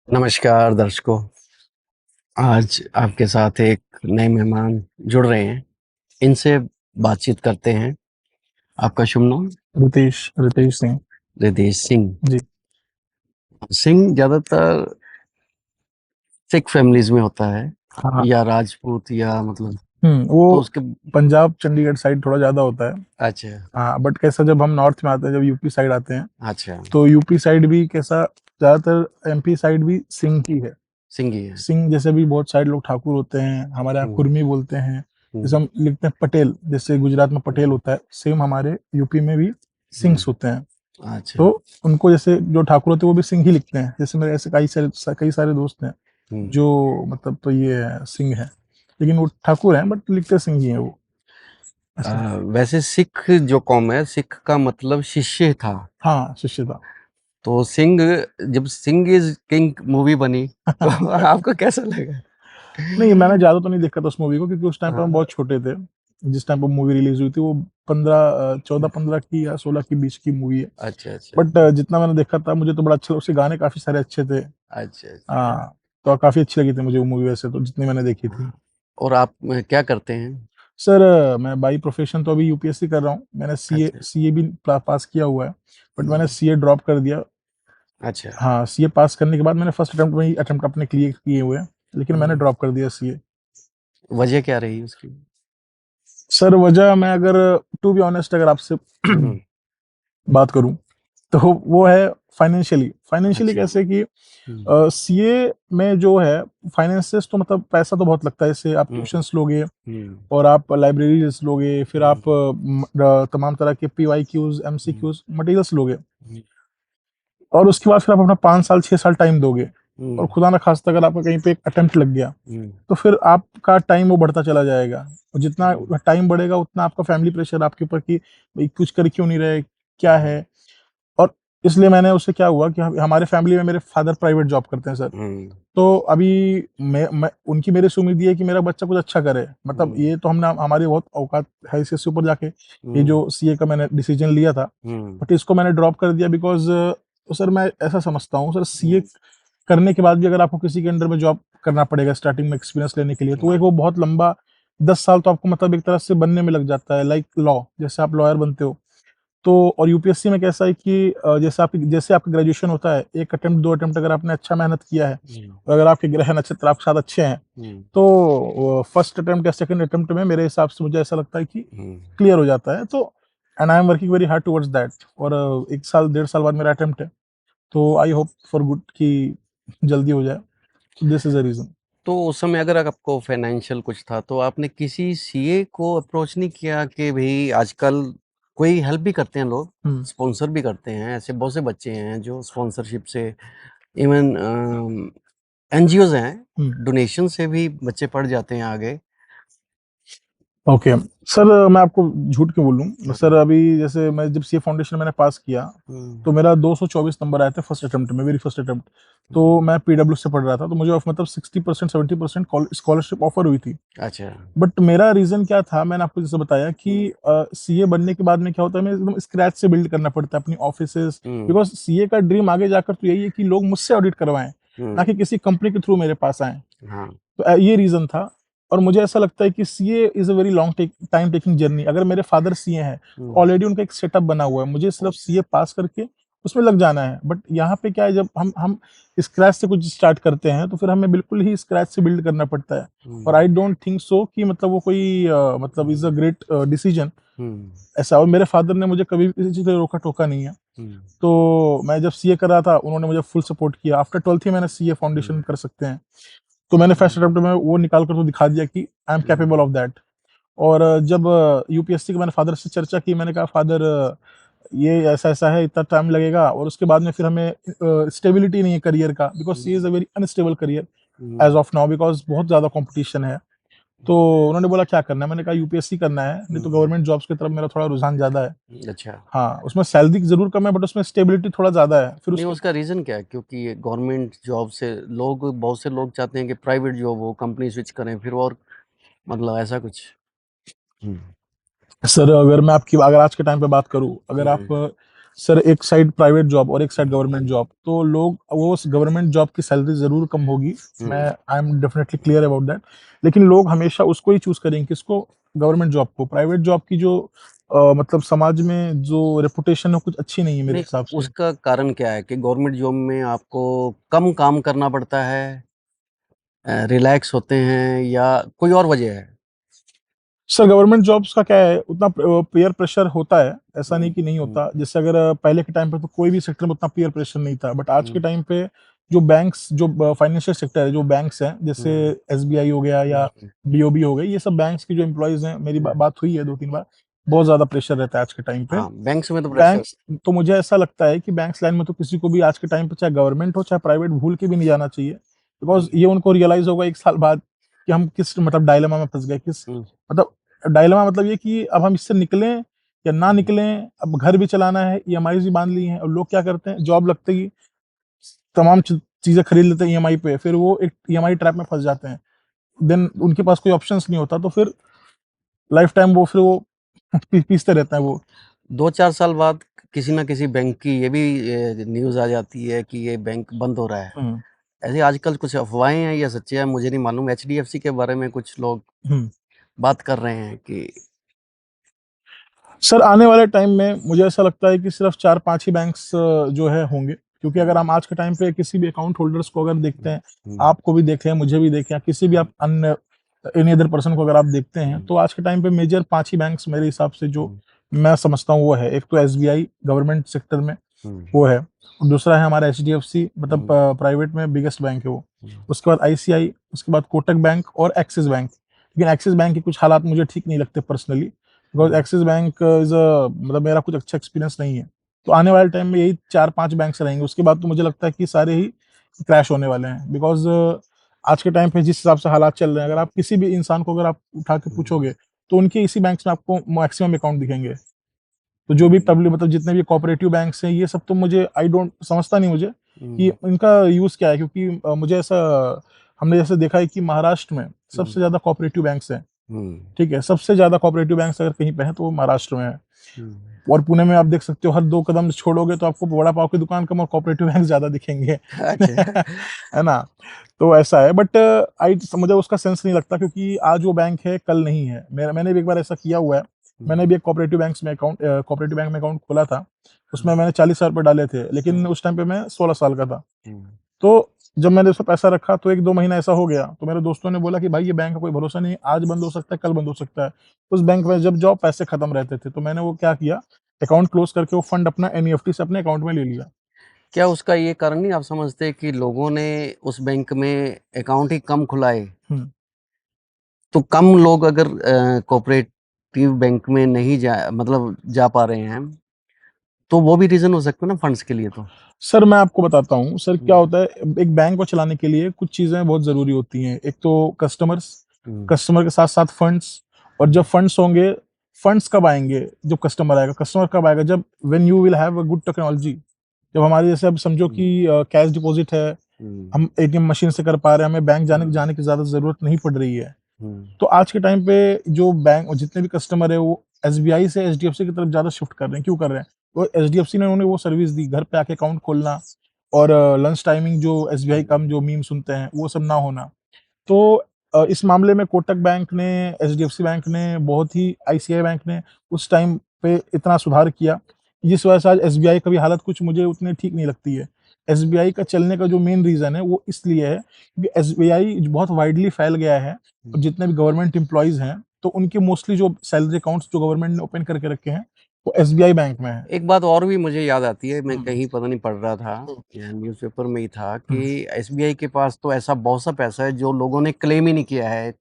नमस्कार दर्शकों। आज आपके साथ एक नए मेहमान जुड़ रहे हैं। इनसे बातचीत करते हैं। आपका शुभ नाम? रितेश रितेश सिंह रितेश सिंह। जी। सिंह ज़्यादातर सिख फैमिलीज़ में होता है हाँ। या राजपूत या मतलब तो वो उसके पंजाब चंडीगढ़ साइड थोड़ा ज़्यादा होता है। अच्छा, हाँ, बट कैसा जब हम नॉर्थ में आते हैं, जब यूपी साइड आते हैं, अच्छा। तो यूपी साइड भी कैसा ज़्यादातर एमपी साइड भी सिंह ही है। सिंह ही है। सिंह जैसे भी बहुत सारे लोग ठाकुर होते हैं, हमारे यहाँ हुँ, कुर्मी बोलते हैं। जैसे हुँ, हम लिखते हैं पटेल, जैसे गुजरात में पटेल हुँ, होता है, सेम हमारे यूपी में भी हुँ। सिंह्स होते हैं। अच्छा। तो उनको जैसे जो ठाकुर होते हैं वो भी सिंह ही लिखते हैं। जैसे मेरे ऐसे कई सारे दोस्त हैं हुँ। जो मतलब तो ये है, सिंह है, लेकिन वो ठाकुर हैं बट लिखते सिंह ही हैं वो, अ, ऐसा है। वैसे सिख जो कौम है, सिख का मतलब शिष्य था। हाँ, शिष्यता। तो सिंह जब सिंह इज़ किंग मूवी बनी तो आपको कैसा लगा? नहीं, मैंने ज़्यादा तो नहीं देखा था उस मूवी को, क्योंकि उस टाइम पे हम हाँ, बहुत छोटे थे। जिस टाइम पे मूवी रिलीज़ हुई थी वो 14-15 की या 16 की बीच की मूवी है। अच्छा, अच्छा। बट जितना मैंने देखा था मुझे तो बड़ा अच्छा, उसके गाने काफ़ी सारे अच्छे थे। अच्छा, अच्छा। हाँ, तो काफ़ी अच्छी लगी थी मुझे वो मूवी, वैसे तो जितनी मैंने देखी थी। हाँ, और आप क्या करते हैं? सर, मैं बाई प्रोफ़ेशन तो अभी यूपीएससी कर रहा हूँ। मैंने सीए अच्छा। सीए भी पास किया हुआ है, बट मैंने हुँ, सीए ड्रॉप कर दिया। अच्छा। हाँ, सीए पास करने के बाद मैंने फर्स्ट अटेम्प्ट में ही अटेम्प्ट अपने क्लियर किए हुए हैं, लेकिन मैंने हुँ, ड्रॉप कर दिया सीए। वजह क्या रही उसकी? सर, वजह मैं अगर टू बी ऑनेस्ट अगर आपसे हुँ, बात करूँ, तो वो है फाइनेंशियली। फाइनेंशियली अच्छा। कैसे कि हुँ, सीए में जो है फाइनेंसेस, तो मतलब पैसा तो बहुत लगता है। इससे आप हुँ, ट्यूशन्स लोगे हुँ, और आप लाइब्रेरीज़ लोगे, फिर हुँ, आप तमाम तरह के पीवाईक्यूज़, हुँ, एमसीक्यूज़ मटेरियल्स लोगे, हुँ, और उसके बाद फिर आप अपना 5 साल 6 साल टाइम दोगे, और हुँ, खुदा ना खास्ता अगर आपका कहीं पे एक अटेम्प्ट लग गया, हुँ, तो फिर आपका टाइम वो बढ़ता चला जाएगा। और जितना हुँ, टाइम बढ़ेगा उतना आपका फैमिली प्रेशर आपके ऊपर कि भई कुछ कर क्यों नहीं रहे, क्या है? और इसलिए मैंने उससे क्या हुआ कि हमारे फैमिली में मेरे फादर प्राइवेट जॉब करते हैं सर। हुँ, तो अभी मैं उनकी मेरे से उम्मीद ये है कि मेरा बच्चा कुछ अच्छा करे। मतलब हुँ, ये तो हमने हमारी बहुत औकात है इससे ऊपर जाके ये हुँ, जो सीए का मैंने डिसीज़न लिया था, हुँ, बट इसको मैंने ड्रॉप कर दिया बिकॉज़ सर मैं ऐसा समझता हूँ सर, सीए हुँ, करने के बाद भी अगर आपको किसी के अंडर में जॉब करना पड़ेगा स्टार्टिंग में एक्सपीरियंस लेने के लिए, तो एक वो बहुत लंबा 10 साल तो आपको मतलब एक तरह से बनने में लग जाता है, लाइक लॉ, जैसे आप लॉयर बनते हो। तो और यूपीएससी में कैसा है कि जैसे आपका ग्रेजुएशन होता है, 1 अटेम्प्ट 2 अटेम्प्ट अगर आपने अच्छा मेहनत किया है, हुँ, और अगर आपके ग्रह नक्षत्र आपके साथ अच्छे हैं, हुँ, तो फर्स्ट अटेम्प्ट या सेकंड अटेम्प्ट में मेरे हिसाब से मुझे ऐसा लगता है कि हुँ। क्लियर हो जाता है। तो and I am working very hard towards that, और 1 साल 1.5 साल बाद मेरा अटेम्प्ट है। तो आई होप फॉर गुड कि जल्दी हो जाए। This is the reason. तो उस समय अगर आपको फाइनेंशियल कुछ था, तो आपने किसी सीए को अप्रोच नहीं किया कि भई आजकल कोई हेल्प भी करते हैं लोग, हुँ, स्पॉन्सर भी करते हैं, ऐसे बहुत से बच्चे हैं जो स्पॉन्सरशिप से इवन एनजीओज़ हैं, हुँ। डोनेशन से भी बच्चे पढ़ जाते हैं आगे। ओके। सर, मैं आपको झूठ क्यों बोलूँ? सर, हाँ, अभी जैसे मैं जब सीए फाउंडेशन मैंने पास किया, हुँ, तो मेरा 224 नंबर आए थे फर्स्ट अटेम्प्ट में, मेरी फर्स्ट अटेम्प्ट। तो हुँ, मैं पीडब्ल्यू से पढ़ रहा था, तो मुझे मतलब 60% 70% स्कॉलरशिप ऑफर हुई थी। अच्छा। बट मेरा रीज़न क्या था, मैंने आपको जैसे बताया कि सीए बनने के बाद में क्या होता है, हमें एकदम स्क्रैच से बिल्ड करना पड़ता है अपनी ऑफिसेज़, हुँ, बिकॉज़ सीए का ड्रीम आगे जाकर तो यही है कि लोग मुझसे ऑडिट करवाएँ, ना हुँ, कि किसी कंपनी के थ्रू मेरे पास आएँ। हाँ, तो ये रीज़न था, और मुझे ऐसा लगता है कि CA is a very long time taking journey. अगर मेरे फादर सीए हैं, तो हुँ, ऑलरेडी उनका एक सेटअप बना हुआ है, मुझे सिर्फ अच्छा, सीए पास करके उसमें लग जाना है। बट यहाँ पे क्या है, जब हम स्क्रैच से कुछ स्टार्ट करते हैं, तो फिर हमें बिल्कुल ही स्क्रैच से बिल्ड करना पड़ता है, और हुँ, आई डोंट थिंक सो कि मतलब वो कोई मतलब इज़ अ ग्रेट डिसीजन हुँ, ऐसा। और मेरे फादर ने मुझे कभी भी किसी चीज़ के लिए रोका-टोका नहीं है। हुँ, तो मैं जब सीए कर रहा था, उन्होंने मुझे फुल सपोर्ट किया। आफ्टर 12th ही मैंने सीए हुँ, फाउंडेशन कर सकते हैं। तो मैंने फर्स्ट हुँ, अटेम्प्ट में वो निकाल कर तो दिखा दिया कि I am hmm, capable of that. और जब यूपीएससी की मैंने फादर से चर्चा की, मैंने कहा फादर, ये ऐसा-ऐसा है, इतना टाइम लगेगा, और उसके बाद में फिर हमें स्टेबिलिटी नहीं है करियर का, because C is a very unstable career as hmm, of now, because बहुत ज़्यादा कॉम्पिटिशन है। तो उन्होंने बोला क्या करना है? मैंने कहा यूपीएससी करना है, नहीं तो हुँ, गवर्नमेंट जॉब्स की तरफ मेरा थोड़ा रुझान ज़्यादा है। अच्छा। हाँ, उसमें सैलरी ज़रूर कम है, बट उसमें स्टेबिलिटी थोड़ा ज़्यादा है। फिर नहीं, उसके उसका रीज़न क्या है? क्योंकि ये गवर्नमेंट जॉब से लोग बहुत से लोग चाहते हैं कि प्राइवेट जॉब हो, कंपनी स्विच करें फिर और मतलब ऐसा कुछ? हुँ, सर, अगर आज के टाइम पे बात करूँ, अगर आप हुँ, सर एक साइड प्राइवेट जॉब और एक साइड गवर्नमेंट जॉब, तो लोग वो गवर्नमेंट जॉब की सैलरी जरूर कम होगी, मैं I am definitely clear about that, लेकिन लोग हमेशा उसको ही चूज करेंगे, किसको, गवर्नमेंट जॉब को। प्राइवेट जॉब की जो मतलब समाज में जो रेपुटेशन है कुछ अच्छी नहीं है मेरे नहीं, हिसाब से। उसका कारण क्या है कि गवर्नमेंट जॉब में आपको कम काम करना पड़ता है, रिलैक्स होते हैं, या कोई और वजह है? सर गवर्नमेंट जॉब्स का क्या है, उतना पीयर प्रेशर होता है, ऐसा नहीं हुँ, कि नहीं हुँ, होता। जैसे अगर पहले के टाइम पे तो कोई भी सेक्टर में उतना पीयर प्रेशर नहीं था, बट आज के हुँ, टाइम पे जो बैंक्स, जो फाइनेंशियल सेक्टर है, जो बैंक्स हैं, जैसे हुँ, एसबीआई हो गया या हुँ, बीओबी हो गई, ये सब बैंक्स की जो एम्प्लॉयज हैं, मेरी हुँ। बात हुई है 2-3 बार, बहुत ज्यादा प्रेशर रहता है आज के टाइम पे। हाँ, बैंक्स में तो बैंक, प्रेशर। तो मुझे ऐसा लगता है कि बैंक्स लाइन में तो किसी को भी आज के टाइम पे, चाहे गवर्नमेंट हो चाहे प्राइवेट, भूल के भी नहीं जाना चाहिए, बिकॉज हुँ, ये उनको रियलाइज होगा 1 साल बाद कि हम किस मतलब डायलेमा में फंस गए, किस हुँ, मतलब डायलेमा, मतलब ये कि अब हम इससे निकलें या ना हुँ, निकलें, अब घर भी चलाना है, ईएमआई भी बांध ली हैं, और लोग क्या करते हैं, जॉब लगते ही तमाम चीजें खरीद लेते हैं ईएमआई पे, फिर वो एक ईएमआई ट्रैप में फंस जाते हैं, देन उनके पास कोई ऑप्शंस नहीं होता, तो फिर लाइफ टाइम वो फिर वो पीसते रहते हैं वो। 2-4 साल बाद किसी न किसी बैंक की ये भी न्यूज़ आ जाती है कि ये बैंक बंद हो रहा है। हम्म। ऐसे आजकल कुछ अफ़वाहें हैं या सच्चे हैं मुझे नहीं मालूम, एचडीएफसी के बारे में कुछ लोग हम्म। बात कर रहे हैं कि सर आने वाले टाइम में मुझे ऐसा लगता है कि सिर्फ 4-5 ही बैंक्स जो है होंगे, क्योंकि अगर हम आज के टाइम पे किसी भी अकाउंट होल्डर्स को अगर देखते हुँ, हैं, हुँ, आपको भी देखें, मुझे भी देखें, या किसी भी आप अन्य एनी अदर पर्सन को अगर आप देखते हैं, हुँ, तो आज के टाइम पे मेजर 5 ही बैंक्स मेरे हिसाब से जो हुँ, मैं समझता हूँ वो है, एक तो एसबीआई गवर्नमेंट सेक्टर में हुँ, वो है, और दूसरा है हमारा एचडीएफसी, मतलब हुँ, प्राइवेट में बिगेस्ट बैंक है वो, हुँ, उसके बाद आईसीआई, उसके बाद कोटक बैंक और एक्सिस बैंक। लेकिन एक्सिस बैंक के कुछ हालात मुझे ठीक नहीं लगते personally, because hmm, axis bank is मतलब मेरा कुछ अच्छा एक्सपीरियंस नहीं है। तो आने वाले टाइम में यही 4-5 बैंक रहेंगे, उसके बाद तो मुझे लगता है कि सारे ही क्रैश होने वाले हैं, बिकॉज आज के टाइम पे जिस हिसाब से हालात चल रहे हैं, अगर आप किसी भी इंसान को अगर आप उठा के हुँ, पूछोगे, तो उनके इसी बैंक्स में आपको मैक्सिमम अकाउंट दिखेंगे। तो जो भी हुँ, पब्लिक मतलब जितने भी कोऑपरेटिव बैंक्स हैं, ये सब तो मुझे आई डोंट समझता नहीं मुझे कि हुँ, इनका यूज़ क्या है, क्योंकि मुझे ऐसा हमने जैसे देखा है कि महाराष्ट्र में हुँ, सबसे ज़्यादा कोऑपरेटिव बैंक्स हैं, हुँ, ठीक है? सबसे ज़्यादा कोऑपरेटिव बैंक्स अगर कहीं पे हैं, तो वो महाराष्ट्र में है। हुँ। और पुणे में आप देख सकते हो, हर 2 कदम छोड़ोगे तो आपको वड़ा पाव की दुकान कम और कोऑपरेटिव बैंक ज़्यादा दिखेंगे। अच्छा। है ना? तो ऐसा है, बट मुझे उसका सेंस नहीं लगता, क्योंकि आज वो बैंक है, कल नहीं है। मैंने भी एक बार ऐसा किया हुआ है। हुँ, मैंने भी एक कोऑपरेटिव बैंक में अकाउंट खोला था। हुँ, उसमें मैंने 40,000 रुपए डाले थे, लेकिन हुँ, उस टाइम पे मैं 16 साल का था। हुँ, तो जब मैंने उसमें पैसा रखा, तो 1-2 महीना ऐसा हो गया, तो मेरे दोस्तों ने बोला कि भाई ये बैंक का कोई भरोसा नहीं है, आज बंद हो सकता है, कल बंद हो सकता है। उस बैंक में जब जाओ पैसे खत्म रहते थे, तो मैंने वो क्या किया, अकाउंट क्लोज़ करके वो फंड अपना एनईएफटी से अपने अकाउंट में ले लिया। क्या उसका ये कारण नहीं आप समझते कि लोगों ने उस बैंक में अकाउंट ही कम खुलाए? हुँ। तो कम लोग अगर कोऑपरेटिव बैंक में नहीं जा मतलब जा पा रहे हैं, तो वो भी रीज़न हो सकता है ना फंड्स के लिए तो? सर मैं आपको बताता हूँ, सर क्या हुँ, होता है, एक बैंक को चलाने के लिए कुछ चीज़ें बहुत ज़रूरी होती हैं। एक तो कस्टमर्स, हुँ, कस्टमर के साथ-साथ फंड्स, और जब हुँ, फंड्स होंगे, फंड्स कब आएँगे? जब कस्टमर आएगा। कस्टमर कब आएगा? जब when you will have a good technology. जब हमारे जैसे अब समझो हुँ, कि कैश डिपॉज़िट है, हुँ, हम एटीएम मशीन से कर पा रहे हैं, हमें बैंक जाने हुँ, जाने की ज़्यादा ज़रूरत नहीं पड़ रही है। हुँ, तो आज के टाइम पे जो बैंक और जितने भी कस्टमर है, वो एसबीआई से एचडीएफसी की तरफ ज़्यादा शिफ्ट कर रहे हैं। क्यों कर रहे हैं? वो एचडीएफसी ने उन्हें वो सर्विस दी, घर पे आके अकाउंट खोलना, और लंच टाइमिंग जो एसबीआई का हम जो मीम सुनते हैं, वो सब ना होना। तो इस मामले में कोटक बैंक ने, एचडीएफसी बैंक ने, बहुत ही आईसीआई बैंक ने उस टाइम पे इतना सुधार किया, जिस वजह से आज एसबीआई का भी हालत कुछ मुझे उतनी ठीक नहीं लगती है। एसबीआई का चलने का जो मेन रीज़न है, वो इसलिए है क्योंकि एसबीआई बहुत वाइडली फैल गया है, और हुँ। जितने भी गवर्नमेंट एम्प्लॉइज़ हैं, तो उनके मोस्टली जो सैलरी अकाउंट्स जो गवर्नमेंट ने ओपन करके रखे हैं, वो एसबीआई बैंक में है। एक बात और भी मुझे याद आती है, मैं हुँ, कहीं पता नहीं पढ़ रहा था हुँ, या न्यूज़पेपर में ही था हुँ, कि एसबीआई के पास तो ऐसा बहुत सा पैसा है जो लोगों ने क्लेम ही नहीं किया है।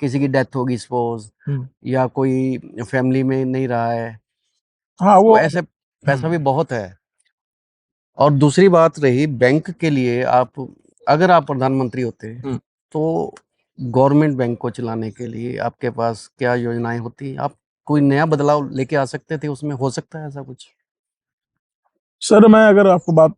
किसी की डेथ होगी सपोज़ हुँ। या कोई फैमिली में नहीं रहा है, हाँ, तो वो ऐसे पैसा भी हुँ, बहुत है। और दूसरी बात रही बैंक के लिए आप अगर आप प्रधानमंत्री होते, हुँ। तो गवर्नमेंट बैंक को चलाने के लिए आपके पास क्या योजनाएँ होती? आप कोई नया बदलाव लेके आ सकते थे उसमें, हो सकता है ऐसा कुछ? सर मैं अगर आपको बात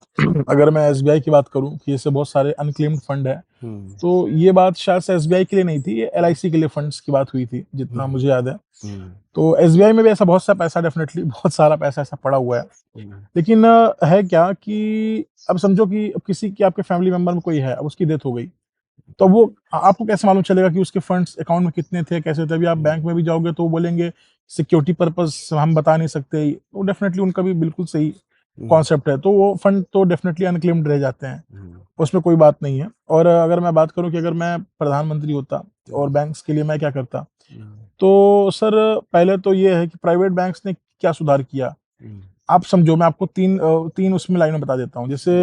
अगर मैं एसबीआई की बात करूं कि इससे बहुत सारे अनक्लेम्ड फंड है, हम्म, तो ये बात शायद से एसबीआई के लिए नहीं थी, ये एलआईसी के लिए फंड्स की बात हुई थी, जितना हम्म, मुझे याद है। हम्म, तो एसबीआई में भी ऐसा बहुत सा पैसा, डेफिनेटली बहुत सारा पैसा ऐसा पड़ा हुआ है। हम्म, लेकिन है क्या कि अब समझो कि अब किसी की आपके फैमिली मेंबर में कोई है, अब उसकी डेथ हो गई, तो वो आपको कैसे मालूम चलेगा कि उसके फंड्स अकाउंट में कितने थे, कैसे थे? अभी आप बैंक में भी जाओगे तो वो बोलेंगे सिक्योरिटी पर्पस हम बता नहीं सकते। वो डेफिनेटली उनका भी बिल्कुल सही हम्म, कॉन्सेप्ट है, तो वो फंड तो डेफिनेटली अनक्लेम्ड रह जाते हैं, हम्म, उसमें कोई बात नहीं है। और अगर मैं बात करूं कि अगर मैं प्रधानमंत्री होता और बैंक्स के लिए मैं क्या करता, हम्म, तो सर पहले तो ये है कि प्राइवेट बैंक्स ने क्या सुधार किया। हम्म, आप समझो, मैं आपको तीन उसमें लाइन में बता देता हूँ। जैसे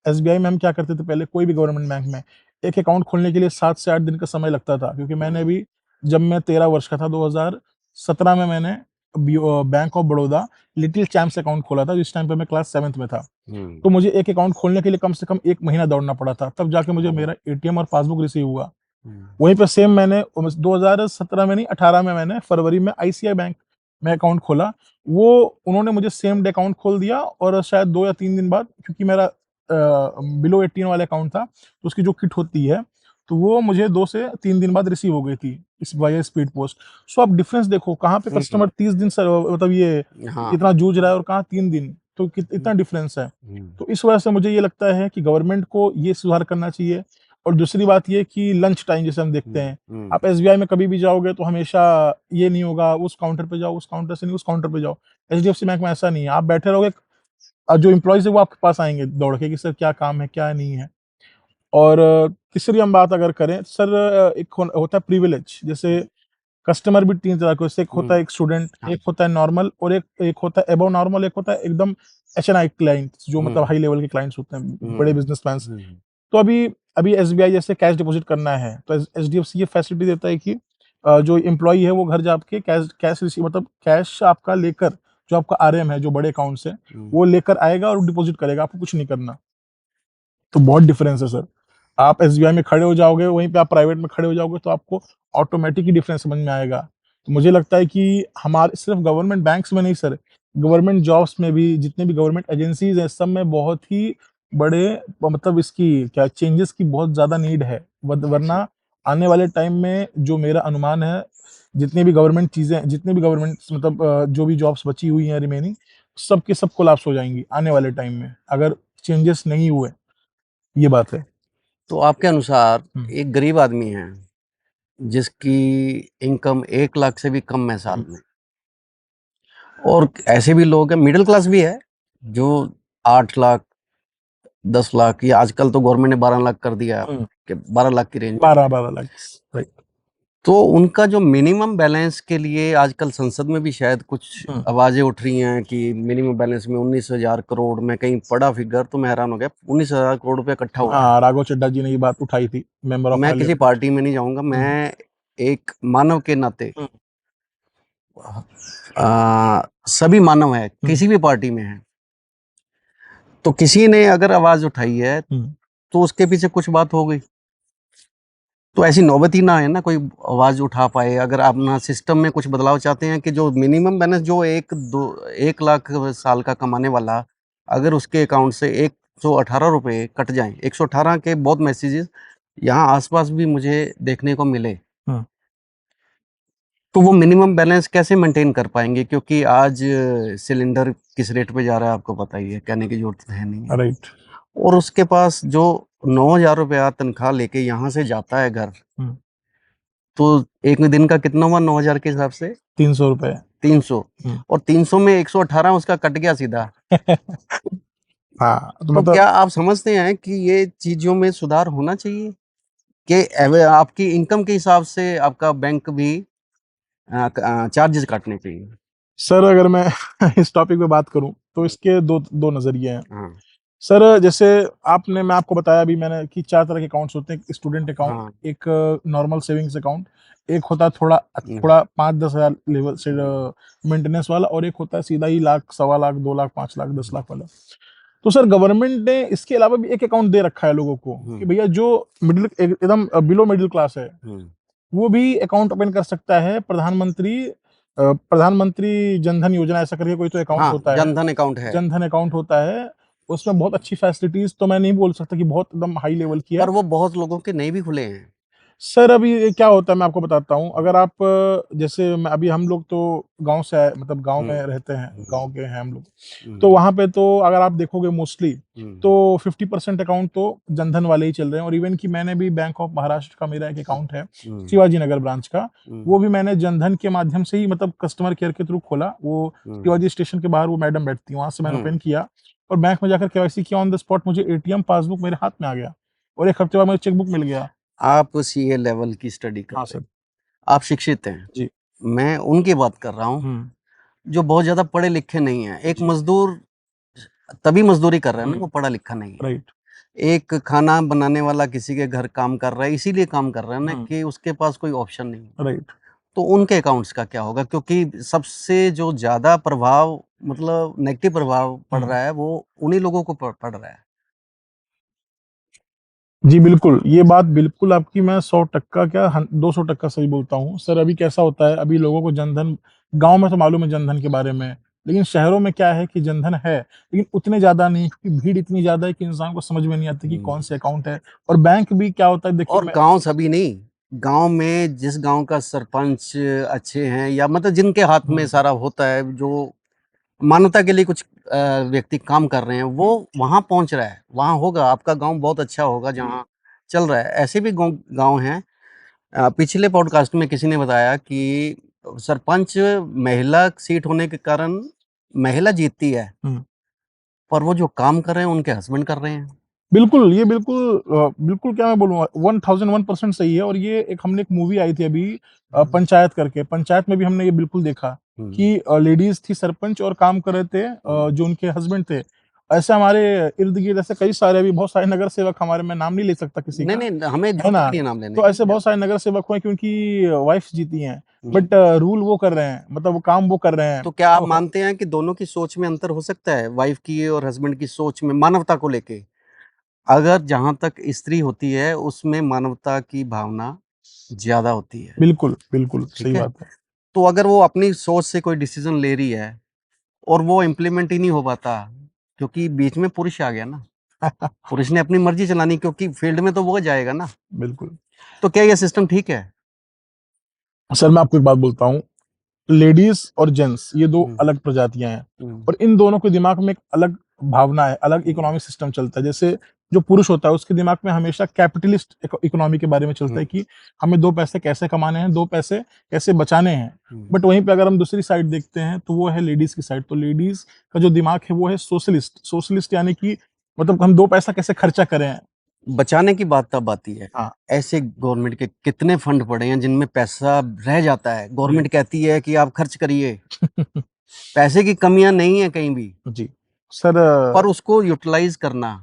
एसबीआई में हम क्या करते थे पहले, कोई भी गवर्नमेंट बैंक में एक अकाउंट खोलने के लिए 7 से 8 दिन का समय लगता था, क्योंकि मैंने भी, जब मैं 13 वर्ष का था, 2017 में मैंने bank of Baroda little champs account खोला था, जिस टाइम पे मैं क्लास 7th में था। हम्म, तो मुझे एक अकाउंट खोलने के लिए कम से कम 1 महीना दौड़ना पड़ा था, तब जाके मुझे मेरा एटीएम और पासबुक रिसीव हुआ। हम्म, वहीं पे सेम मैंने 2017 में नहीं, 18 में मैंने फरवरी में आईसीआई बैंक में अकाउंट खोला। वो उन्होंने मुझे सेम डे अकाउंट खोल दिया, और शायद 2 या 3 दिन बाद, क्योंकि मेरा बिलो 18 वाला अकाउंट था, तो उसकी जो किट होती है, तो वो मुझे 2 से 3 दिन बाद रिसीव हो गई थी, इस वाया स्पीड पोस्ट। सो आप डिफरेंस देखो, कहाँ पे हम्म, कस्टमर 30 दिन से मतलब ये हाँ, इतना जूझ रहा है, और कहाँ 3 दिन, तो इतना डिफरेंस है। हम्म, तो इस वजह से मुझे ये लगता है कि गवर्नमेंट को ये सुधार करना चाहिए। और दूसरी बात ये कि लंच टाइम जैसे हम देखते हैं, हम्म, आप एसबीआई में कभी भी जाओगे तो हमेशा ये नहीं होगा उस काउंटर पे जाओ, उस काउंटर से नहीं उस काउंटर पे जाओ। एचडीएफसी बैंक में ऐसा नहीं है, आप बैठे रहोगे और जो एम्प्लॉयज है वो आपके पास आएंगे दौड़ के कि सर क्या काम है क्या नहीं है। और तीसरी हम बात अगर करें सर, एक होता है प्रिविलेज, जैसे कस्टमर भी 3 तरह के, जैसे एक होता हम्म, है एक स्टूडेंट, हाँ, एक होता है नॉर्मल, और एक एक होता है एबव नॉर्मल, एक होता है एकदम एचएनआई क्लाइंट, जो मतलब हम्म, हाई लेवल के क्लाइंट्स होते हैं, बड़े हम्म, बिजनेसमैन। हम्म, तो अभी अभी एसबीआई जैसे कैश डिपॉजिट करना है, तो एचडीएफसी ये फैसिलिटी देता है कि जो एम्प्लॉय है वो घर जाके कैश कैश रिसीव, मतलब कैश आपका लेकर, जो आपका आरएम है जो बड़े अकाउंट से, हम्म, वो लेकर आएगा और डिपॉजिट करेगा, आपको कुछ नहीं करना। तो बहुत डिफरेंस है सर। आप एसबीआई में खड़े हो जाओगे, वहीं पे आप प्राइवेट में खड़े हो जाओगे, तो आपको ऑटोमेटिक ही डिफरेंस समझ में आएगा। तो मुझे लगता है कि हमारे सिर्फ गवर्नमेंट बैंक्स में नहीं सर, गवर्नमेंट जॉब्स में भी, जितने भी गवर्नमेंट एजेंसीज हैं, सब में बहुत ही बड़े मतलब इसकी क्या चेंजेस की बहुत ज्यादा नीड है। वरना आने वाले टाइम में जो मेरा अनुमान है, जितनी भी गवर्नमेंट चीजें, जितनी भी गवर्नमेंट मतलब जो भी जॉब्स बची हुई हैं रिमेनिंग, सब के सब कोलैप्स हो जाएंगी आने वाले टाइम में, अगर चेंजेस नहीं हुए। ये बात है। तो आपके अनुसार हुँ, एक गरीब आदमी है जिसकी इनकम 1 लाख से भी कम है हुँ, साल में, और ऐसे भी लोग हैं, मिडिल क्लास भी है, जो 8 लाख, 10 लाख, या आजकल तो गवर्नमेंट ने 12 लाख कर दिया है हुँ, कि 12 लाख की रेंज में। 12-12 लाख, राइट। तो उनका जो मिनिमम बैलेंस के लिए आजकल संसद में भी शायद कुछ हुँ, आवाजें उठ रही हैं कि मिनिमम बैलेंस में 19,000 करोड़, में कहीं पड़ा फिगर तो मैं हैरान हो गया, 19,000 करोड़ रुपया इकट्ठा हुआ है। हाँ, राघव चड्ढा जी ने ये बात उठाई थी, मेंबर ऑफ मैं किसी पार्लियामेंट। पार्टी में नहीं जाऊंगा, हुँ, मैं एक मानव के नाते, हुँ, सभी मानव है, हुँ, किसी भी पार्टी में है, तो किसी ने अगर आवाज उठाई है हुँ, तो उसके पीछे कुछ बात हो गई। तो ऐसी नौबत ही ना है ना, कोई आवाज उठा पाए। अगर आप ना सिस्टम में कुछ बदलाव चाहते हैं कि जो मिनिमम बैलेंस, जो 1 लाख साल का कमाने वाला, अगर उसके अकाउंट से 118 रुपये कट जाएं, 118 के बहुत मैसेजेस यहाँ आसपास भी मुझे देखने को मिले, हुँ, तो वो मिनिमम बैलेंस कैसे मेंटेन कर पाएंगे? क्योंकि आज सिलेंडर किस रेट पे जा रहा है आपको पता ही है, कहने की जरूरत है नहीं है। राइट। और उसके पास जो 9,000 रुपया तनख्वाह लेके यहाँ से जाता है घर, हुँ, तो एक में दिन का कितना हुआ 9,000 के हिसाब से? ₹300। 300, हुँ। और 300 में 118 उसका कट गया सीधा। हाँ, तो तो मतलब क्या आप समझते हैं कि ये चीजों में सुधार होना चाहिए कि आपकी इनकम के हिसाब से आपका बैंक भी चार्जेस काटने चाहिए? सर अगर मैं इस टॉपिक पे बात करूँ, तो इसके 2 नज़रिए हैं। हाँ, सर जैसे मैं आपको बताया अभी मैंने कि 4 तरह के अकाउंट्स होते हैं, एक स्टूडेंट अकाउंट, हाँ, एक नॉर्मल सेविंग्स अकाउंट, एक होता है थोड़ा हम्म, थोड़ा 5-10 हज़ार लेवल से मेंटेनेंस वाला, और एक होता है सीधा ही लाख, सवा लाख, 2 लाख, 5 लाख, 10 लाख वाला। तो सर गवर्नमेंट ने इसके अलावा भी एक अकाउंट दे रखा है लोगों को, कि हम्म, भैया जो एकदम बिलो मिडिल क्लास है, हम्म, वो भी अकाउंट ओपन कर सकता है। प्रधानमंत्री प्रधानमंत्री जनधन योजना ऐसा करके कोई तो अकाउंट हाँ, होता है, जनधन अकाउंट है, जनधन अकाउंट होता है, उसमें बहुत अच्छी फैसिलिटीज तो मैं नहीं बोल सकता कि बहुत एकदम हाई लेवल की है। पर वो बहुत लोगों के नहीं भी खुले हैं। सर अभी ये क्या होता है मैं आपको बताता हूँ, अगर आप जैसे अभी हम लोग तो गांव से आए, मतलब गांव में हुँ, रहते हैं, हुँ, गांव के हैं हम लोग, तो हुँ, वहां पे तो अगर आप देखोगे मोस्टली हुँ, तो 50% अकाउंट तो जनधन वाले ही चल रहे हैं। और इवन कि मैंने भी बैंक ऑफ महाराष्ट्र का मेरा एक अकाउंट है, हुँ, शिवाजी नगर ब्रांच का, हुँ, वो भी मैंने जनधन के माध्यम से ही, मतलब कस्टमर केयर के थ्रू खोला। वो हुँ, शिवाजी स्टेशन के बाहर वो मैडम बैठती, वहां से मैंने हुँ। ओपन किया और बैंक में जाकर केवाईसी किया। ऑन द स्पॉट मुझे एटीएम पासबुक मेरे हाथ में आ गया और एक हफ्ते बाद मुझे चेकबुक मिल गया। आप सीए लेवल की स्टडी कर हाँ रहे सर। हैं, आप शिक्षित हैं। जी। मैं उनकी बात कर रहा हूँ, हुँ, जो बहुत ज़्यादा पढ़े-लिखे नहीं हैं। एक जी। मज़दूर तभी मज़दूरी कर रहा है ना, हुँ, वो पढ़ा-लिखा नहीं है। राइट। एक खाना बनाने वाला किसी के घर काम कर रहा है, इसीलिए काम कर रहा है ना हुँ, कि उसके पास कोई ऑप्शन नहीं है। राइट। तो उनके अकाउंट्स का क्या होगा? क्योंकि सबसे जो ज़्यादा प्रभाव मतलब नेगेटिव प्रभाव पड़ हुँ। रहा है, वो उन्हीं लोगों को पड़ रहा है। जी, बिल्कुल, ये बात बिल्कुल आपकी मैं 100% क्या 200% सही बोलता हूँ। सर अभी कैसा होता है, अभी लोगों को जनधन गाँव में तो मालूम है जनधन के बारे में, लेकिन शहरों में क्या है कि जनधन है, लेकिन उतने ज़्यादा नहीं, क्योंकि भीड़ इतनी ज़्यादा है कि इंसान को समझ में नहीं आता कि कौन हुँ। से अकाउंट है। और बैंक भी क्या होता है देखिए और मैं। गाँव सभी नहीं, गाँव में जिस गाँव का सरपंच अच्छे हैं या मतलब जिनके हाथ में हुँ, सारा होता है, जो मानवता के लिए कुछ व्यक्ति काम कर रहे हैं, वो वहाँ पहुँच रहा है, वहाँ होगा, आपका गाँव बहुत अच्छा होगा जहाँ चल रहा है। ऐसे भी गाँव गाँव हैं पिछले पॉडकास्ट में किसी ने बताया कि सरपंच महिला सीट होने के कारण महिला जीतती है, हुँ। पर वो जो काम कर रहे हैं, उनके हस्बैंड कर रहे हैं। बिल्कुल, ये बिल्कुल बिल्कुल क्या मैं बोलूँगा 1001% सही है। और ये एक हमने एक मूवी आई थी अभी हुँ, पंचायत करके, पंचायत में भी हमने ये बिल्कुल देखा हुँ, कि लेडीज़ थी सरपंच और काम कर रहे थे हुँ। जो उनके हस्बैंड थे। ऐसे हमारे इर्द-गिर्द ऐसे कई सारे अभी बहुत सारे नगर सेवक हमारे, मैं नाम नहीं ले सकता किसी नहीं, का, नहीं, हमें है ज़रूरत ना? भी नहीं है नाम लेने तो की। ऐसे बहुत सारे नगर सेवक हुए कि उनकी वाइफ़्स जीती हैं, हुँ। बट रूल वो कर रहे हैं, मतलब वो काम वो कर रहे हैं। तो क्या आप तो मानते हैं कि दोनों की सोच में अंतर हो सकता है? वाइफ़ की और हस्बैंड की सोच में मानवता को लेके? अगर जहाँ तक स्त्री होती है, उसमें मानवता की भावना ज़्यादा होती है, बिल्कुल, बिल्कुल, सही ठीक है? बात है। तो अगर वो अपनी सोच से कोई डिसीज़न ले रही है और वो इम्प्लीमेंट ही नहीं हो पाता, क्योंकि बीच में पुरुष आ गया ना, पुरुष ने अपनी मर्ज़ी चलानी क्योंकि फील्ड में तो वो जाएगा ना, बिल्कुल। तो क्या ये सिस्टम ठीक है? सर मैं आपको एक बात बोलता हूँ, लेडीज़ और जेंट्स ये 2 हुँ, अलग प्रजातियाँ हैं हुँ, और इन दोनों के दिमाग में एक अलग भावना है, अलग हुँ, इकोनॉमिक सिस्टम चलता है। जैसे जो पुरुष होता है उसके दिमाग में हमेशा कैपिटलिस्ट इकोनॉमी के बारे में चलता हुँ, है कि हमें 2 पैसे कैसे कमाने हैं, 2 पैसे कैसे बचाने हैं। हुँ। बट वहीं पे अगर हम दूसरी साइड देखते हैं तो वो है लेडीज़ की साइड। तो लेडीज़ का जो दिमाग है वो है सोशलिस्ट, सोशलिस्ट यानी कि मतलब हम 2 पैसा कैसे खर्चा करें। बचाने की बात तब आती है। हाँ, ऐसे गवर्नमेंट के कितने फंड पड़े हैं जिनमें पैसा रह जाता है। राइट। गवर्नमेंट कहती है कि आप खर्च करिए, पैसे की कमियाँ नहीं है कहीं भी, जी। सर पर उसको यूटिलाइज़ करना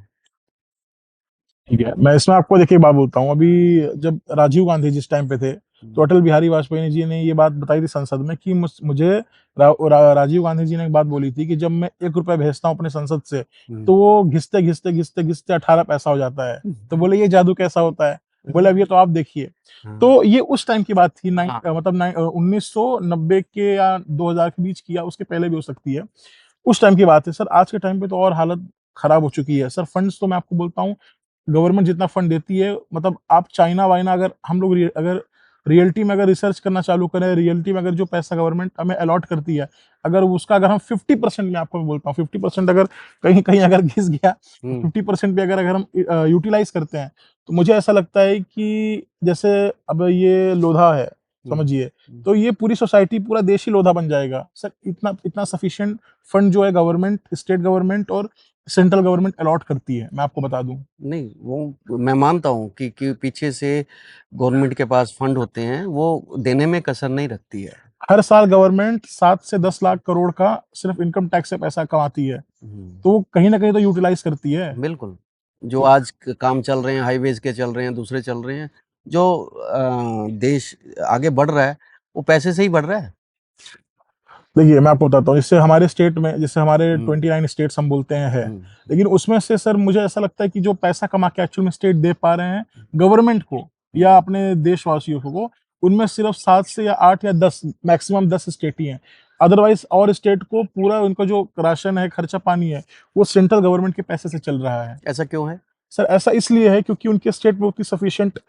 ठीक है, मैं इसमें आपको देखिए एक बात बोलता हूँ, अभी जब राजीव गांधी जिस टाइम पे थे, तो हुँ, अटल बिहारी वाजपेयी जी ने ये बात बताई थी संसद में कि मुझे राजीव गांधी जी ने एक बात बोली थी कि जब मैं ₹1 भेजता हूँ अपने संसद से, हुँ, तो वो घिसते, घिसते, घिसते, घिसते 18 पैसा हो जाता है। तो हुँ, बोले ये जादू कैसा होता है? बोले अब ये तो आप देखिए। हाँ, तो ये उस टाइम की बात थी हाँ, मतलब 1990 के या 2000 के बीच की, या उसके पहले भी हो सकती है। उस टाइम की बात है। सर आज के टाइम पे तो और हालत खराब हो चुकी है। सर फंड्स तो मैं आपको बोलता हूँ, गवर्नमेंट जितना फंड देती है, मतलब आप चाइना-वाइना, अगर हम लोग अगर रियलिटी में अगर रिसर्च करना चालू करें, रियलिटी में अगर जो पैसा गवर्नमेंट हमें अलॉट करती है, अगर उसका अगर हम 50% मैं आपको मैं बोलता हूँ 50% अगर कहीं-कहीं अगर घिस गया, तो हुँ, 50% भी अगर अगर हम यूटिलाइज़ करते हैं, तो मुझे ऐसा लगता है कि जैसे अब ये लोधा है, हुँ, समझिए, हुँ। तो ये पूरी सोसाइटी, पूरा देश ही लोधा बन जाएगा। सर इतना इतना सफिशिएंट फंड जो है गवर्नमेंट, स्टेट गवर्नमेंट और सेंट्रल गवर्नमेंट अलॉट करती है, मैं आपको बता दूँ। नहीं, वो मैं मानता हूँ कि पीछे से गवर्नमेंट के पास फंड होते हैं, वो देने में कसर नहीं रखती है। हर साल गवर्नमेंट 7 से 10 लाख करोड़ का सिर्फ इनकम टैक्स से पैसा कमाती है, हुँ, तो वो कहीं न कहीं तो यूटिलाइज़ करती है। बिल्कुल। जो तो आज क काम चल रहे हैं, हाइवेज़ के चल रहे हैं, दूसरे चल रहे हैं, जो देश आगे बढ़ रहा है, वो पैसे से ही बढ़ रहा है। देखिए, मैं आपको बताता हूँ, इससे हमारे स्टेट में, जैसे हमारे हुँ, 29 स्टेट्स हम बोलते हैं है, हुँ, लेकिन उसमें से सर मुझे ऐसा लगता है कि जो पैसा कमा के एक्चुअल में स्टेट दे पा रहे हैं गवर्नमेंट को या हुँ, अपने देशवासियों को, उनमें सिर्फ 7 से या 8 या 10 मैक्सिमम 10 स्टेट ही हैं। अदरवाइज और स्टेट को पूरा उनका जो राशन है, खर्चा पानी है, वो सेंट्रल गवर्नमेंट के पैसे से चल रहा है। ऐसा क्यों है? सर ऐसा इसलिए है क्योंकि उनके स्टेट में उतनी सफिशिएंट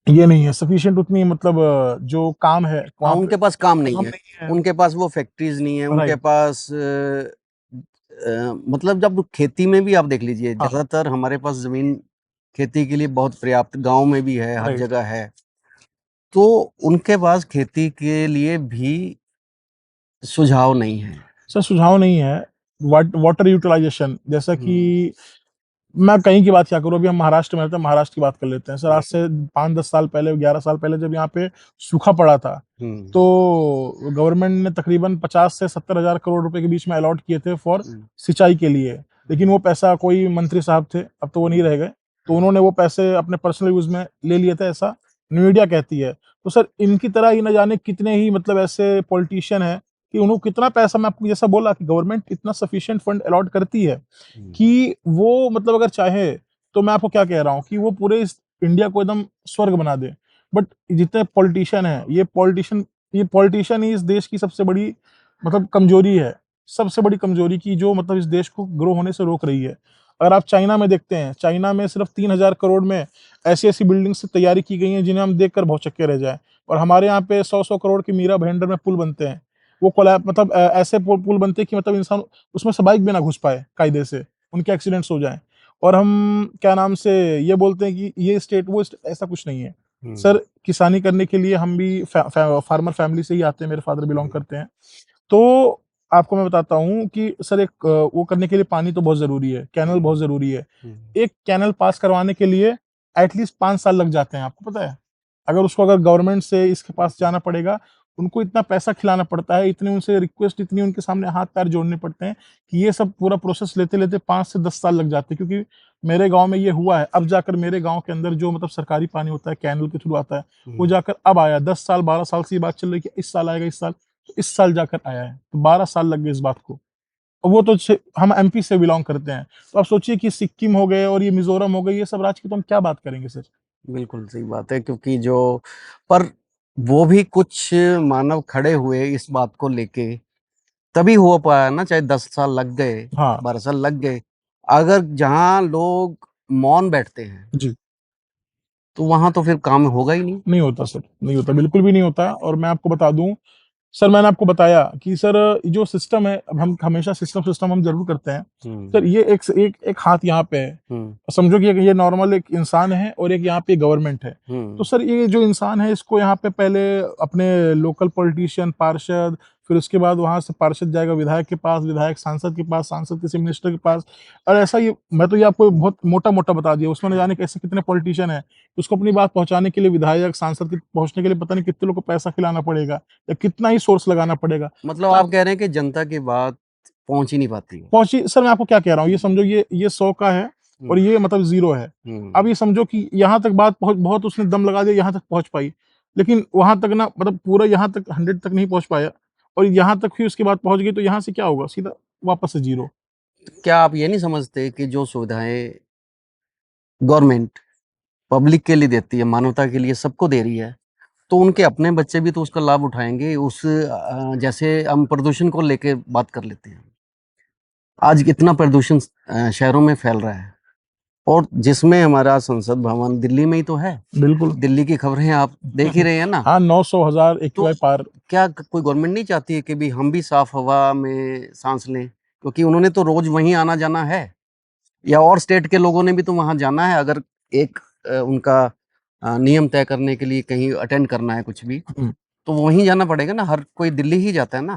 ये नहीं है, सफिशिएंट उतनी मतलब जो काम है हाँ, वहाँ पे उनके पास काम नहीं काम है, नहीं है। उनके पास वो फैक्ट्रीज नहीं है, उनके राइट। पास मतलब जब खेती में भी आप देख लीजिए, हाँ, ज्यादातर हमारे पास जमीन खेती के लिए बहुत पर्याप्त, गांव में भी है, हर राइट। जगह है, तो उनके पास खेती के लिए भी सुझाव नहीं है। सर सुझाव नहीं है। वाटर यूटिलाइजेशन जैसा कि हम्म, मैं कहीं की बात क्या करूँ, अभी हम महाराष्ट्र में रहते हैं, महाराष्ट्र की बात कर लेते हैं। सर आज से 5-10 साल पहले, 11 साल पहले जब यहाँ पे सूखा पड़ा था, हम्म, तो गवर्नमेंट ने तकरीबन 50 से 70 हजार करोड़ रुपए के बीच में अलॉट किए थे फॉर हम्म, सिंचाई के लिए। लेकिन वो पैसा कोई मंत्री साहब थे, अब तो वो नहीं रह गए, तो उन्होंने वो पैसे अपने पर्सनल यूज में ले लिए थे, ऐसा मीडिया कहती है। तो सर इनकी तरह ही न जाने कितने ही मतलब ऐसे पॉलिटिशियन हैं कि उन्होंने कितना पैसा, मैं आपको जैसा बोला कि गवर्नमेंट इतना सफिशिएंट फंड अलॉट करती है हम्म, कि वो मतलब अगर चाहे, तो मैं आपको क्या कह रहा हूँ कि वो पूरे इस इंडिया को एकदम स्वर्ग बना दे। बट जितने पॉलिटिशियन हैं, ये पॉलिटिशियन ही इस देश की सबसे बड़ी मतलब कमजोरी है, सबसे बड़ी कमजोरी की जो मतलब इस देश को ग्रो होने से रोक रही है। अगर आप चाइना में देखते हैं, चाइना में सिर्फ 3000 करोड़ में ऐसी ऐसी बिल्डिंग्स की तैयारी की गई है जिन्हें हम देखकर भौचक्के रह जाए, और हमारे यहाँ पे 100-100 करोड़ के मीरा भाईंडर में पुल बनते हैं। वो कोलैप मतलब ऐसे पुल बनते हैं कि मतलब इंसान उसमें से बाइक भी ना घुस पाए कायदे से, उनके एक्सीडेंट्स हो जाएं। और हम क्या नाम से ये बोलते हैं कि ये स्टेट वो स्टेट, ऐसा कुछ नहीं है। हम्म, सर किसानी करने के लिए हम भी फार्मर फैमिली से ही आते हैं, मेरे फादर बिलोंग हम्म, करते हैं। तो आपको मैं बताता हूँ कि सर एक वो करने के लिए पानी तो बहुत जरूरी है, कैनल बहुत जरूरी है। हम्म, एक कैनल पास करवाने के लिए एटलीस्ट 5 साल लग जाते हैं, आपको पता है? अगर गवर्नमेंट से इसके पास जाना पड़ेगा, उनको इतना पैसा खिलाना पड़ता है, इतनी उनसे रिक्वेस्ट, इतनी उनके सामने हाथ पैर जोड़ने पड़ते हैं कि ये सब पूरा प्रोसेस लेते लेते 5 से 10 साल लग जाते हैं। क्योंकि मेरे गांव में ये हुआ है, अब जाकर मेरे गांव के अंदर जो मतलब सरकारी पानी होता है कैनल के थ्रू आता है, वो हम्म। जाकर अब आया। 10 साल 12 साल से ये बात चल रही है कि इस साल आएगा, इस साल, तो इस साल जाकर आया है, तो 12 साल लग गए इस बात को। और वो तो हम एमपी से बिलोंग करते हैं, तो आप सोचिए कि सिक्किम हो गए और ये मिजोरम हो गए, ये सब राज्य की तो हम क्या बात करेंगे सर। बिल्कुल सही बात है, क्योंकि जो पर वो भी कुछ मानव खड़े हुए इस बात को लेके, तभी हो पाया ना, चाहे 10 साल लग गए, हाँ 12 साल लग गए। अगर जहाँ लोग मौन बैठते हैं जी। तो वहां तो फिर काम होगा ही नहीं। नहीं होता सर, नहीं होता, बिल्कुल भी नहीं होता। और मैं आपको बता दूं सर, मैंने आपको बताया कि सर जो सिस्टम है, अब हम हमेशा सिस्टम सिस्टम हम जरूर करते हैं। हम्म, सर ये एक हाथ यहाँ पे है, हम्म, समझो कि ये नॉर्मल एक इंसान है और एक यहाँ पे गवर्नमेंट है। तो हम्म, सर ये जो इंसान है, इसको यहाँ पे पहले अपने लोकल पॉलिटिशियन, पार्षद, फिर उसके बाद वहां से पार्षद जाएगा विधायक के पास, विधायक सांसद के पास, सांसद किसी मिनिस्टर के पास। और ऐसा ये मैं तो ये आपको बहुत मोटा मोटा बता दिया, उसमें न जाने कैसे कितने पॉलिटिशियन है। उसको अपनी बात पहुंचाने के लिए विधायक सांसद के पहुंचने के लिए पता नहीं कितने लोग को पैसा खिलाना पड़ेगा या कितना ही सोर्स लगाना पड़ेगा। मतलब आप कह रहे हैं कि जनता की बात पहुंच ही नहीं पाती है। पहुंची सर, मैं आपको क्या कह रहा हूँ, ये समझो ये 100 का है और हम्म, ये मतलब 0 है। हम्म। अब ये समझो कि यहाँ तक बात पहुंच, बहुत उसने दम लगा दिया, यहाँ तक पहुंच पाई, लेकिन वहां तक ना मतलब पूरा यहाँ तक 100 तक नहीं पहुंच पाया, और यहाँ तक भी उसके बाद पहुंच गई, तो यहाँ से क्या होगा, सीधा वापस से 0। क्या आप ये नहीं समझते कि जो सुविधाएं गवर्नमेंट पब्लिक के लिए देती है, मानवता के लिए सबको दे रही है, तो उनके अपने बच्चे भी तो उसका लाभ उठाएंगे। जैसे हम प्रदूषण को लेके बात कर लेते हैं, आज कितना प्रदूषण शहरों में फैल रहा है, और जिसमें हमारा संसद भवन दिल्ली में ही तो है। बिल्कुल। दिल्ली की खबरें आप देख ही रहे हैं ना। हाँ 900,000 तो एक्यूआई पार। क्या कोई गवर्नमेंट नहीं चाहती है कि भी हम भी साफ हवा में सांस लें, क्योंकि उन्होंने तो रोज वहीं आना जाना है, या और स्टेट के लोगों ने भी तो वहां जाना है। अगर एक उनका नियम तय करने के लिए कहीं अटेंड करना है कुछ भी, हम्म, तो वहीं जाना पड़ेगा ना, हर कोई दिल्ली ही जाता है ना।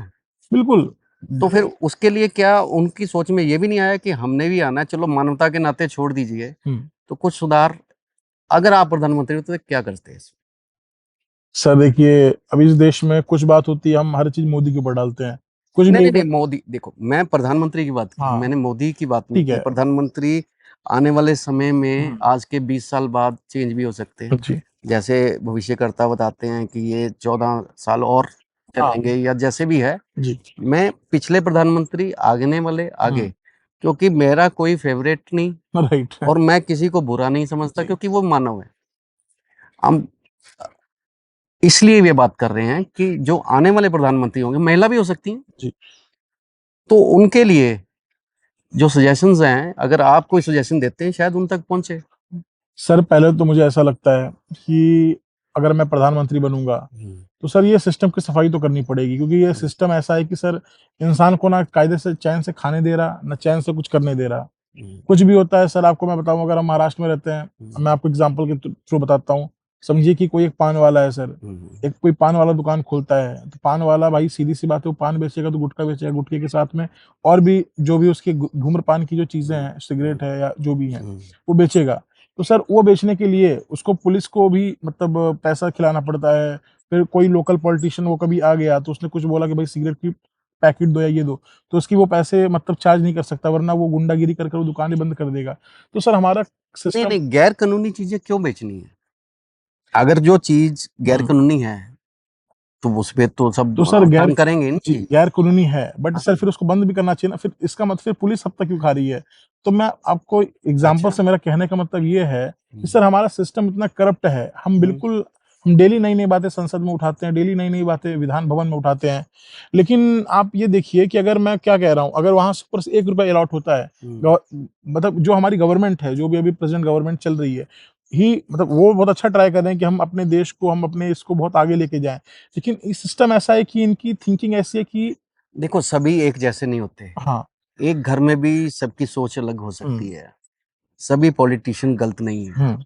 बिल्कुल। तो फिर उसके लिए क्या उनकी सोच में ये भी नहीं आया कि हमने भी आना है, चलो मानवता के नाते छोड़ दीजिए, हम्म। तो कुछ सुधार। अगर आप प्रधानमंत्री हो तो क्या करते हैं इसमें? सर देखिए, अभी इस देश में कुछ बात होती है, हम हर चीज मोदी के ऊपर डालते हैं, कुछ नहीं, नहीं नहीं, होगा। नहीं, मोदी देखो, मैं प्रधानमंत्री की बात की, हाँ मैंने मोदी की बात नहीं ठीक की। है। प्रधानमंत्री आने वाले समय में, हम्म, आज के 20 साल बाद चेंज भी हो सकते हैं। जी। जैसे भविष्यकर्ता बताते हैं कि ये 14 साल और हाँ चलेंगे, या जैसे भी है। जी। मैं पिछले प्रधानमंत्री, आगने वाले आगे, हम्म। क्योंकि मेरा कोई फेवरेट नहीं, राइट। और मैं किसी को बुरा नहीं समझता, जी। क्योंकि वो मानव है। हम इसलिए ये बात कर रहे हैं कि जो आने वाले प्रधानमंत्री होंगे, महिला भी हो सकती हैं, जी। तो उनके लिए जो सजेशंस हैं, अगर आप कोई सजेशन देते हैं, शायद उन तक पहुंचे। सर पहले तो मुझे ऐसा लगता है कि अगर मैं प्रधानमंत्री बनूंगा तो सर ये सिस्टम की सफाई तो करनी पड़ेगी, क्योंकि ये सिस्टम ऐसा है कि सर इंसान को ना कायदे से चैन से खाने दे रहा, ना चैन से कुछ करने दे रहा। कुछ भी होता है सर, आपको मैं बताऊं, अगर हम महाराष्ट्र में रहते हैं, मैं आपको एग्जांपल के थ्रू बताता हूँ। समझिए कि कोई एक पान वाला है सर, एक कोई पान वाला दुकान खोलता है, तो पान वाला भाई सीधी सी बात है, वो पान बेचेगा तो गुटखा बेचेगा, गुटखे के साथ में और भी जो भी उसके धूम्रपान की जो चीजें हैं, सिगरेट है या जो भी है, वो बेचेगा। तो सर वो बेचने के लिए उसको पुलिस को भी मतलब पैसा खिलाना पड़ता है। फिर कोई लोकल पॉलिटिशियन वो कभी आ गया तो उसने कुछ बोला कि भाई सिगरेट की पैकेट दो या ये दो, तो उसकी वो पैसे मतलब चार्ज नहीं कर सकता, वरना वो गुंडागिरी कर वो दुकानें बंद कर देगा। तो सर हमारा नहीं सिस्टम। नहीं, गैर कानूनी चीजें क्यों बेचनी है? अगर जो चीज गैर कानूनी है तो उस पे तो सब तो सर गैर काम करेंगे ही जी नहीं। गैर कानूनी है, बट हाँ। सर फिर उसको बंद भी करना चाहिए ना, फिर इसका मतलब फिर पुलिस हफ्ता क्यों खा रही है? तो मैं आपको एग्जांपल अच्छा। से मेरा कहने का मतलब ये है कि हम्म, सर हमारा सिस्टम इतना करप्ट है, हम हम्म, बिल्कुल हम डेली नई नई बातें संसद में उठाते हैं, डेली नई नई बातें विधान भवन में उठाते हैं। लेकिन आप ये देखिए कि अगर मैं क्या कह रहा हूँ, अगर वहां से ऊपर से 1 रुपया अलॉट होता है, हम्म, मतलब जो हमारी गवर्नमेंट है, जो भी अभी प्रेजेंट गवर्नमेंट चल रही है, ही मतलब वो बहुत अच्छा ट्राई कर रहे हैं कि हम अपने देश को, हम अपने इसको बहुत आगे लेके जाएं। लेकिन ये सिस्टम ऐसा है कि इनकी थिंकिंग ऐसी है कि देखो, सभी एक जैसे नहीं होते। हाँ। एक घर में भी सबकी सोच अलग हो हुँ, सकती है। सभी पॉलिटिशियन गलत नहीं है। हुँ,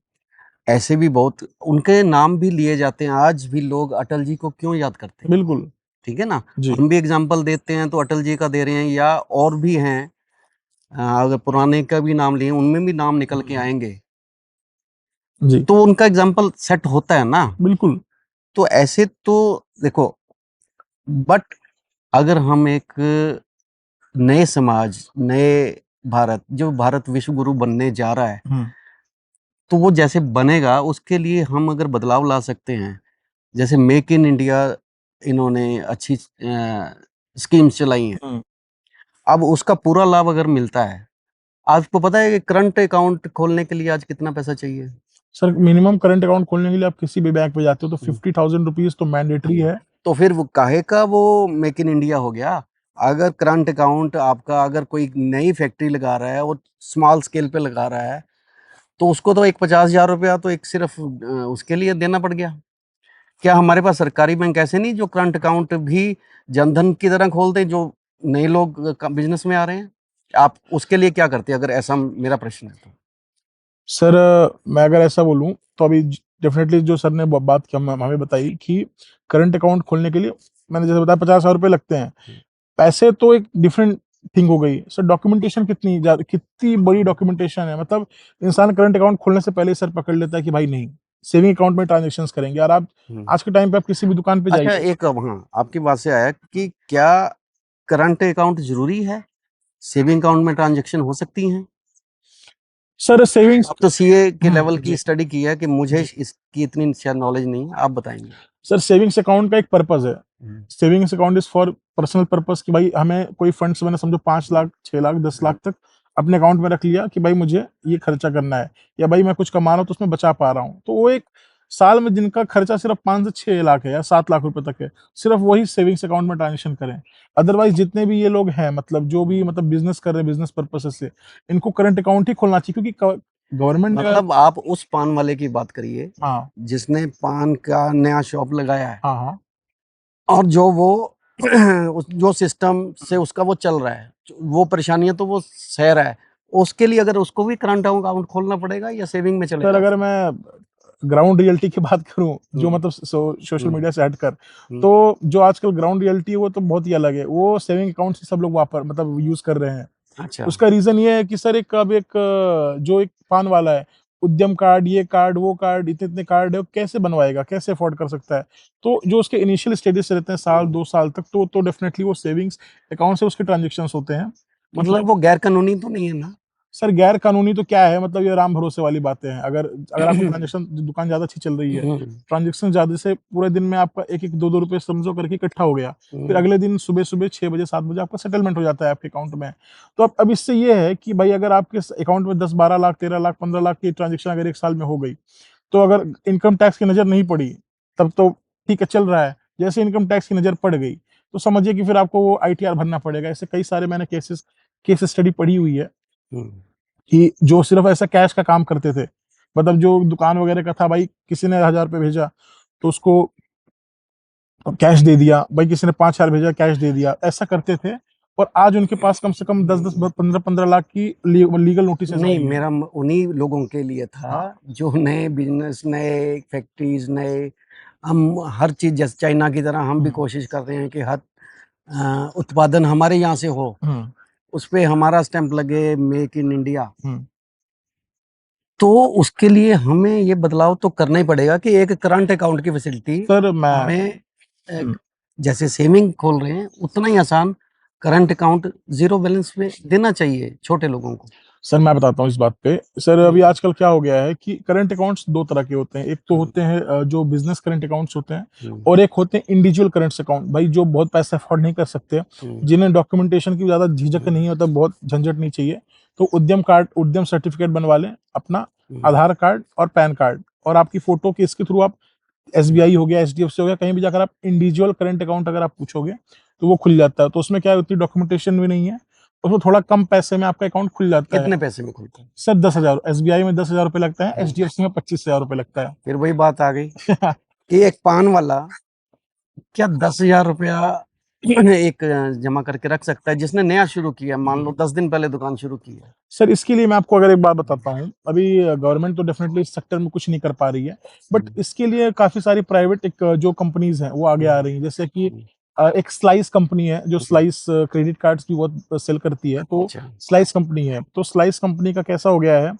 ऐसे भी बहुत उनके नाम भी लिए जाते हैं। आज भी लोग अटल जी को क्यों याद करते हैं? बिल्कुल, ठीक है ना? जी, हम भी एग्जाम्पल देते हैं तो अटल जी का दे रहे हैं, या और भी हैं। अगर पुराने का भी नाम लिए, उनमें भी नाम निकल के आएंगे, जी, तो उनका एग्जाम्पल सेट होता है ना। बिल्कुल, तो ऐसे तो देखो, बट अगर हम एक नए समाज, नए भारत, जो भारत विश्व गुरु बनने जा रहा है, हुँ, तो वो जैसे बनेगा उसके लिए हम अगर बदलाव ला सकते हैं। जैसे मेक इन इंडिया इन्होंने अच्छी स्कीम्स चलाई हैं। हुँ। अब उसका पूरा लाभ अगर मिलता है, आपको पता है कि करंट अकाउंट खोलने के लिए आज कितना पैसा चाहिए? सर मिनिमम करंट अकाउंट खोलने के लिए आप किसी भी बैंक में जाते हो तो हुँ। 50,000 रुपीज़ तो मैंडेटरी है। तो फिर वो काहे का वो मेक इन इंडिया हो गया? अगर करंट अकाउंट आपका, अगर कोई नई फैक्ट्री लगा रहा है, वो स्मॉल स्केल पे लगा रहा है, तो उसको तो एक 50,000 रुपया तो एक सिर्फ उसके लिए देना पड़ गया। क्या हमारे पास सरकारी बैंक ऐसे नहीं जो करंट अकाउंट भी जनधन की तरह खोल दें, जो नए लोग बिजनेस में आ रहे हैं? आप उसके लिए क्या करते हैं, अगर ऐसा मेरा प्रश्न है तो? सर मैं अगर ऐसा बोलूँ तो अभी डेफ़िनेटली जो सर ने ब बात की हमें बताई कि करंट अकाउंट खोलने के लिए मैंने जैसे बताया 50,000 रुपए लगते हैं। पैसे तो एक डिफरेंट थिंग हो गई। सर डॉक्यूमेंटेशन कितनी बड़ी डॉक्यूमेंटेशन है, मतलब इंसान करंट अकाउंट खोलने से पहले ही सर पकड़ लेता है कि भाई नहीं, सेविंग अकाउंट में ट्रांज़ैक्शंस करेंगे और आप हुँ। आज के टाइम पे आप किसी भी दुकान पे अच्छा, जाइए। एक अब हाँ, आपकी बात से आया कि क्या करंट अकाउंट ज़रूरी है? सेविंग अकाउंट में ट्रांज़ैक्शन हो सकती हैं? Sir savings. आप तो सीए के लेवल की जी, स्टडी की है, कि मुझे जी। इसकी इतनी शायद नॉलेज नहीं है, आप बताएँगे। सर सेविंग्स अकाउंट का एक पर्पज़ है। हुँ, savings account is for personal purpose कि भाई हमें कोई फंड्स मैंने समझो 5 लाख, 6 लाख, 10 लाख तक अपने अकाउंट में रख लिया कि भाई मुझे ये खर्चा करना है, या भाई मैं कुछ कमा रहा हूँ तो उसमें बचा पा रहा हूँ। तो वो एक साल में जिनका खर्चा सिर्फ 5 से 6 लाख है या 7 लाख रुपए तक है, सिर्फ वही सेविंग्स अकाउंट में ट्रांज़ैक्शन करें। अदरवाइज़ जितने भी ये लोग हैं, मतलब जो भी मतलब बिज़नेस कर रहे हैं बिज़नेस पर्पसेस से, इनको करंट अकाउंट ही खोलना चाहिए, क्योंकि ग गवर्नमेंट ने अगर। मतलब आप उस पान वाले की बात करिए, हाँ, जिसने पान का नया शॉप लगाया है, हाँ, हाँ। और जो वो जो सिस्टम से उसका वो चल रहा है, वो परेशानियाँ तो वो सह रहा है, उसके लिए अगर उसको भी करंट अकाउंट खोलना पड़ेगा या सेविंग में सर चलेगा? अगर मैं ग्राउंड रियलिटी की बात करूँ, जो हुँ, मतलब सोशल हुँ, मीडिया से हटकर, हुँ, तो जो आजकल ग्राउंड रियलिटी है वो तो बहुत ही अलग है। वो सेविंग अकाउंट से सब लोग वापर मतलब यूज़ कर रहे हैं। अच्छा। उसका रीज़न ये है कि सर जो एक पान वाला है, उद्यम कार्ड, ये कार्ड, वो कार्ड, इतने-इतने कार्ड है, वो कैसे बनवाएगा? कैसे अफ़ोर्ड कर सकता है? तो जो उसके इनिशियल स्टेजेस रहते हैं साल, 2 साल तक, तो डेफ़िनेटली वो सेविंग्स अकाउंट से उसके ट्रांज़ैक्शंस होते हैं। कि भाई मतलब वो गैर कानूनी तो नहीं है ना? सर गैर कानूनी तो क्या है, मतलब ये राम भरोसे वाली बातें हैं। अगर अगर आपको ट्रांज़ैक्शन दुकान ज़्यादा अच्छी चल रही है, हुँ, ट्रांज़ैक्शन ज़्यादा से पूरे दिन में आपका 1-1 2-2 रुपए समझो करके इकट्ठा हो गया। फिर हुँ। अगले दिन सुबह-सुबह 6 बजे 7 बजे आपका सेटलमेंट हो जाता है आपके अकाउंट में। तो अब इससे ये है कि भाई अगर आपके अकाउंट में 10-12 लाख, 13 लाख, 15 लाख की ट्रांज़ैक्शन अगर 1 साल में हो गई, तो अगर इनकम टैक्स की नजर नहीं पड़ी तब तो ठीक है, चल रहा है। जैसे इनकम टैक्स की नजर पड़ गई तो समझिए कि फिर आपको वो आईटीआर भरना पड़ेगा। ऐसे कई सारे मैंने केस स्टडी पढ़ी हुई है हम्म, कि जो सिर्फ ऐसा कैश का काम करते थे, मतलब जो दुकान वगैरह का था, भाई किसी ने 1,000 रुपये भेजा तो उसको कैश दे दिया, भाई किसी ने 5,000 भेजा कैश दे दिया, ऐसा करते थे। और आज उनके पास कम से कम 10-10, 15-15 लाख की लीगल नोटिस नहीं, आई है। मेरा उन्हीं लोगों के लिए था हाँ। जो नए बिजनेस, नए फैक्ट्रीज, नए, हम हर चीज जैसे चाइना की तरह हम भी हम्म। कोशिश कर रहे हैं कि हर उत्पादन हमारे यहाँ से हो, हम्म। उस पे हमारा स्टैंप लगे, मेक इन इंडिया। हम्म। तो उसके लिए हमें ये बदलाव तो करना ही पड़ेगा कि एक करंट अकाउंट की फैसिलिटी सर मैं हमें हम्म, जैसे सेविंग खोल रहे हैं उतना ही आसान करंट अकाउंट जीरो बैलेंस में देना चाहिए छोटे लोगों को। सर मैं बताता हूँ इस बात पे। सर अभी आजकल क्या हो गया है कि करंट अकाउंट्स दो तरह के होते हैं। एक तो होते हैं जो बिजनेस करंट अकाउंट्स होते हैं, और एक होते हैं इंडिविजुअल करंट अकाउंट, भाई जो बहुत पैसा अफोर्ड नहीं कर सकते, जिन्हें डॉक्यूमेंटेशन की ज्यादा झिझक नहीं होता, बहुत झंझट नहीं चाहिए, तो उद्यम कार्ड, उद्यम सर्टिफिकेट बनवा लें अपना, आधार कार्ड और पैन कार्ड, और आपकी फोटो के इसके थ्रू आप एसबीआई हो गया, एचडीएफसी हो गया, कहीं भी जाकर आप इंडिविजुअल करंट अकाउंट अगर आप पूछोगे तो वो खुल जाता है। तो उसमें क्या है, उतनी डॉक्यूमेंटेशन भी नहीं है, उसमें थोड़ा कम पैसे में आपका अकाउंट खुल जाता है। कितने पैसे में खुलता है? सर 10,000, एसबीआई में 10,000 रुपये लगता है, एचडीएफसी में 25,000 रुपये लगता फिर वही बात आ गई है। कि एक पान वाला क्या 10,000 रुपया एक जमा करके रख सकता है जिसने नया शुरू किया, मान लो 10 दिन पहले दुकान शुरू की है? सर इसके लिए मैं आपको अगर एक बात बताता हूँ, अभी गवर्नमेंट तो डेफिनेटली इस सेक्टर में कुछ नहीं कर पा रही है, बट इसके लिए काफी सारी प्राइवेट एक जो कंपनीज हैं वो आगे आ रही हैं। जैसे कि एक स्लाइस कंपनी है जो स्लाइस क्रेडिट कार्ड्स की बहुत सेल करती है, तो अच्छा। स्लाइस कंपनी है। तो स्लाइस कंपनी का कैसा हो गया है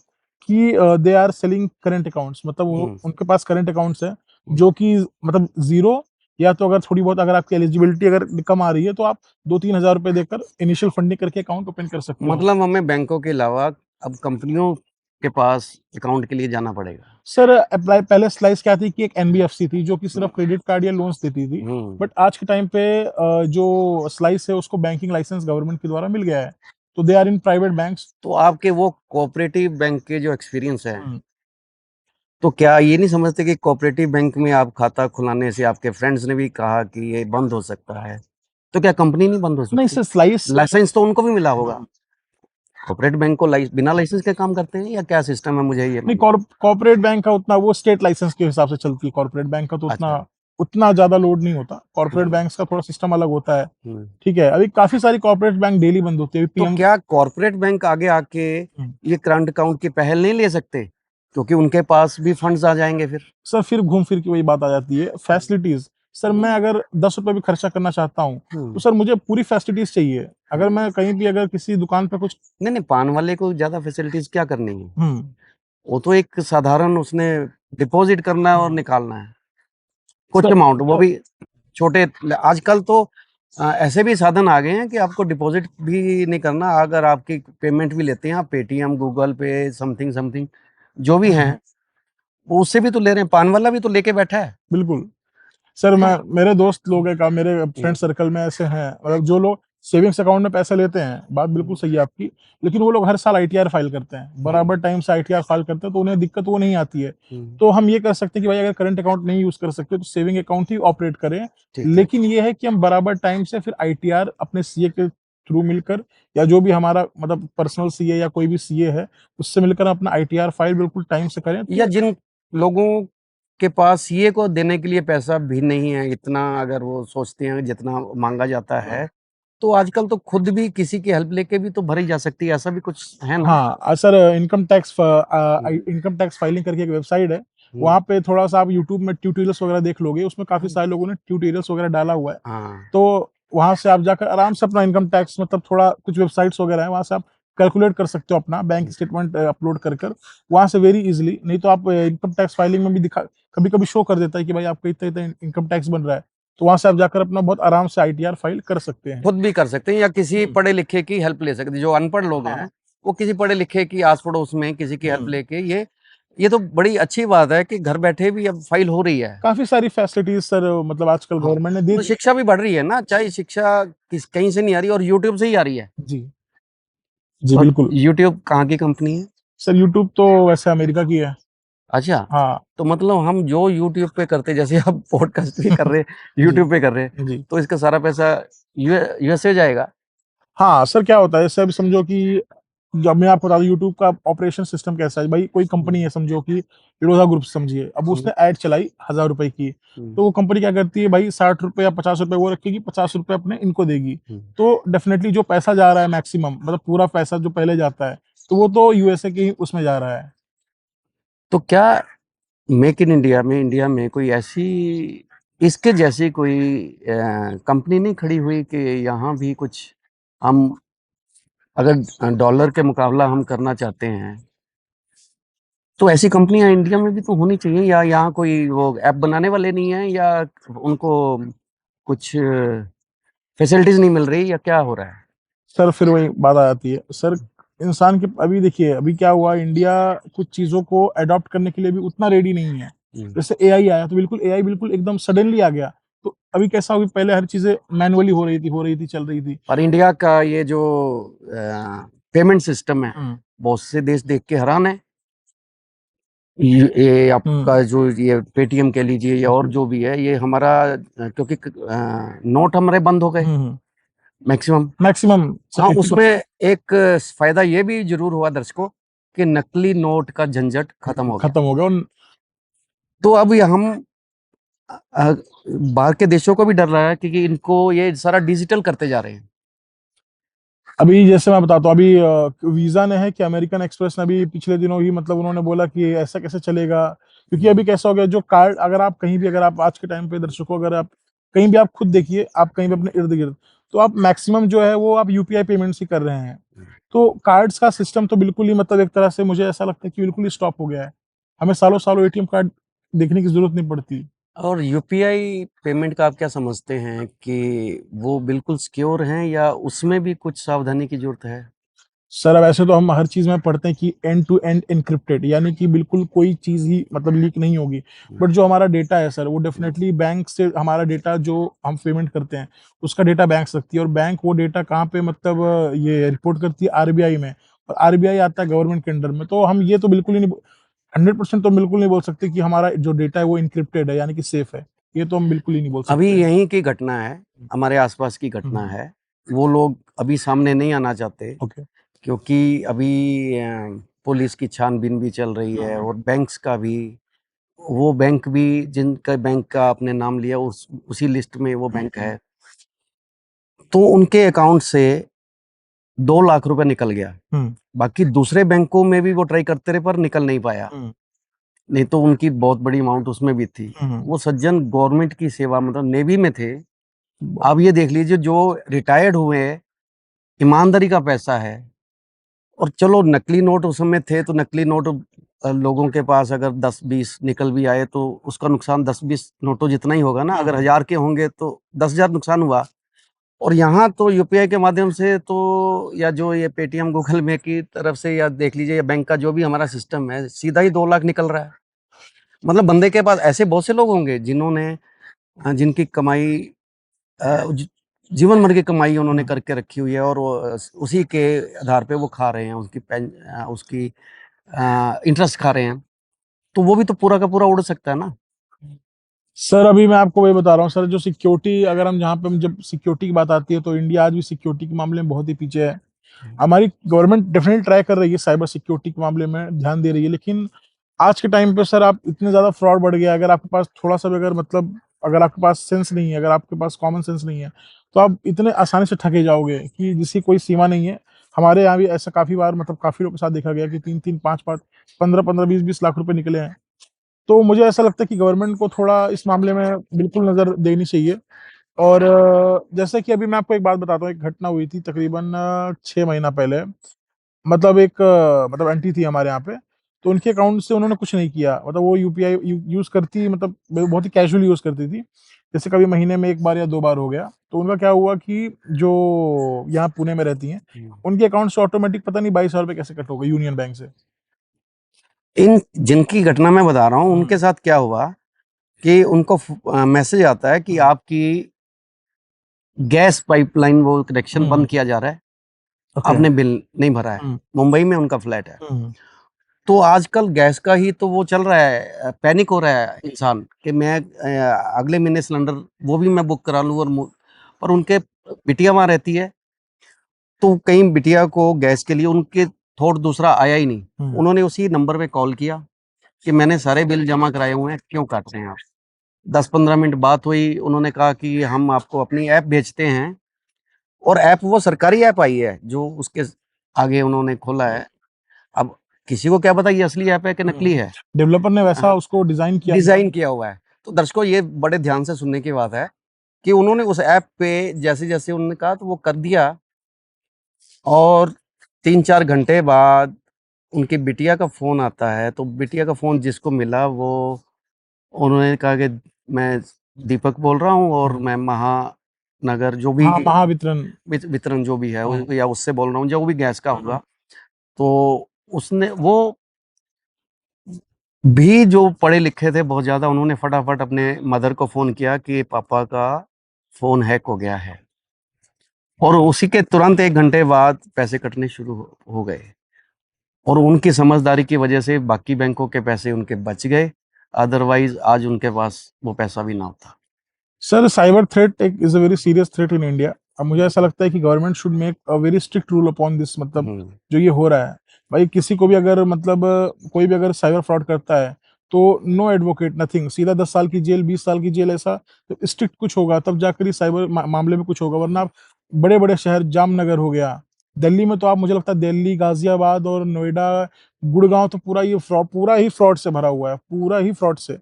कि they are selling current accounts, मतलब वो उनके पास करंट अकाउंट्स है जो कि मतलब जीरो, या तो अगर थोड़ी बहुत अगर आपकी एलिजिबिलिटी अगर कम आ रही है तो आप 2-3 हज़ार रुपए देकर इनिशियल फंडिंग करके अकाउंट ओपन कर सकते हो। मतलब हमें बैंकों के अलावा अब कंपनियों के पास अकाउंट के लिए जाना पड़ेगा? सर पहले स्लाइस क्या थी कि एक एनबीएफसी थी जो कि सिर्फ क्रेडिट कार्ड या लोन्स देती थी, बट आज के टाइम पे जो स्लाइस है उसको बैंकिंग लाइसेंस गवर्नमेंट के द्वारा मिल गया है, तो they are in private banks. तो आपके वो कोऑपरेटिव बैंक के जो एक्सपीरियंस है, तो क्या ये नहीं समझते कि कोऑपरेटिव बैंक में आप खाता खुलाने से, आपके फ्रेंड्स ने भी कहा कि ये बंद हो सकता है, तो क्या कंपनी नहीं बंद हो नहीं सकती? सर, स्लाइस लाइसेंस तो उनको भी मिला होगा। कोऑपरेटिव बैंक को बिना लाइसेंस के काम करते हैं या क्या सिस्टम है, मुझे ये नहीं, मालूम। कॉर्पोरेट बैंक का उतना वो स्टेट लाइसेंस के हिसाब से चलती है। कॉर्पोरेट बैंक का तो उतना अच्छा। उतना ज्यादा लोड नहीं होता। कॉर्पोरेट हम्म, बैंक्स का थोड़ा सिस्टम अलग होता है। हम्म। ठीक है, अभी काफी सारी कॉर्पोरेट बैंक डेली बंद होती है। अभी तो पीएम क्या कॉर्पोरेट बैंक आगे आके ये करंट अकाउंट की पहल नहीं ले सकते, क्योंकि उनके पास भी फंड्स आ जाएंगे फिर? सर फिर घूम फिर के वही बात आ जाती है, फैसिलिटीज। सर मैं अगर 10 रुपए भी खर्चा करना चाहता हूँ तो सर मुझे पूरी फैसिलिटीज चाहिए। अगर मैं कहीं भी अगर किसी दुकान पे कुछ नहीं नहीं, पान वाले को ज्यादा फैसिलिटीज क्या करनी है? हम्म वो तो एक साधारण उसने डिपॉजिट करना है और निकालना है कुछ सर अमाउंट, वो भी छोटे। आजकल तो ऐसे भी साधन आ गए हैं कि आपको डिपॉजिट भी नहीं करना, अगर आपकी पेमेंट भी लेते हैं आप, पेटीएम, गूगल पे, समथिंग समथिंग जो भी हैं, वो उससे भी तो ले रहे हैं। पान वाला भी तो लेके बैठा है। बिल्कुल। सर मैं मेरे दोस्त लोग हैं, मेरे फ्रेंड सर्कल में ऐसे हैं, मतलब जो लोग सेविंग्स अकाउंट में पैसे लेते हैं, बात बिल्कुल सही है आपकी, लेकिन वो लोग हर साल आईटीआर फाइल करते हैं, बराबर टाइम से आईटीआर फाइल करते हैं, तो उन्हें दिक्कत वो नहीं आती है। तो हम ये कर सकते हैं कि भाई अगर करंट अकाउंट नहीं यूज कर सकते तो सेविंग अकाउंट ही ऑपरेट करें। ठीक है। लेकिन ये है कि हम बराबर टाइम से फिर आईटीआर अपने सीए के थ्रू मिलकर, या जो भी हमारा मतलब पर्सनल सीए या कोई भी सीए है उससे मिलकर अपना आईटीआर फाइल बिल्कुल टाइम से करें। या तो जिन लोगों के पास सीए को देने के लिए पैसा भी नहीं है इतना, अगर वो सोचते हैं जितना मांगा जाता है, तो आजकल तो खुद भी किसी की हेल्प लेके भी तो भरी जा सकती है, ऐसा भी कुछ है ना? हाँ सर, हम्म, इनकम टैक्स फाइलिंग करके एक वेबसाइट है, हम्म, वहाँ पे थोड़ा सा आप यूट्यूब में ट्यूटोरियल्स वगैरह देख लोगे, उसमें काफी सारे लोगों ने ट्यूटोरियल्स वगैरह डाला हुआ है। हाँ। तो वहां से आप जाकर आराम से अपना इनकम टैक्स, मतलब थोड़ा कुछ वेबसाइट्स वगैरह है वहां से आप कैलकुलेट कर सकते हो अपना बैंक स्टेटमेंट अपलोड कर कर वहां से वेरी इजीली। नहीं तो आप इनकम टैक्स फाइलिंग में भी दिखा, कभी कभी शो कर देता है कि भाई आपका इतना इतना इनकम टैक्स बन रहा है, तो वहां से आप जाकर अपना बहुत आराम से आईटीआर फाइल कर सकते हैं। खुद भी कर सकते हैं या किसी हम्म। पढ़े लिखे की हेल्प ले सकते हैं, जो अनपढ़ लोग हाँ। हैं वो किसी पढ़े लिखे की आस पड़ोस में किसी की हेल्प हम्म। लेके, ये तो बड़ी अच्छी बात है कि घर बैठे भी अब फाइल हो रही है। काफी सारी फैसिलिटीज सर, मतलब आजकल हाँ, गवर्नमेंट ने दे तो दी। शिक्षा भी बढ़ रही है ना, चाहे शिक्षा कहीं से नहीं आ रही और यूट्यूब से ही आ रही है। जी। जी और बिल्कुल। यूट्यूब कहाँ की कंपनी है? सर यूट्यूब तो वैसे अमेरिका की है। अच्छा, हाँ तो मतलब हम जो यूट्यूब पे करते, जैसे आप पॉडकास्ट भी कर रहे हैं, जी यूट्यूब पे कर रहे हैं, जी। तो इसका सारा पैसा यूएसए जाएगा? हाँ सर, क्या होता है जैसे अभी समझो कि जब मैं आपको बता दूं यूट्यूब का ऑपरेशन सिस्टम कैसा है भाई। कोई कंपनी है समझो कि विरोधा ग्रुप समझिए, अब हम्म, उसने ऐड चलाई 1,000 रुपए की, हम्म, तो वो कंपनी क्या करती है भाई, 60 रुपए या 50 रुपए वो रखेगी, 50 रुपए अपने इनको देगी। हम्म। तो डेफिनेटली जो पैसा जा रहा है मैक्सिमम, मतलब पूरा पैसा जो पहले जाता है, तो वो तो यूएसए के ही उसमें जा रहा है। तो क्या मेक इन इंडिया में, इंडिया में कोई ऐसी इसके जैसी कोई कंपनी नहीं खड़ी हुई कि यहाँ भी कुछ हम, अगर डॉलर के मुकाबला हम करना चाहते हैं, तो ऐसी कंपनियां इंडिया में भी तो होनी चाहिए? या यहाँ कोई वो ऐप बनाने वाले नहीं है, या उनको कुछ फैसिलिटीज नहीं मिल रही, या क्या हो रहा है? सर फिर वही बात आ जाती है सर, इंसान के अभी देखिए अभी क्या हुआ, इंडिया कुछ चीजों को अडॉप्ट करने के लिए भी उतना रेडी नहीं है। हम्म। जैसे एआई आया तो बिल्कुल एआई बिल्कुल एकदम सडनली आ गया। तो अभी कैसा होगी, पहले हर चीजें मैनुअली हो रही थी चल रही थी। और इंडिया का ये जो पेमेंट सिस्टम है, हम्म बहुत से देश देख के हैरान है। ये हम्म आपका जो ये पेटीएम कह लीजिए या और जो भी है, ये हमारा क्योंकि नोट हमारे बंद हो गए मैक्सिमम। मैक्सिमम हाँ, सर 80%। उसमें एक फायदा ये भी जरूर हुआ दर्शकों, कि नकली नोट का झंझट खत्म हो गया। खत्म हो गया। और तो अब ये हम बाहर के देशों को भी डर रहा है, क्योंकि इनको ये सारा डिजिटल करते जा रहे हैं। अभी जैसे मैं बताता हूँ, अभी वीजा ने है कि अमेरिकन एक्सप्रेस ने अभी पिछले दिनों ही मतलब उन्होंने बोला कि ऐसा कैसे चलेगा। क्योंकि अभी कैसा हो गया, जो कार्ड अगर आप कहीं भी, अगर आप आज के टाइम पे दर्शकों, अगर आप कहीं भी, आप खुद देखिए, आप कहीं भी अपने इर्द गिर्द, तो आप मैक्सिमम जो है वो आप यूपीआई पेमेंट्स ही कर रहे हैं। तो कार्ड्स का सिस्टम तो बिल्कुल ही मतलब एक तरह से मुझे ऐसा लगता है कि बिल्कुल ही स्टॉप हो गया है। हमें सालों सालों एटीएम कार्ड देखने की जरूरत नहीं पड़ती। और यूपीआई पेमेंट का आप क्या समझते हैं कि वो बिल्कुल सिक्योर हैं, या उसमें भी कुछ सावधानी की जरूरत है? सर अब ऐसे तो हम हर चीज में पढ़ते हैं कि एंड टू एंड एनक्रिप्टेड, यानी कि बिल्कुल कोई चीज ही मतलब लीक नहीं होगी। बट जो हमारा डेटा है सर, वो डेफिनेटली बैंक से हमारा डेटा जो हम पेमेंट करते हैं उसका डेटा बैंक से रखती है। और बैंक वो डेटा कहाँ पे मतलब ये रिपोर्ट करती है आरबीआई में। और आरबीआई आता है गवर्नमेंट के अंडर में। तो हम ये तो बिल्कुल ही नहीं, 100% तो बिल्कुल नहीं बोल सकते कि हमारा जो डेटा है वो इनक्रिप्टेड है यानी कि सेफ है। ये तो हम बिल्कुल ही नहीं बोल अभी सकते। यहीं की घटना है, हमारे आसपास की घटना है। वो लोग अभी सामने नहीं आना चाहते, ओके। क्योंकि अभी पुलिस की छानबीन भी चल रही है, और बैंक्स का भी, वो बैंक भी जिनका बैंक का आपने नाम लिया उसी लिस्ट में वो बैंक है। तो उनके अकाउंट से 2 लाख रुपए निकल गया। हम्म बाकी दूसरे बैंकों में भी वो ट्राई करते रहे, पर निकल नहीं पाया। हम्म नहीं तो उनकी बहुत बड़ी अमाउंट उसमें भी थी। हम्म वो सज्जन गवर्नमेंट की सेवा, मतलब नेवी में थे। आप ये देख लीजिए, जो रिटायर्ड हुए हैं, ईमानदारी का पैसा है। और चलो नकली नोट उस समय थे, तो नकली नोट लोगों के पास अगर 10-20 निकल भी आए तो उसका नुकसान 10-20 नोटों जितना ही होगा ना। अगर 1000 के होंगे तो 10,000 नुकसान हुआ। और यहाँ तो यूपीआई के माध्यम से तो, या जो ये पेटीएम गूगल पे की तरफ से, या देख लीजिए, या बैंक का जो भी हमारा सिस्टम है, सीधा ही 2 लाख निकल रहा है। मतलब बंदे के पास ऐसे बहुत से लोग होंगे जिन्होंने जिनकी कमाई ज- जीवन भर की कमाई उन्होंने करके रखी हुई है, और वो उसी के आधार पे वो खा रहे हैं, उसकी इंटरेस्ट खा रहे हैं। तो वो भी तो पूरा का पूरा उड़ सकता है ना। सर अभी मैं आपको वही बता रहा हूँ सर, जो सिक्योरिटी, अगर हम जहाँ पे हम जब सिक्योरिटी की बात आती है तो इंडिया आज भी सिक्योरिटी के मामले में बहुत ही पीछे है। हमारी गवर्नमेंट डेफिनेटली ट्राई कर रही है, साइबर सिक्योरिटी के मामले में ध्यान दे रही है। लेकिन आज के टाइम पे सर आप इतने ज्यादा फ्रॉड बढ़ गया है, अगर आपके पास थोड़ा सा भी अगर मतलब अगर आपके पास सेंस नहीं है, अगर आपके पास कॉमन सेंस नहीं है, तो आप इतने आसानी से ठगे जाओगे कि जिसकी कोई सीमा नहीं है। हमारे यहाँ भी ऐसा काफी बार मतलब काफी लोगों के साथ देखा गया कि 3-3, 5-5, 15-15, 20-20 लाख रुपए निकले हैं। तो मुझे ऐसा लगता है कि गवर्नमेंट को थोड़ा इस मामले में बिल्कुल नज़र देनी चाहिए। और जैसे कि अभी मैं आपको एक बात बताता हूँ, एक घटना हुई थी तकरीबन 6 महीना पहले। मतलब एक मतलब आंटी थी हमारे यहाँ पे, तो उनके अकाउंट से उन्होंने कुछ नहीं किया, मतलब वो यूपीआई यूज़ करती, मतलब बहुत ही कैजुअली यूज़ करती थी। जैसे कभी महीने में 1 बार या 2 बार हो गया, तो उनका क्या हुआ कि जो यहाँ पुणे में रहती हैं, उनके अकाउंट से ऑटोमेटिक पता नहीं 22,000 रुपये कैसे कट हो गए यूनियन बैंक से। इन जिनकी घटना मैं बता रहा हूँ, उनके साथ क्या हुआ कि उनको मैसेज आता है कि आपकी गैस पाइपलाइन वो कनेक्शन बंद किया जा रहा है, ओके। आपने बिल नहीं भरा है। मुंबई में उनका फ्लैट है। तो आजकल गैस का ही तो वो चल रहा है, पैनिक हो रहा है इंसान कि मैं अगले महीने सिलेंडर वो भी मैं बुक करा लूँ और पर उनके बिटिया वहाँ रहती है, तो कहीं बिटिया को गैस के लिए उनके थॉट दूसरा आया ही नहीं। उन्होंने उसी नंबर पे कॉल किया कि मैंने सारे बिल जमा कराए हुए हैं, क्यों काट रहे हैं आप? 10-15 मिनट बात हुई, उन्होंने कहा कि हम आपको अपनी ऐप भेजते हैं, और ऐप वो सरकारी ऐप आई है जो उसके आगे उन्होंने खोला है। अब किसी को क्या पता ये असली ऐप है कि नकली है? डेवलपर ने वैसा हाँ, उसको डिजाइन किया डिज़ाइन किया हुआ है। तो दर्शकों ये बड़े ध्यान से सुनने की बात है कि उन्होंने उस ऐप पे जैसे-जैसे उन्होंने कहा तो वो कर दिया, और 3-4 घंटे बाद उनकी बिटिया का फ़ोन आता है, तो बिटिया का फ़ोन जिसको मिला वो उन्होंने कहा कि मैं दीपक बोल रहा हूँ और मैं महानगर जो भी हाँ, महावितरण वितरण जो भी है हाँ। या उससे बोल रहा हूँ, जो भी गैस का होगा। तो उसने वो भी जो पढ़े लिखे थे बहुत ज़्यादा, उन्होंने फटाफट अपने मदर को फ़ोन किया कि पापा का फ़ोन हैक हो गया है, और उसी के तुरंत 1 घंटे बाद पैसे कटने शुरू हो गए, और उनकी समझदारी की वजह से बाकी बैंकों के पैसे उनके बच गए, अदरवाइज़ आज उनके पास वो पैसा भी ना होता। सर साइबर थ्रेट एक is a very serious threat in India. अब मुझे ऐसा लगता है कि government should make a very strict rule upon this, मतलब हुँ, जो ये हो रहा है। भाई किसी को भी अगर मतलब कोई भी अगर साइबर फ्रॉड करता है तो नो एडवोकेट नथिंग, सीधा 10 साल की जेल, 20 साल की जेल, ऐसा तो स्ट्रिक्ट कुछ होगा तब जाकर ही साइबर मामले में कुछ होगा, वरना आप बड़े बड़े शहर, जामनगर हो गया, दिल्ली में तो आप, मुझे लगता है दिल्ली, गाजियाबाद और नोएडा, गुड़गांव तो पूरा ये फ्रॉड, पूरा ही फ्रॉड से भरा हुआ है, पूरा ही फ्रॉड से।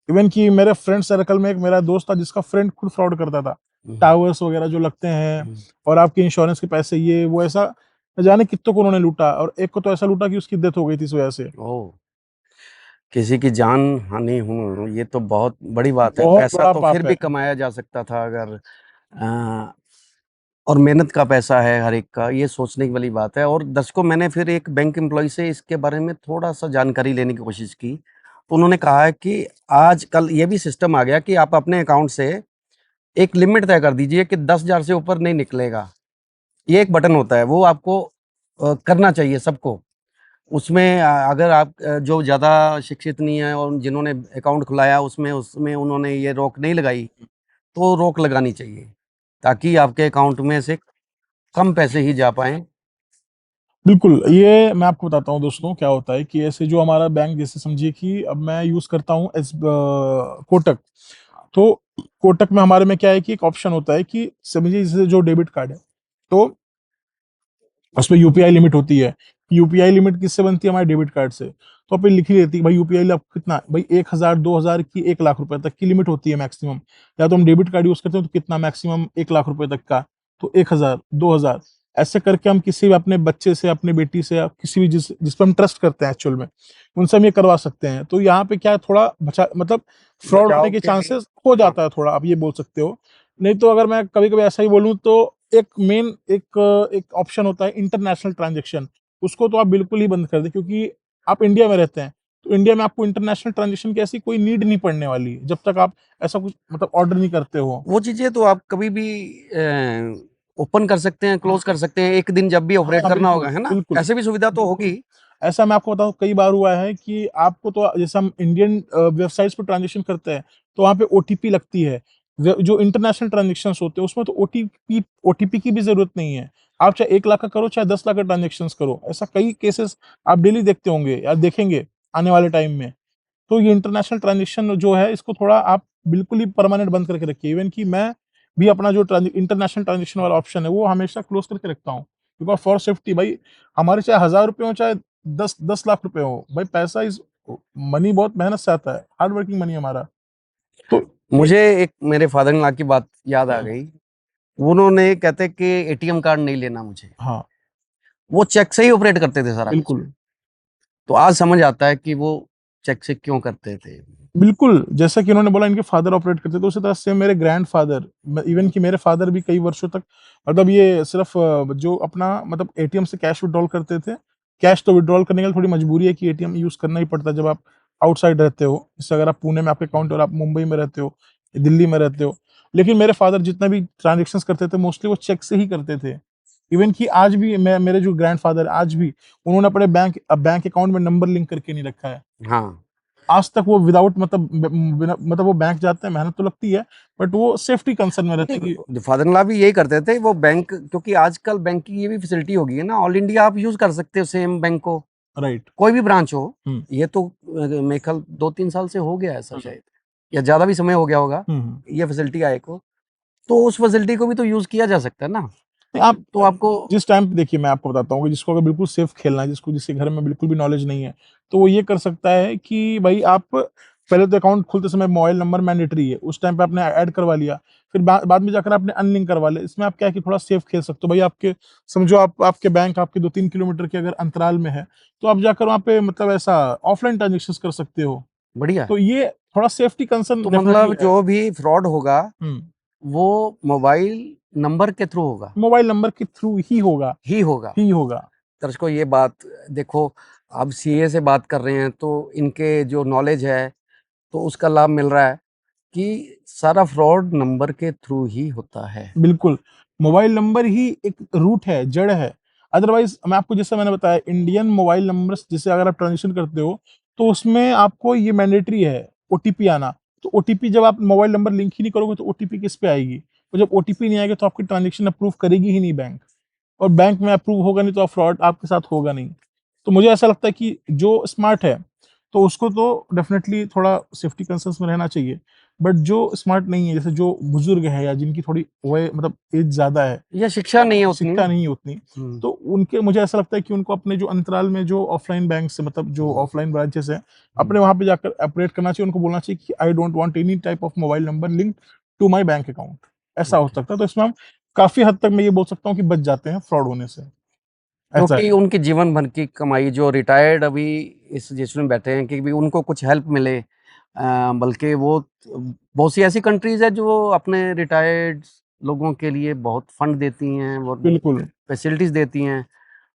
इवन कि मेरे फ्रेंड सर्कल में एक मेरा दोस्त था जिसका फ्रेंड खुद फ्रॉड करता था, हुँ, टावर्स वगैरह जो लगते हैं हुँ। और आपके इंश्योरेंस के पैसे, ये वो, ऐसा न जाने कितनों को उन्होंने लूटा, और एक को तो ऐसा लूटा कि उसकी डेथ हो गई थी इस वजह से। ओह! किसी की जान हानि हो ये तो बहुत बड़ी बात है। बहुत पैसा बड़ा तो फिर पाप है। भी कमाया जा सकता था अगर अ, और मेहनत का पैसा है हर एक का, ये सोचने की वाली बात है। और दर्शकों, मैंने फिर एक बैंक एम्प्लॉयी से इसके बारे में थोड़ा-सा जानकारी लेने की कोशिश की। तो उन्होंने कहा है कि आजकल ये भी सिस्टम आ गया कि आप अपने अकाउंट से एक लिमिट तय कर दीजिए कि 10,000 से ऊपर नहीं निकलेगा। ये एक बटन होता है, वो आपको करना चाहिए सबको। उसमें अगर आप जो ज़्यादा शिक्षित नहीं है और जिन्होंने अकाउंट खुलाया उसमें उसमें उन्होंने ये रोक नहीं लगाई, तो रोक लगानी चाहिए, ताकि आपके अकाउंट में से कम पैसे ही जा पाएँ। बिल्कुल, ये मैं आपको बताता हूँ दोस्तों क्या होता है कि ऐसे जो हमारा बैंक, जैसे समझिए कि अब मैं यूज़ करता हूँ कोटक। तो कोटक में हमारे में क्या है कि एक ऑप्शन होता है कि समझिए जैसे जो डेबिट कार्ड है, तो उसमें यूपीआई लिमिट होती है। यूपीआई लिमिट किससे बनती है? हमारे डेबिट कार्ड से। तो पे लिखी रहती है भाई यूपीआई आपको कितना, भाई 1000, 2000 की 1 लाख रुपए तक की लिमिट होती है मैक्सिमम। या तो हम डेबिट कार्ड यूज करते हैं तो कितना मैक्सिमम 1 लाख रुपए तक का, तो 1000, 2000, ऐसे करके हम किसी भी अपने बच्चे से, अपने बेटी से, या किसी भी जिस पर हम ट्रस्ट करते हैं एक्चुअल में, उनसे हम ये करवा सकते हैं। तो यहाँ पे क्या है, थोड़ा बचा मतलब फ्रॉड होने बचाव के के लिए। चांसेस हो हाँ। जाता है थोड़ा, आप ये बोल सकते हो। नहीं तो अगर मैं कभी कभी ऐसा ही बोलूँ तो एक मेन एक ऑप्शन होता है इंटरनेशनल ट्रांजैक्शन। उसको तो आप बिल्कुल ही बंद कर दें, क्योंकि आप इंडिया में रहते हैं, तो इंडिया में आपको इंटरनेशनल ट्रांजैक्शन की ऐसी कोई नीड नहीं पड़ने वाली जब तक आप ऐसा कुछ मतलब ऑर्डर नहीं करते हो। वो चीज़ें तो आप कभी भी ओपन कर सकते हैं, क्लोज़ कर सकते हैं, एक दिन जब भी ऑपरेट हाँ करना बिल्कुल होगा, है ना? बिल्कुल ऐसे भी सुविधा तो होगी। ऐसा मैं आपको बताऊँ, कई बार हुआ है कि आपको तो जैसे हम इंडियन वेबसाइट्स पे ट्रांज़ैक्शन करते हैं, तो वहाँ पे ओटीपी लगती है। व जो इंटरनेशनल ट्रांज़ैक्शंस होते हैं, उसमें तो ओटीपी की भी ज़रूरत नहीं है। आप चाहे 1 लाख का करो, चाहे 10 लाख का ट्रांज़ैक्शंस करो। ऐसा कई केसेस आप डेली देखते होंगे या देखेंगे आने वाले टाइम में। तो ये इंटरनेशनल ट्रांज़ैक्शन जो है, इसको थोड़ा आप बिल्कुल ही परमानेंट बंद करके रखिए। इवन कि मैं भी अपना जो इंटरनेशनल ट्रांज़ैक्शन वाला ऑप्शन है, वो हमेशा क्लोज़ करके रखता हूँ। बिकॉज़ फॉर सेफ्टी, भाई हमारे चाहे ₹1000 हो, चाहे 10 लाख रुपए हो, भाई पैसा इज़ मनी, बहुत मेहनत से आता है, हार्ड वर्किंग मनी हमारा। तो ये मुझे एक मेरे फादर इन लॉ की बात याद आ गई। उन्होंने कहते कि एटीएम कार्ड नहीं लेना मुझे। हाँ, वो चेक से ही ऑपरेट करते थे सारा कुछ। बिल्कुल। तो आज समझ आता है कि वो चेक से क्यों करते थे। बिल्कुल, जैसा कि उन्होंने बोला इनके फादर ऑपरेट करते थे, उसी तरह से मेरे ग्रैंडफ़ादर, म इवन कि मेरे फादर भी कई वर्षों तक मतलब ये सिर्फ़ जो अपना मतलब एटीएम से कैश विथड्रॉल करते थे। कैश तो विथड्रॉल करने के लिए थोड़ी मजबूरी है कि एटीएम यूज़ करना ही पड़ता है जब आप आउटसाइड रहते हो। जैसे अगर आप पुणे में आपके अकाउंट है और आप मुंबई में रहते हो, दिल्ली में रहते हो। लेकिन मेरे फादर जितना भी ट्रांज़ैक्शंस करते थे, मोस्टली वो चेक से ही करते थे। इवन कि आज भी मेरे जो ग्रैंडफादर आज भी उन्होंने अपने बैंक अकाउंट में नंबर लिंक करके नहीं रखा है। हाँ, आज तक वो विदाउट मतलब मतलब वो बैंक जाते हैं, मेहनत तो लगती है, बट वो सेफ्टी कंसर्न में रहते हैं कि फादर इन लॉ भी यही करते थे। वो बैंक, क्योंकि आजकल बैंक की ये भी फैसिलिटी हो गई है ना, ऑल इंडिया आप यूज कर सकते हो सेम बैंक को, राइट। कोई भी ब्रांच हो। हम्म ये तो मेरे ख्याल 2-3 साल से हो गया ऐसा शायद, या ज्यादा भी समय हो गया होगा हम्म। ये फैसिलिटी आए को। तो उस फैसिलिटी को भी तो यूज किया जा सकता है ना। नहीं, आप तो आपको जिस टाइम पे देखिए मैं आपको बताता हूँ कि जिसको अगर बिल्कुल सेफ खेलना है, जिसके घर में बिल्कुल भी नॉलेज नहीं है, तो वो ये कर सकता है कि भाई आप पहले तो अकाउंट खुलते समय मोबाइल नंबर मैंडेटरी है, उस टाइम पे आपने ऐड करवा लिया, फिर बाद में जाकर आपने अनलिंक करवा लिया। इसमें आप क्या है कि थोड़ा सेफ खेल सकते हो भाई। आपके समझो आपके बैंक आपके 2-3 किलोमीटर के अगर अंतराल में है, तो आप जाकर वहाँ पे मतलब ऐसा ऑफलाइन ट्रांजेक्शन कर सकते हो। बढ़िया। तो ये थोड़ा सेफ्टी कंसर्न तो डेफिनेटली मतलब है। जो भी फ्रॉड होगा हम्म। वो मोबाइल नंबर के थ्रू होगा मोबाइल नंबर के थ्रू ही होगा। ही होगा। ही होगा। दर्शकों ये बात देखो, अब सीए से बात कर रहे हैं तो इनके जो नॉलेज है तो उसका लाभ मिल रहा है कि सारा फ्रॉड नंबर के थ्रू ही होता है। बिल्कुल, मोबाइल नंबर ही एक रूट है, जड़ है। अदरवाइज़ मैं आपको जैसे मैंने बताया इंडियन मोबाइल नंबर्स जैसे अगर आप ट्रांज़ैक्शन करते हो, तो उसमें आपको ये मैंडेटरी है ओटीपी आना। तो ओटीपी जब आप मोबाइल नंबर लिंक ही नहीं करोगे तो ओटीपी किस पे आएगी? और जब ओटीपी नहीं आएगा तो आपकी ट्रांज़ैक्शन अप्रूव करेगी ही नहीं बैंक। और बैंक में अप्रूव होगा नहीं तो फ्रॉड आपके साथ होगा नहीं। तो मुझे ऐसा लगता है कि जो स्मार्ट है, तो उसको तो डेफ़िनेटली थोड़ा सेफ्टी कंसर्न्स में रहना चाहिए। बट जो स्मार्ट नहीं है, जैसे जो बुजुर्ग है या जिनकी थोड़ी वय मतलब एज ज़्यादा है, या शिक्षा नहीं है उतनी। शिक्षा नहीं है उतनी, हम्म, तो उनके मुझे ऐसा लगता है कि उनको अपने जो अंतराल में जो ऑफलाइन बैंक से मतलब जो हम्म, ऑफलाइन ब्रांचेस हैं, हम्म, अपने वहाँ पे जाकर ऑपरेट करना चाहिए। उनको बोलना चाहिए कि I don't want any type of mobile number linked to my bank account. ऐसा हो ओके। सकता है। तो इसमें हम काफ़ी हद तक मैं ये बोल सकता हूँ कि बच जाते हैं फ्रॉड होने से। ऐसा क्योंकि है। उनकी जीवन भर की कमाई, जो रिटायर्ड अभी इस सिचुएशन में बैठे हैं कि भी उनको कुछ हेल्प मिले, बल्कि वो बहुत सी ऐसी कंट्रीज है जो अपने रिटायर्ड लोगों के लिए बहुत फंड देती हैं और बिल्कुल। फैसिलिटीज देती हैं,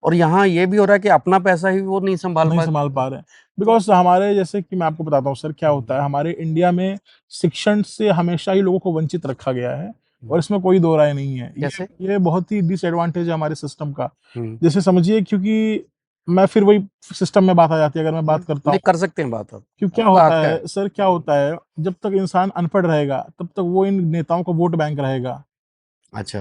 और यहाँ ये भी हो रहा है कि अपना पैसा ही वो नहीं संभाल नहीं पा। संभाल पा रहे हैं। तो बिकॉज़ हमारे जैसे कि मैं आपको बताता हूँ सर क्या होता है, हमारे इंडिया में शिक्षण से हमेशा ही लोगों को वंचित रखा गया है और इसमें कोई दो राय नहीं है। कैसे? ये बहुत ही डिसएडवांटेज है हमारे सिस्टम का। हम्म, जैसे समझिए क्योंकि मैं फिर वही सिस्टम में बात आ जाती है अगर मैं बात करता नहीं हूँ। कर सकते हैं बात अब, क्यों क्या आपका होता हक है। है सर, क्या होता है जब तक इंसान अनपढ़ रहेगा तब तक वो इन नेताओं का वोट बैंक रहेगा। अच्छा।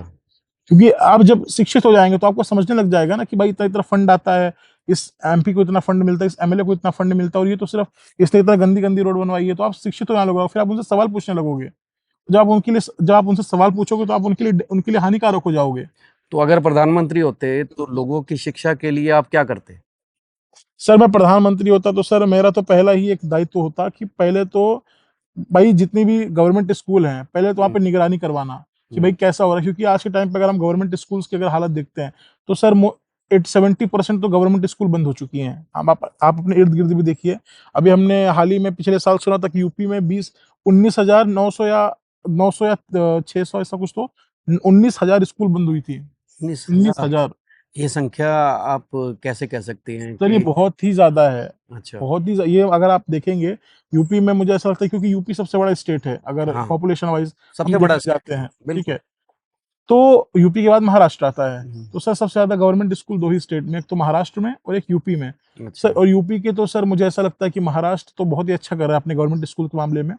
क्योंकि आप जब शिक्षित हो जाएँगे तो आपको समझने लग जाएगा ना कि भाई इतना-इतना फंड आता है, इस एमपी को इतना फंड मिलता है, इस एमएलए को इतना फंड मिलता है और ये तो सिर्फ इसने इतना गंदी-गंदी रोड बनवाई है, तो आप शिक्षित हो जाने लगोगे, फिर आप उनसे सवाल पूछने लगोगे। जब आप उनसे सवाल पूछोगे तो आप उनके लिए हानिकारक हो जाओगे। तो अगर प्रधानमंत्री होते तो लोगों की शिक्षा के लिए आप क्या करते? सर मैं प्रधानमंत्री होता तो सर मेरा तो पहला ही एक दायित्व होता कि पहले तो भाई जितनी भी गवर्नमेंट स्कूल हैं, पहले तो वहाँ हम्म, पे निगरानी करवाना कि भाई हम्म, कैसा हो रहा है। क्योंकि आज के टाइम पे अगर हम गवर्नमेंट स्कूल्स की अगर हालत देखते हैं, तो सर मो एट 70% तो गवर्नमेंट स्कूल बंद हो चुकी हैं। अब आप अपने इर्द-गिर्द भी देखिए। अभी हमने हाल ही में पिछले साल सुना था कि यूपी में 19,900 या 600 ऐसा कुछ तो 19,000 स्कूल बंद हुई थी। 19,000? 19,000। ये संख्या आप कैसे कह सकते हैं सर ये कि? बहुत ही ज़्यादा है। अच्छा। बहुत ही ये अगर आप देखेंगे यूपी में मुझे ऐसा लगता है क्योंकि यूपी सबसे बड़ा स्टेट है अगर हाँ, पॉपुलेशन वाइज़ हम सबसे बड़ा देखने स्टेट जाते है, हैं, ठीक बिल्कुल। है? तो यूपी के बाद महाराष्ट्र आता है। हम्म, तो सर सबसे ज़्यादा गवर्नमेंट स्कूल 2 ही स्टेट में, एक तो महाराष्ट्र में और एक यूपी में। सर अच्छा। और यूपी के तो सर मुझे ऐसा लगता है कि महाराष्ट्र तो बहुत ही अच्छा कर रहा है अपने गवर्नमेंट स्कूल के मामले में।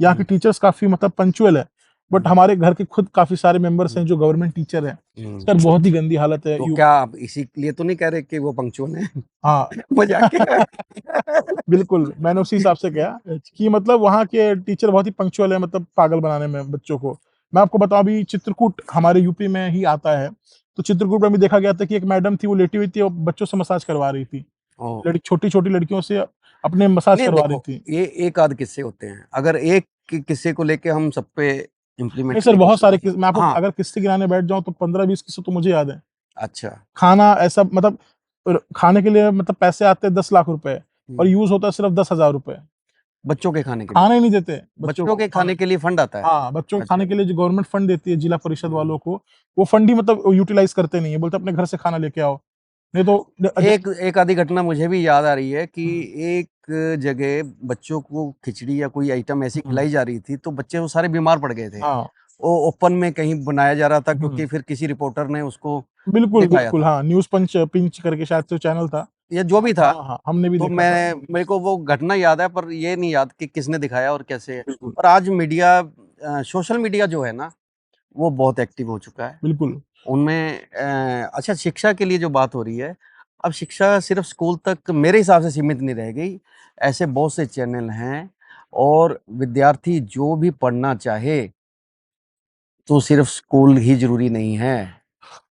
यहाँ के हम्म, टीचर्स काफ़ी मतलब पंक्चुअल है। बट हम्म, हमारे घर के खुद काफ़ी सारे मेंबर्स हम्म, हैं जो गवर्नमेंट टीचर हैं। हम्म। सर बहुत ही गंदी हालत है तो यू क्या आप इसीलिए तो नहीं कह रहे कि वो पंक्चुअल है? हाँ। मजाक है। बिल्कुल, मैंने उसी हिसाब से कहा अच्छा। कि मतलब वहाँ के टीचर बहुत ही पंक्चुअल है मतलब पागल बनाने में बच्चों को। मैं आपको बताऊँ अभी चित्रकूट हमारे यूपी में ही आता है। तो चित्रकूट में भी देखा गया था कि एक मैडम थी वो लेटी हुई थी और बच्चों से मसाज करवा रही थी। ओ, छोटी-छोटी लड़कियों से अपने मसाज नहीं करवा रही देखो, थी। ये एक आध किस्से होते हैं, अगर एक किस्से को लेके हम सब पे नहीं इम्प्लीमेंट सर नहीं कर बहुत सारे सकते। किस्से मैं आपको हाँ। अगर किस्से गिनाने बैठ जाऊँ तो 15-20 किस्से तो मुझे याद है। अच्छा। खाना ऐसा मतलब खाने के लिए मतलब पैसे आते हैं 10 लाख रुपए और हम्म, यूज़ होता है सिर्फ 10,000 रुपए। बच्चों के खाने के लिए? खाना ही नहीं देते बच्चों बच्चों को के खाना। खाने के लिए फंड आता है? हाँ, बच्चों को अच्छा। खाने के लिए जो गवर्नमेंट फंड देती है जिला परिषद हम्म। वालों को, वो फंड ही मतलब यूटिलाइज़ करते नहीं है, बोलते अपने घर से खाना लेके आओ। नहीं तो एक एक आधी घटना मुझे भी याद आ रही है कि हुँ, एक जगह बच्चों को खिचड़ी या कोई आइटम ऐसी हुँ, खिलाई जा रही थी, तो बच्चे वो सारे बीमार पड़ गए थे। हाँ, वो ओपन में कहीं बनाया जा रहा था, क्योंकि हम्म, फिर किसी रिपोर्टर ने उसको बिल्कुल दिखाया बिल्कुल, था, हाँ, न्यूज पंच पिंच करके शायद से चैनल था। या जो भी था। हाँ हाँ, हमने भी तो देखा था। मैं मेरे को वो घटना याद है, पर ये नहीं याद कि किसने दिखाया और कैसे है। बिल्कुल और आज मीडिया, सोशल मीडिया जो है ना, वो बहुत एक्टिव हो चुका है बिल्कुल। उनमें। अच्छा, शिक्षा के लिए जो बात हो रही है, अब शिक्षा सिर्फ स्कूल तक मेरे हिसाब से सीमित नहीं रह गई। ऐसे बहुत से चैनल हैं, और विद्यार्थी जो भी पढ़ना चाहे तो सिर्फ स्कूल ही जरूरी नहीं है।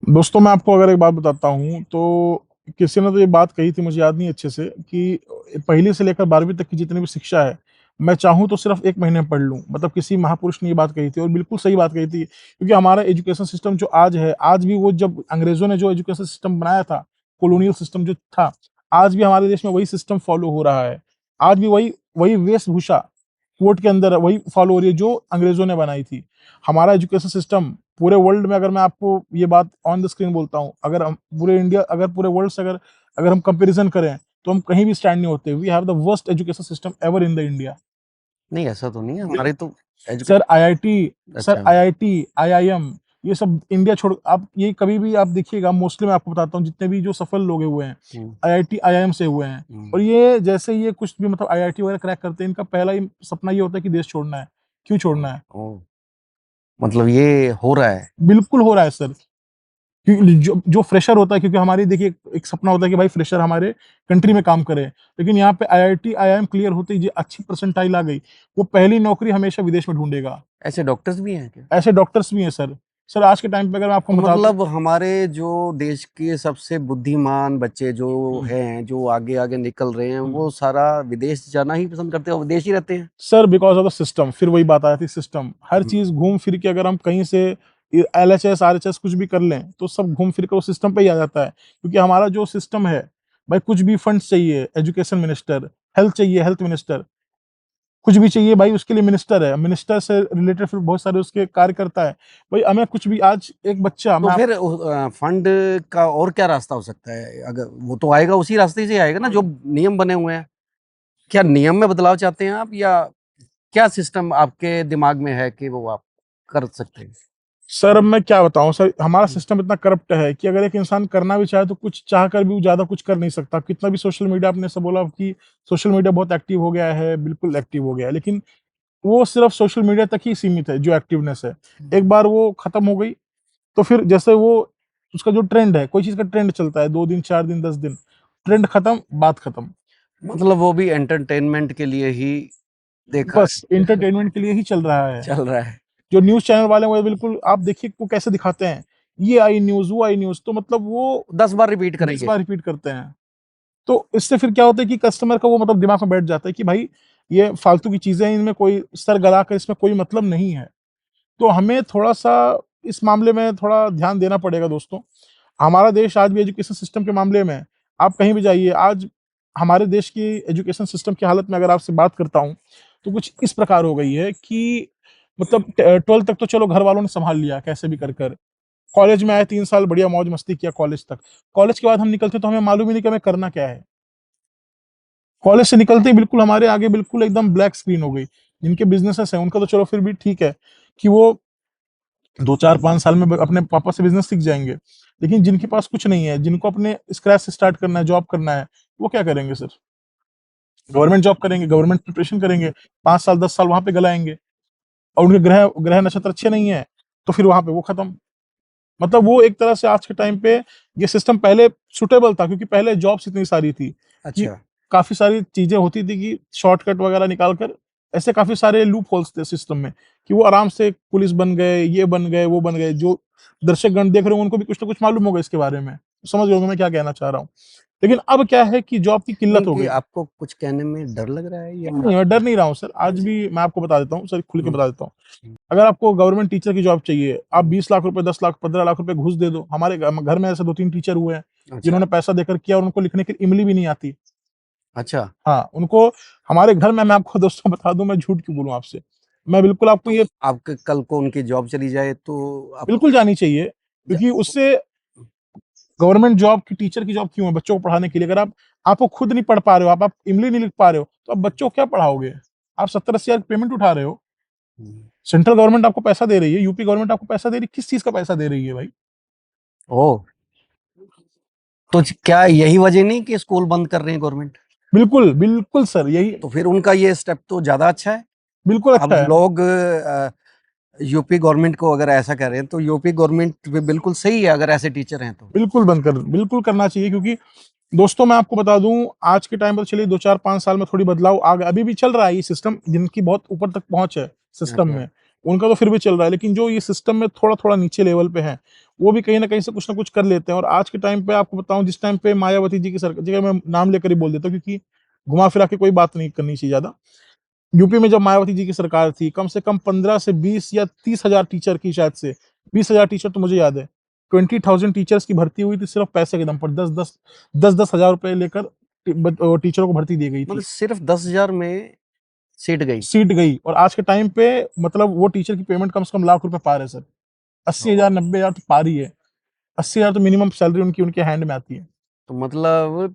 दोस्तों, मैं आपको अगर एक बात बताता हूँ, तो किसी ने तो ये बात कही थी, मुझे याद नहीं अच्छे से, कि पहली से लेकर 12वीं तक की जितनी भी शिक्षा है, मैं चाहूँ तो सिर्फ 1 महीने में पढ़ लूँ। मतलब किसी महापुरुष ने ये बात कही थी, और बिल्कुल सही बात कही थी, क्योंकि हमारा एजुकेशन सिस्टम जो आज है, आज भी वो जब अंग्रेजों ने जो एजुकेशन सिस्टम बनाया था, कॉलोनियल सिस्टम जो था, आज भी हमारे देश में वही सिस्टम फॉलो हो रहा है। आज भी वही वही वेशभूषा कोर्ट के अंदर वही फॉलो हो रही है जो अंग्रेजों ने बनाई थी। हमारा एजुकेशन सिस्टम पूरे वर्ल्ड में, अगर मैं आपको ये बात ऑन द स्क्रीन बोलता हूँ, अगर हम पूरे इंडिया, अगर पूरे वर्ल्ड से अगर अगर हम कंपैरिजन करें, तो हम कहीं भी स्टैंड नहीं होते। We have the worst education system ever in the India. नहीं, ऐसा तो नहीं है हमारे तो सर एजुकेशन। आईआईटी सर अच्छा। आईआईटी, आईआईएम, ये सब इंडिया छोड़, आप ये कभी भी आप देखिएगा, मोस्टली मैं आपको बताता हूँ, जितने भी जो सफल लोग हुए हैं, हम्म, आईआईटी आईआईएम से हुए हैं। हम्म। और ये जैसे ये कुछ भी मतलब आईआईटी वगैरह क्रैक करते हैं, इनका पहला ही सपना ये होता है कि देश छोड़ना है। क्यों छोड़ना है? ओ, मतलब ये हो रहा है। बिल्कुल हो रहा है सर। क्योंकि जो जो फ्रेशर होता है, क्योंकि हमारी देखिए एक सपना होता है कि भाई फ्रेशर हमारे कंट्री में काम करे, लेकिन यहाँ पे आईआईटी आईआईएम क्लियर होते ही जो अच्छी परसेंटाइल आ गई, वो पहली नौकरी हमेशा विदेश में ढूंढेगा। ऐसे डॉक्टर्स भी हैं क्या? ऐसे डॉक्टर्स भी हैं सर। सर आज के टाइम पे अगर मैं आपको तो बता दूं। मतलब हमारे जो देश के सबसे बुद्धिमान बच्चे जो हम्म, हैं, जो आगे आगे निकल रहे हैं, हम्म। वो सारा विदेश जाना ही पसंद करते हैं, और विदेश ही रहते हैं। Sir because of the system, फिर वही बात आ जाती है, सिस्टम हर हम्म। चीज घूम फिर के, अगर हम कहीं से एलएचएस आरएचएस कुछ भी कर लें, तो सब घूम फिर के वो सिस्टम पे ही आ जाता है, क्योंकि हमारा जो सिस्टम है, भाई कुछ भी फंड्स चाहिए, एजुकेशन मिनिस्टर, हेल्थ चाहिए, हेल्थ मिनिस्टर, कुछ भी चाहिए भाई, उसके लिए मिनिस्टर है, मिनिस्टर से रिलेटेड फिर बहुत सारे उसके कार्यकर्ता है। भाई हमें कुछ भी, आज एक बच्चा, तो मैं आप फिर फंड का और क्या रास्ता हो सकता है? अगर वो तो आएगा, उसी रास्ते से आएगा ना, जो नियम बने हुए हैं। क्या नियम में बदलाव चाहते हैं आप, या क्या सिस्टम आपके दिमाग में है कि वो आप कर सकते हैं? सर, अब मैं क्या बताऊं सर, हमारा सिस्टम इतना करप्ट है कि अगर एक इंसान करना भी चाहे, तो कुछ चाह कर भी वो ज्यादा कुछ कर नहीं सकता। कितना भी सोशल मीडिया, आपने सब बोला कि सोशल मीडिया बहुत एक्टिव हो गया है, बिल्कुल एक्टिव हो गया है, लेकिन वो सिर्फ सोशल मीडिया तक ही सीमित है, जो एक्टिवनेस है। एक बार वो खत्म हो गई, तो फिर जैसे वो, उसका जो ट्रेंड है, कोई चीज का ट्रेंड चलता है, 2 दिन 4 दिन 10 दिन, ट्रेंड खत्म, बात खत्म। मतलब वो भी एंटरटेनमेंट के लिए ही देखा बस इंटरटेनमेंट के लिए ही चल रहा है। चल रहा है। जो न्यूज चैनल वाले हैं, वो बिल्कुल आप देखिए वो कैसे दिखाते हैं, ये आई न्यूज, वो आई न्यूज, तो मतलब वो 10 बार रिपीट 10 करेंगे। बार रिपीट करते हैं। तो इससे फिर क्या होता है कि कस्टमर का वो मतलब दिमाग में बैठ जाता है कि भाई ये फालतू की चीजें हैं, इनमें कोई सर गला कर इसमें कोई मतलब नहीं है। तो हमें थोड़ा-सा इस मामले में थोड़ा ध्यान देना पड़ेगा दोस्तों। हमारा देश आज भी एजुकेशन सिस्टम के मामले में, आप कहीं भी जाइए, आज हमारे देश की एजुकेशन सिस्टम की हालत में अगर आपसे बात करता हूँ, तो कुछ इस प्रकार हो गई है कि मतलब 12th तक तो चलो घर वालों ने सँभाल लिया कैसे भी कर कर। कॉलेज में आए 3 साल बढ़िया मौज-मस्ती किया कॉलेज तक। कॉलेज के बाद हम निकलते तो हमें मालूम ही नहीं कि हमें करना क्या है। कॉलेज से निकलते ही बिल्कुल हमारे आगे बिल्कुल एकदम ब्लैक स्क्रीन हो गई। जिनके बिज़नेसेस हैं, उनका तो चलो फिर भी ठीक है कि वो 2, 4, 5 साल में अपने पापा से बिज़नेस सीख जाएँगे। लेकिन जिनके पास कुछ नहीं है, जिनको अपने स्क्रैच से स्टार्ट करना है, जॉब करना है, वो क्या करेंगे सर? गवर्नमेंट जॉब करेंगे, गवर्नमेंट प्रिपरेशन करेंगे, 5 साल, 10 साल वहाँ पे गलाएँगे, और उनके ग्रह ग्रह नक्षत्र अच्छे नहीं है, तो फिर वहाँ पे वो खत्म। मतलब वो एक तरह से आज के टाइम पे ये सिस्टम पहले सूटेबल था, क्योंकि पहले जॉब्स इतनी सारी थी कि अच्छा। काफ़ी सारी चीज़ें होती थी कि शॉर्टकट वगैरह निकाल कर, ऐसे काफ़ी सारे लूप होल्स थे सिस्टम में कि वो आराम से पुलिस बन गए, ये बन गए, वो बन गए। जो दर्शकगण देख रहे होंगे उनको भी कुछ ना कुछ मालूम होगा इसके बारे में। समझ रहे होंगे मैं क्या कहना चाह रहा हूँ। लेकिन अब क्या है कि जॉब की किल्लत नहीं, हो कि गई। आपको कुछ कहने में डर लग रहा है, या नहीं, मैं डर नहीं रहा हूँ सर। आज ऐसे? भी मैं आपको बता देता हूँ सर, खुल के हम्म, बता देता हूँ। अगर आपको गवर्नमेंट टीचर की जॉब चाहिए, आप हम्म। 20 लाख रुपए, 10 लाख, 15 लाख रुपए घूस दे दो। हमारे घर में ऐसे 2-3 टीचर हुए हैं, अच्छा। जिन्होंने पैसा देकर किया, और उनको लिखने की इमली भी नहीं आती। अच्छा। हाँ, उनको हमारे घर में, मैं आपको दोस्तों बता दूँ, मैं झूठ क्यों बोलूँ आपसे। मैं बिल्कुल आपको तो ये आपके कल को उनकी जॉब चली जाए तो आप बिल्कुल जानी चाहिए, जा, क्योंकि उससे गवर्नमेंट जॉब की, टीचर की जॉब क्यों है? बच्चों को पढ़ाने के लिए। अगर आपको खुद नहीं पढ़ पा रहे हो, आप इमली नहीं लिख पा रहे हो, तो आप बच्चों को क्या पढ़ाओगे? आप 70-80 हज़ार पेमेंट उठा रहे हो। सेंट्रल गवर्नमेंट आपको पैसा दे रही है, यूपी गवर्नमेंट आपको पैसा दे रही है, किस चीज का पैसा दे रही है भाई? ओ, तो क्या यही वजह नहीं कि स्कूल बंद कर रहे हैं गवर्नमेंट? बिल्कुल बिल्कुल सर, यही तो फिर उनका ये स्टेप तो ज्यादा अच्छा है। बिल्कुल अच्छा अब है। लोग यूपी गवर्नमेंट को अगर ऐसा कह रहे हैं तो यूपी गवर्नमेंट भी बिल्कुल सही है अगर ऐसे टीचर हैं तो। बिल्कुल करना चाहिए, क्योंकि दोस्तों मैं आपको बता दूं, आज के टाइम पर चलिए 2 4 5 साल में थोड़ी बदलाव आ गया, अभी भी चल रहा है ये सिस्टम, जिनकी बहुत ऊपर तक पहुंच है सिस्टम अच्छा। में, उनका तो फिर भी चल रहा है, लेकिन जो ये सिस्टम में थोड़ा थोड़ा नीचे लेवल पे है, वो भी कहीं ना कहीं से कुछ ना कुछ कर लेते हैं। और आज के टाइम पे आपको बताऊं, जिस टाइम पे मायावती जी की सरकार, जगह मैं नाम लेकर ही बोल देता हूँ, क्योंकि घुमा फिरा के कोई बात नहीं करनी चाहिए ज्यादा। यूपी में जब मायावती जी की सरकार थी, कम से कम 15 से 20 या 30 हजार टीचर की, शायद से 20 हजार टीचर तो मुझे याद है, 20,000 टीचर्स की भर्ती हुई थी, सिर्फ पैसे के दम पर 10 10 हजार रुपए लेकर टीचरों को भर्ती दी गई मतलब थी। सिर्फ 10,000 में सीट गई? सीट गई, और आज के टाइम पे मतलब वो टीचर की पेमेंट कम से कम लाख रुपए पार है सर। 80 हजार, 90 हजार तो पार ही है। 80 हजार तो मिनिमम सैलरी उनकी उनके हैंड में आती है। तो मतलब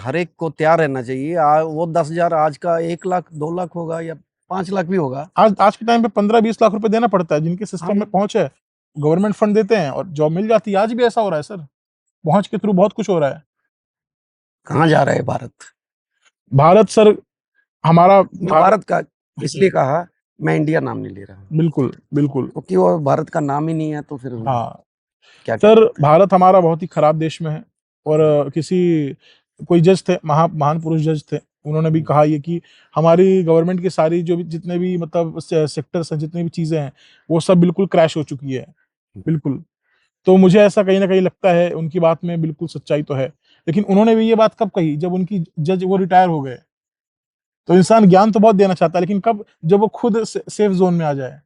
हर एक को तैयार रहना चाहिए। वो 10,000 आज का 1 लाख 2 लाख होगा या 5 लाख भी होगा। आज आज के टाइम पे 15 20 लाख रुपए देना पड़ता है, जिनके हाँ। सिस्टम में पहुंच है, गवर्नमेंट फंड देते हैं और जॉब मिल जाती है। आज भी ऐसा हो रहा है सर, पहुंच के थ्रू बहुत कुछ हो रहा है। कहाँ जा रहा है भारत? भारत सर, हमारा मैं भारत, भारत का इसलिए कहा, मैं इंडिया नाम नहीं ले रहा बिल्कुल बिल्कुल। क्योंकि वो भारत का नाम ही नहीं है तो फिर हाँ क्या कह सर, सकते हैं। भारत हमारा बहुत ही खराब देश में है। और किसी कोई जज थे, महान पुरुष जज थे, उन्होंने भी कहा ये कि हमारी गवर्नमेंट की सारी जो भी जितने भी मतलब सेक्टर्स हैं, जितनी भी चीजें हैं, वो सब बिल्कुल क्रैश हो चुकी है, बिल्कुल। तो मुझे ऐसा कहीं ना कहीं लगता है, उनकी बात में बिल्कुल सच्चाई तो है। लेकिन उन्होंने भी ये बात कब कही, जब उनकी जज वो रिटायर हो गए। तो इंसान ज्ञान तो बहुत देना चाहता है, लेकिन कब, जब वो खुद सेफ जोन में आ जाए।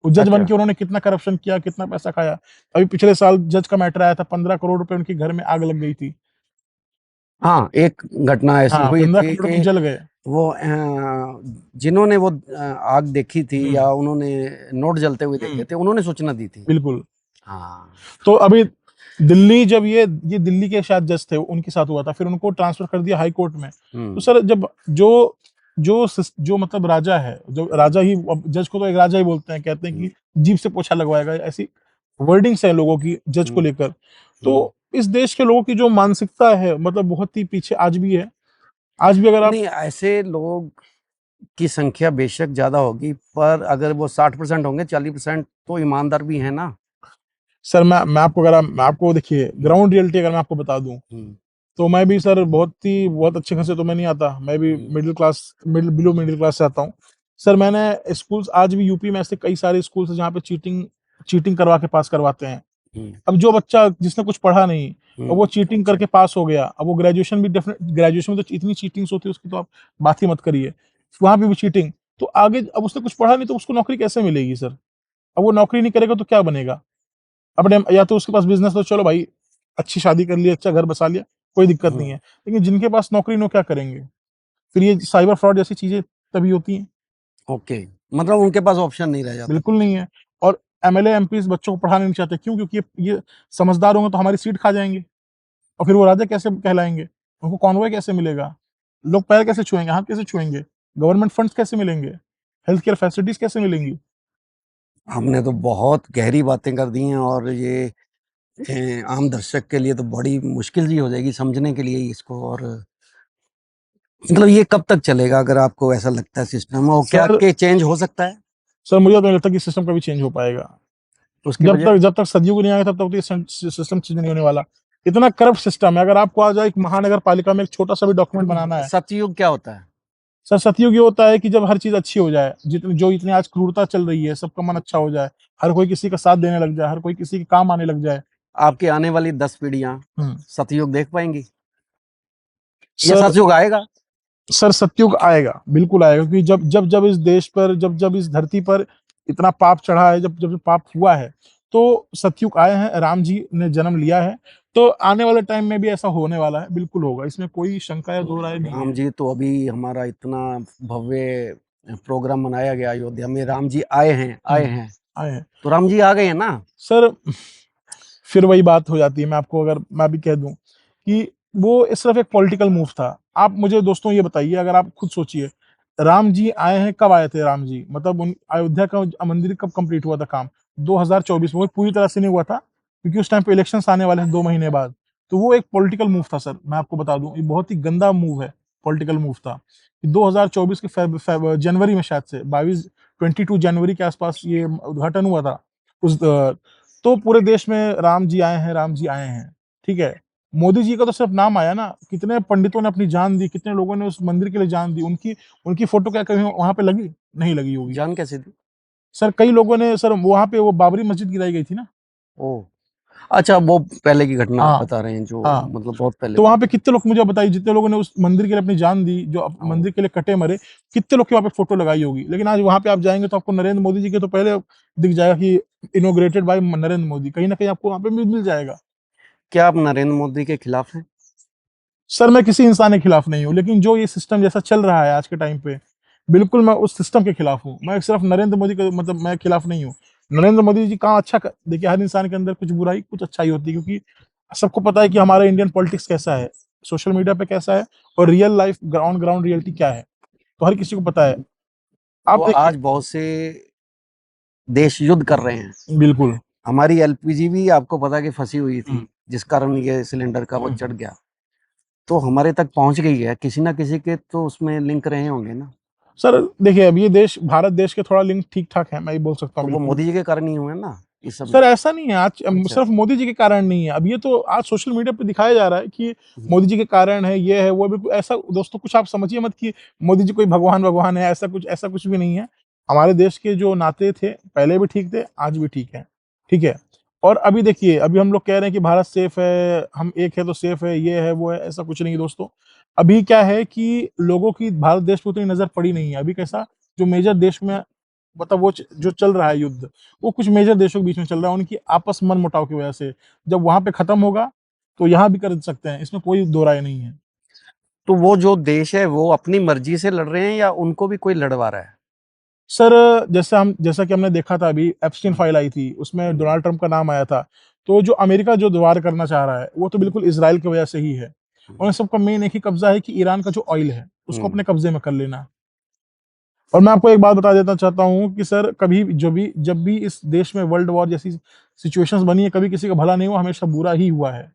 वो जज बन अच्छा। के उन्होंने कितना करप्शन किया, कितना पैसा खाया। अभी पिछले साल जज का मैटर आया था, 15 करोड़ रुपए उनके घर में आग लग गई थी। हाँ, एक घटना ऐसी हाँ, हुई पंद्रह थी करोड़ कि रुपए जल गए। वो जिन्होंने वो आग देखी थी हम्म। या उन्होंने नोट जलते हुए देखे थे, उन्होंने सूचना दी थी। बिल्कुल। हाँ। तो अभी दिल्ली, जब ये दिल्ली के शायद जज थे, उनके साथ हुआ था, फिर उनको ट्रांसफर कर दिया हाई कोर्ट में। तो हम्म। सर, जब जो जो मतलब राजा है, जो राजा ही, अब जज को तो एक राजा ही बोलते हैं, कहते हैं हम्म। कि जीभ से पोछा लगवाएगा, ऐसी वर्डिंग्स है लोगों की जज को हम्म। लेकर। हम्म। तो इस देश के लोगों की जो मानसिकता है, मतलब बहुत ही पीछे आज भी है। आज भी अगर आप, नहीं, ऐसे लोग की संख्या बेशक ज्यादा होगी, पर अगर वो 60% होंगे, 40% तो ईमानदार भी है ना। सर मैं आपको देखिए, ग्राउंड रियलिटी अगर मैं आपको बता दूं, हम्म। तो मैं भी सर बहुत अच्छे खासे तो मैं नहीं आता, मैं भी हम्म। Middle class, below middle class से आता हूँ। सर मैंने स्कूल्स, आज भी यूपी में ऐसे कई सारे स्कूल्स हैं जहाँ पे चीटिंग चीटिंग करवा के पास करवाते हैं। हम्म। अब जो बच्चा जिसने कुछ पढ़ा नहीं, और वो चीटिंग अच्छा। करके पास हो गया, अब वो ग्रेजुएशन भी, डेफिनेट ग्रेजुएशन में तो इतनी चीटिंग्स होती है उसकी, तो आप बात ही मत करिए, वहां पे भी चीटिंग। तो आगे, अब उसने कुछ पढ़ा नहीं, तो उसको नौकरी कैसे मिलेगी सर? अब वो नौकरी नहीं करेगा तो क्या बनेगा? अपने, या तो उसके पास बिजनेस, तो चलो भाई, अच्छी शादी कर ली, अच्छा घर बसा लिया, कोई दिक्कत नहीं हम्म। है। लेकिन जिनके पास नौकरी नहीं, वो क्या करेंगे? फिर ये साइबर फ्रॉड जैसी चीजें तभी होती हैं। ओके, मतलब उनके पास ऑप्शन नहीं रह जाता। बिल्कुल नहीं है। और एमएलए एमपीज बच्चों को पढ़ाना नहीं चाहते, क्यों? क्योंकि ये समझदार होंगे तो हमारी सीट खा जाएंगे, और फिर वो राजा कैसे कहलाएंगे? उनको कॉन्वॉय कैसे मिलेगा? लोग पैर कैसे छुएंगे, हाथ कैसे छुएंगे? गवर्नमेंट फंड्स कैसे मिलेंगे? हेल्थ केयर फैसिलिटीज कैसे मिलेंगी? हमने तो बहुत गहरी बातें कर दी हैं, और ये आम दर्शक के लिए तो बड़ी मुश्किल जी हो जाएगी समझने के लिए इसको। और मतलब ये कब तक चलेगा अगर आपको ऐसा लगता है सिस्टम, और क्या सर के चेंज हो सकता है? सर मुझे तो नहीं लगता कि सिस्टम कभी चेंज हो पाएगा। उसकी वजह? जब तक सदियों को नहीं आएगा, तब तक तो ये सिस्टम चेंज नहीं होने वाला। इतना करप्ट सिस्टम है। अगर आपको आज एक महानगर पालिका में एक छोटा सा भी डॉक्यूमेंट बनाना है, सतयुग क्या होता है? सर सतयुग ये होता है कि जब हर चीज अच्छी हो जाए, जितनी जो इतनी आज क्रूरता चल रही है, सबका मन अच्छा हो जाए, हर कोई किसी का साथ देने लग जाए, हर कोई किसी के काम आने लग जाए। आपकी आने वाली 10 पीढ़ियां हम्म। सतयुग देख पाएंगी या सर सतयुग आएगा? सर सतयुग आएगा, बिल्कुल आएगा, क्योंकि जब इस देश पर, जब इस धरती पर इतना पाप चढ़ा है, जब जब पाप हुआ है, तो सतयुग आए हैं, राम जी ने जन्म लिया है। तो आने वाले टाइम में भी ऐसा होने वाला है, बिल्कुल होगा, इसमें कोई शंका या दो राय नहीं राम है। जी तो अभी हमारा इतना भव्य प्रोग्राम मनाया गया अयोध्या में, राम जी आए हैं, आए हम्म। हैं। आए हैं तो राम जी आ गए हैं ना? सर। फिर वही बात हो जाती है, मैं आपको अगर मैं भी कह दूं कि वो सिर्फ एक पॉलिटिकल मूव था। आप मुझे दोस्तों ये बताइए, अगर आप खुद सोचिए, राम जी आए हैं, कब आए थे राम जी, मतलब उन अयोध्या का मंदिर कब कंप्लीट हुआ था काम? 2024 में। वो पूरी तरह से नहीं हुआ था क्योंकि उस टाइम पे इलेक्शंस आने वाले हैं 2 महीने बाद। तो वो एक पॉलिटिकल मूव था सर, मैं आपको बता दूं, ये बहुत ही गंदा मूव है, पॉलिटिकल मूव था। 2024 के जनवरी में शायद से 22 जनवरी के आसपास ये उद्घाटन हुआ था। तो पूरे देश में राम जी आए हैं, राम जी आए हैं, ठीक है। मोदी जी का तो सिर्फ नाम आया ना, कितने पंडितों ने अपनी जान दी, कितने लोगों ने उस मंदिर के लिए जान दी, उनकी उनकी फोटो क्या कहीं वहां पे लगी? नहीं लगी होगी जान कैसे दी? सर। कई लोगों ने सर, वहां पे वो बाबरी मस्जिद गिराई गई थी ना। ओह! अच्छा, वो पहले की घटना आप हाँ, बता रहे हैं जो हाँ। मतलब बहुत पहले तो की। वहां पे कितने लोग, मुझे बताइए, जितने लोगों ने उस मंदिर के लिए अपनी जान दी, जो ओह! मंदिर के लिए कटे मरे, कितने लोग की वहां पे फोटो लगाई होगी। लेकिन आज वहां पे आप जाएंगे तो आपको नरेंद्र मोदी जी के तो पहले दिख जाएगा कि इनोग्रेटेड बाय नरेंद्र मोदी, कहीं ना कहीं आपको वहां पे मिल जाएगा। क्या आप नरेंद्र मोदी के खिलाफ हैं? सर मैं किसी इंसान के खिलाफ नहीं हूँ, लेकिन जो ये सिस्टम जैसा चल रहा है आज के टाइम पे, बिल्कुल मैं उस सिस्टम के खिलाफ हूँ। मैं सिर्फ नरेंद्र मोदी का मतलब मैं खिलाफ नहीं हूँ। नरेंद्र मोदी जी काम अच्छा देखिए, हर इंसान के अंदर कुछ बुराई कुछ अच्छाई होती है, क्योंकि सबको पता है कि हमारा इंडियन पॉलिटिक्स कैसा है, सोशल मीडिया पे कैसा है, और real life ground ground reality क्या है, तो हर किसी को पता है। आप तो देखिए। आज बहुत से देश युद्ध कर रहे हैं। बिल्कुल। हमारी एलपीजी भी आपको पता है कि फंसी हुई थी, हम्म, जिस कारण ये सिलेंडर का वो हम्म। चढ़ गया। तो हमारे तक पहुंच गई है, किसी ना किसी के तो उसमें लिंक रहे होंगे ना। सर देखिए, अब ये देश भारत देश के थोड़ा लिंक ठीक ठाक है, मैं ये बोल सकता हूँ तो वो बिल्कुल। मोदी जी के कारण ही हुए ना, इस सब। सर ऐसा नहीं है आज, अच्छा। सिर्फ मोदी जी के कारण नहीं है, अब ये तो आज सोशल मीडिया पे दिखाया जा रहा है कि हम्म। मोदी जी के कारण है, ये है वो है, बिल्कुल ऐसा दोस्तों कुछ आप समझिए मत कि मोदी जी कोई भगवान भगवान है, ऐसा कुछ भी नहीं है। हमारे देश के जो नाते थे पहले भी ठीक थे, आज भी ठीक है, ठीक है। और अभी देखिए, अभी हम लोग कह रहे हैं कि भारत सेफ है, हम एक है तो सेफ है, ये है वो है, ऐसा कुछ नहीं है दोस्तों। अभी क्या है कि लोगों की भारत देश पे उतनी नजर पड़ी नहीं है अभी। कैसा, जो मेजर देश में, मतलब वो जो चल रहा है युद्ध, वो कुछ मेजर देशों के बीच में चल रहा है, उनकी आपस मन मुटाव की वजह से। जब वहां पे खत्म होगा तो यहाँ भी कर सकते हैं, इसमें कोई दो राय नहीं है। तो वो जो देश है वो अपनी मर्जी से लड़ रहे हैं या उनको भी कोई लड़वा रहा है? सर जैसा कि हमने देखा था, अभी एप्स्टीन फाइल आई थी, उसमें हम्म। डोनाल्ड ट्रंप का नाम आया था। तो जो अमेरिका जो वार करना चाह रहा है, वो तो बिल्कुल इसराइल की वजह से ही है। और इन सबका मेन एक ही कब्जा है कि ईरान का जो ऑयल है उसको हम्म। अपने कब्जे में कर लेना। और मैं आपको एक बात बता देना चाहता हूँ कि सर, कभी जब भी इस देश में वर्ल्ड वॉर जैसी सिचुएशंस बनी है, कभी किसी का भला नहीं हुआ, हमेशा बुरा ही हुआ है।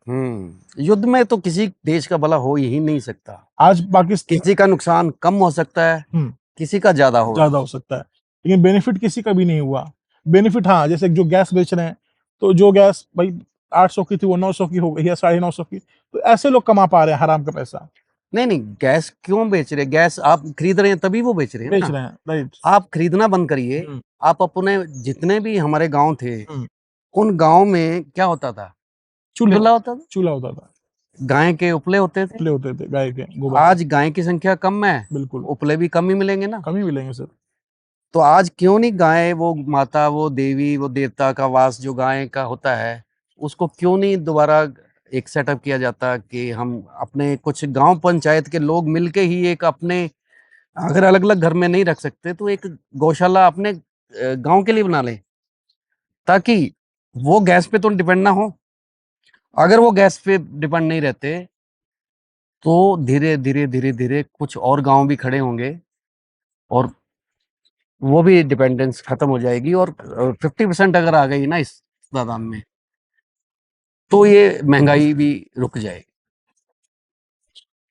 युद्ध में तो किसी देश का भला हो ही नहीं सकता। आज पाकिस्तान। किसी का नुकसान कम हो सकता है, हम्म। किसी का ज्यादा होगा। ज्यादा हो सकता है, लेकिन बेनिफिट किसी का भी नहीं हुआ। बेनिफिट हाँ, जैसे जो गैस बेच रहे हैं, तो जो गैस भाई 800 की थी वो 900 की हो गई या 950 की, तो ऐसे लोग कमा पा रहे हैं हराम का पैसा। नहीं नहीं, गैस क्यों बेच रहे हैं? गैस आप खरीद रहे हैं तभी वो बेच रहे हैं बेच ना। रहे हैं, राइट। आप खरीदना बंद करिए। हम्म, आप अपने जितने भी हमारे गांव थे, हम्म। उन गांव में क्या होता था? चूल्हे। चूल्हा होता था, चूल्हा होता था। गाय के उपले होते थे। चूल्हे होते थे गाय के गोबर के। आज गाय की संख्या कम है, बिल्कुल। उपले भी कम ही मिलेंगे ना। कम ही मिलेंगे सर। तो आज क्यों नहीं गाय, वो माता, वो देवी, वो देवता का वास जो गाय का होता है, उसको क्यों नहीं दोबारा एक सेटअप किया जाता कि हम अपने कुछ गांव पंचायत के लोग मिलके ही एक अपने, अगर अलग अलग घर में नहीं रख सकते तो एक गौशाला अपने गांव के लिए बना लें, ताकि वो गैस पे तो डिपेंड ना हो। अगर वो गैस पे डिपेंड नहीं रहते तो धीरे धीरे धीरे धीरे कुछ और गांव भी खड़े होंगे और वो भी डिपेंडेंस खत्म हो जाएगी। और 50% अगर आ गई ना इस दादान में, तो ये महंगाई भी रुक जाएगी।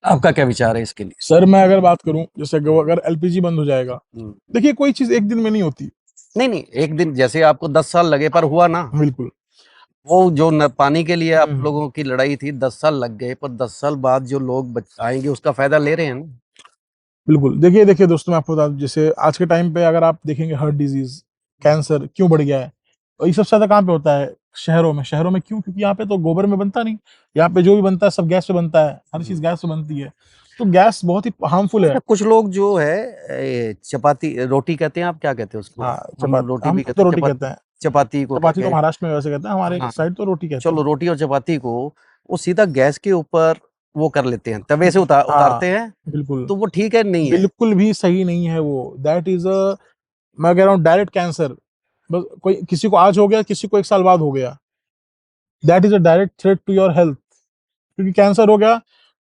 आपका क्या विचार है इसके लिए? सर मैं अगर बात करूं, जैसे अगर एलपीजी बंद हो जाएगा, देखिए कोई चीज एक दिन में नहीं होती। नहीं नहीं, एक दिन जैसे आपको 10 साल लगे पर हुआ ना। बिल्कुल। वो जो पानी के लिए आप हम्म। लोगों की लड़ाई थी, 10 साल लग गए, पर 10 साल बाद जो लोग आएंगे उसका फायदा ले रहे हैं ना। बिल्कुल। देखिए देखिए दोस्तों, मैं आपको बता दूं, जैसे आज के टाइम पे अगर आप देखेंगे हार्ट डिजीज, कैंसर क्यों बढ़ गया है, और ये सबसे ज्यादा कहाँ पे होता है? शहरों में। शहरों में क्यों? क्योंकि यहाँ पे तो गोबर में बनता नहीं, यहाँ पे जो भी बनता है सब गैस पे बनता है, हर चीज गैस पे बनती है। तो गैस बहुत ही हार्मफुल है। अच्छा, कुछ लोग जो है चपाती रोटी कहते हैं, आप क्या कहते हैं उसको? हाँ, हम चपाती, रोटी हम भी तो कहते हैं, रोटी चपाती। कहते हैं। चपाती को चपाती कहते तो हैं। महाराष्ट्र में वैसे कहते हैं, हमारे हाँ, साइड तो रोटी कहते चलो, हैं। रोटी और चपाती को वो सीधा गैस के ऊपर वो कर लेते हैं, तवे से हाँ, उतारते हैं। बिल्कुल। तो वो ठीक है नहीं है? बिल्कुल भी सही नहीं है वो, दैट इज अ, मैं कह रहा हूँ डायरेक्ट कैंसर। बस कोई किसी को आज हो गया, किसी को 1 साल बाद हो गया, that is a direct threat to your health. क्योंकि कैंसर हो गया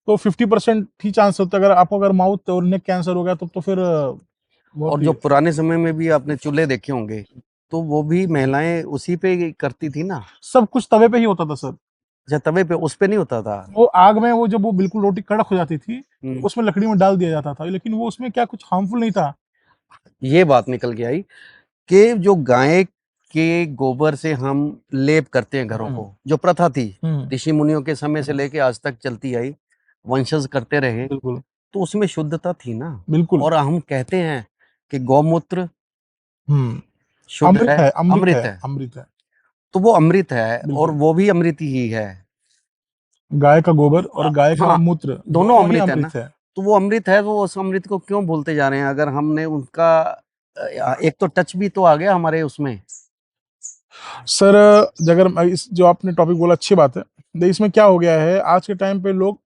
तो 50% ही चांस होता है। अगर आपको अगर माउथ और नेक कैंसर हो गया तो फिर बहुत और ही जो पुराने समय में भी आपने चूल्हे देखे होंगे, तो वो भी महिलाएं उसी पे ही करती थी ना। सब कुछ तवे पे ही होता था सर। अच्छा, तवे पे, उस पे नहीं होता था। वो आग में वो जब वो बिल्कुल रोटी कड़क हो जाती थी तो हम्म, उसमें लकड़ी में डाल दिया जाता था, लेकिन वो उसमें क्या कुछ हार्मफुल नहीं था। ये बात निकल के आई कि जो गाय के गोबर से हम लेप करते हैं घरों हम्म को, जो प्रथा थी हम्म, ऋषि मुनियों के समय से लेके आज तक चलती आई, वंशज करते रहे, बिल्कुल तो उसमें शुद्धता थी ना। बिल्कुल। और हम कहते हैं कि गौमूत्र हम्म, शुद्ध अमृत है, है, अमृत है, अमृत है। अमृत है। तो वो अमृत है, और बिल्कुल। वो भी अमृत ही है। गाय का गोबर और गाय का हाँ, मूत्र दोनों दोनों ही अमृत है ना। अमृत है। तो वो अमृत है, वो उस अमृत को क्यों भूलते जा रहे हैं, अगर हमने उनका एक तो टच भी तो आ गया हमारे उसमें। सर अगर इस जो आपने टॉपिक बोला अच्छी बात है, देखिए इसमें क्या हो गया है, आज के टाइम पे लोग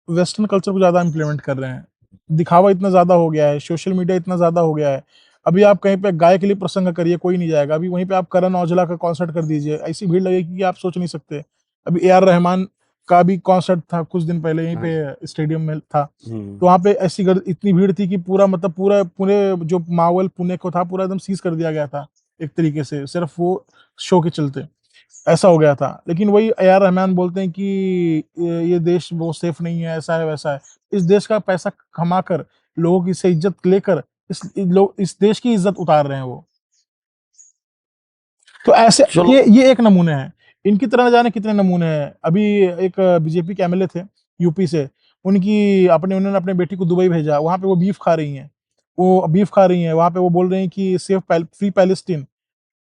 वेस्टर्न कल्चर को ज़्यादा इम्प्लीमेंट कर रहे हैं। दिखावा इतना ज़्यादा हो गया है, सोशल मीडिया इतना ज़्यादा हो गया है। अभी आप कहीं पे गाय के लिए प्रसंग करिए, कोई नहीं जाएगा। अभी वहीं पे आप करण औजला का कॉन्सर्ट कर दीजिए, ऐसी भीड़ लगेगी कि आप सोच नहीं सकते। अभी ए आर रहमान का भी कॉन्सर्ट था कुछ दिन पहले, यहीं हाँ जी। पे स्टेडियम में था। हम्म। तो वहाँ पे ऐसी इतनी भीड़ थी कि पूरा मतलब पूरा पूरे जो माहौल पुणे को था पूरा एकदम सीज कर दिया गया था, एक तरीके से सिर्फ वो शो के चलते ऐसा हो गया था। लेकिन वही ए आर रहमान बोलते हैं कि ये देश वो सेफ नहीं है, ऐसा है वैसा है। इस देश का पैसा कमाकर लोगों की से इज्जत लेकर लोग इस देश की इज्जत उतार रहे हैं वो। तो ऐसे चलो। ये एक नमूने हैं। इनकी तरह न जाने कितने नमूने हैं। अभी एक बीजेपी के एमएलए थे यूपी से, उन्होंने अपने बेटी को दुबई भेजा, वहां पे वो बीफ खा रही हैं। वो बीफ खा रही हैं वहां पे, वो बोल रही हैं कि फ्री पैलेस्टीन।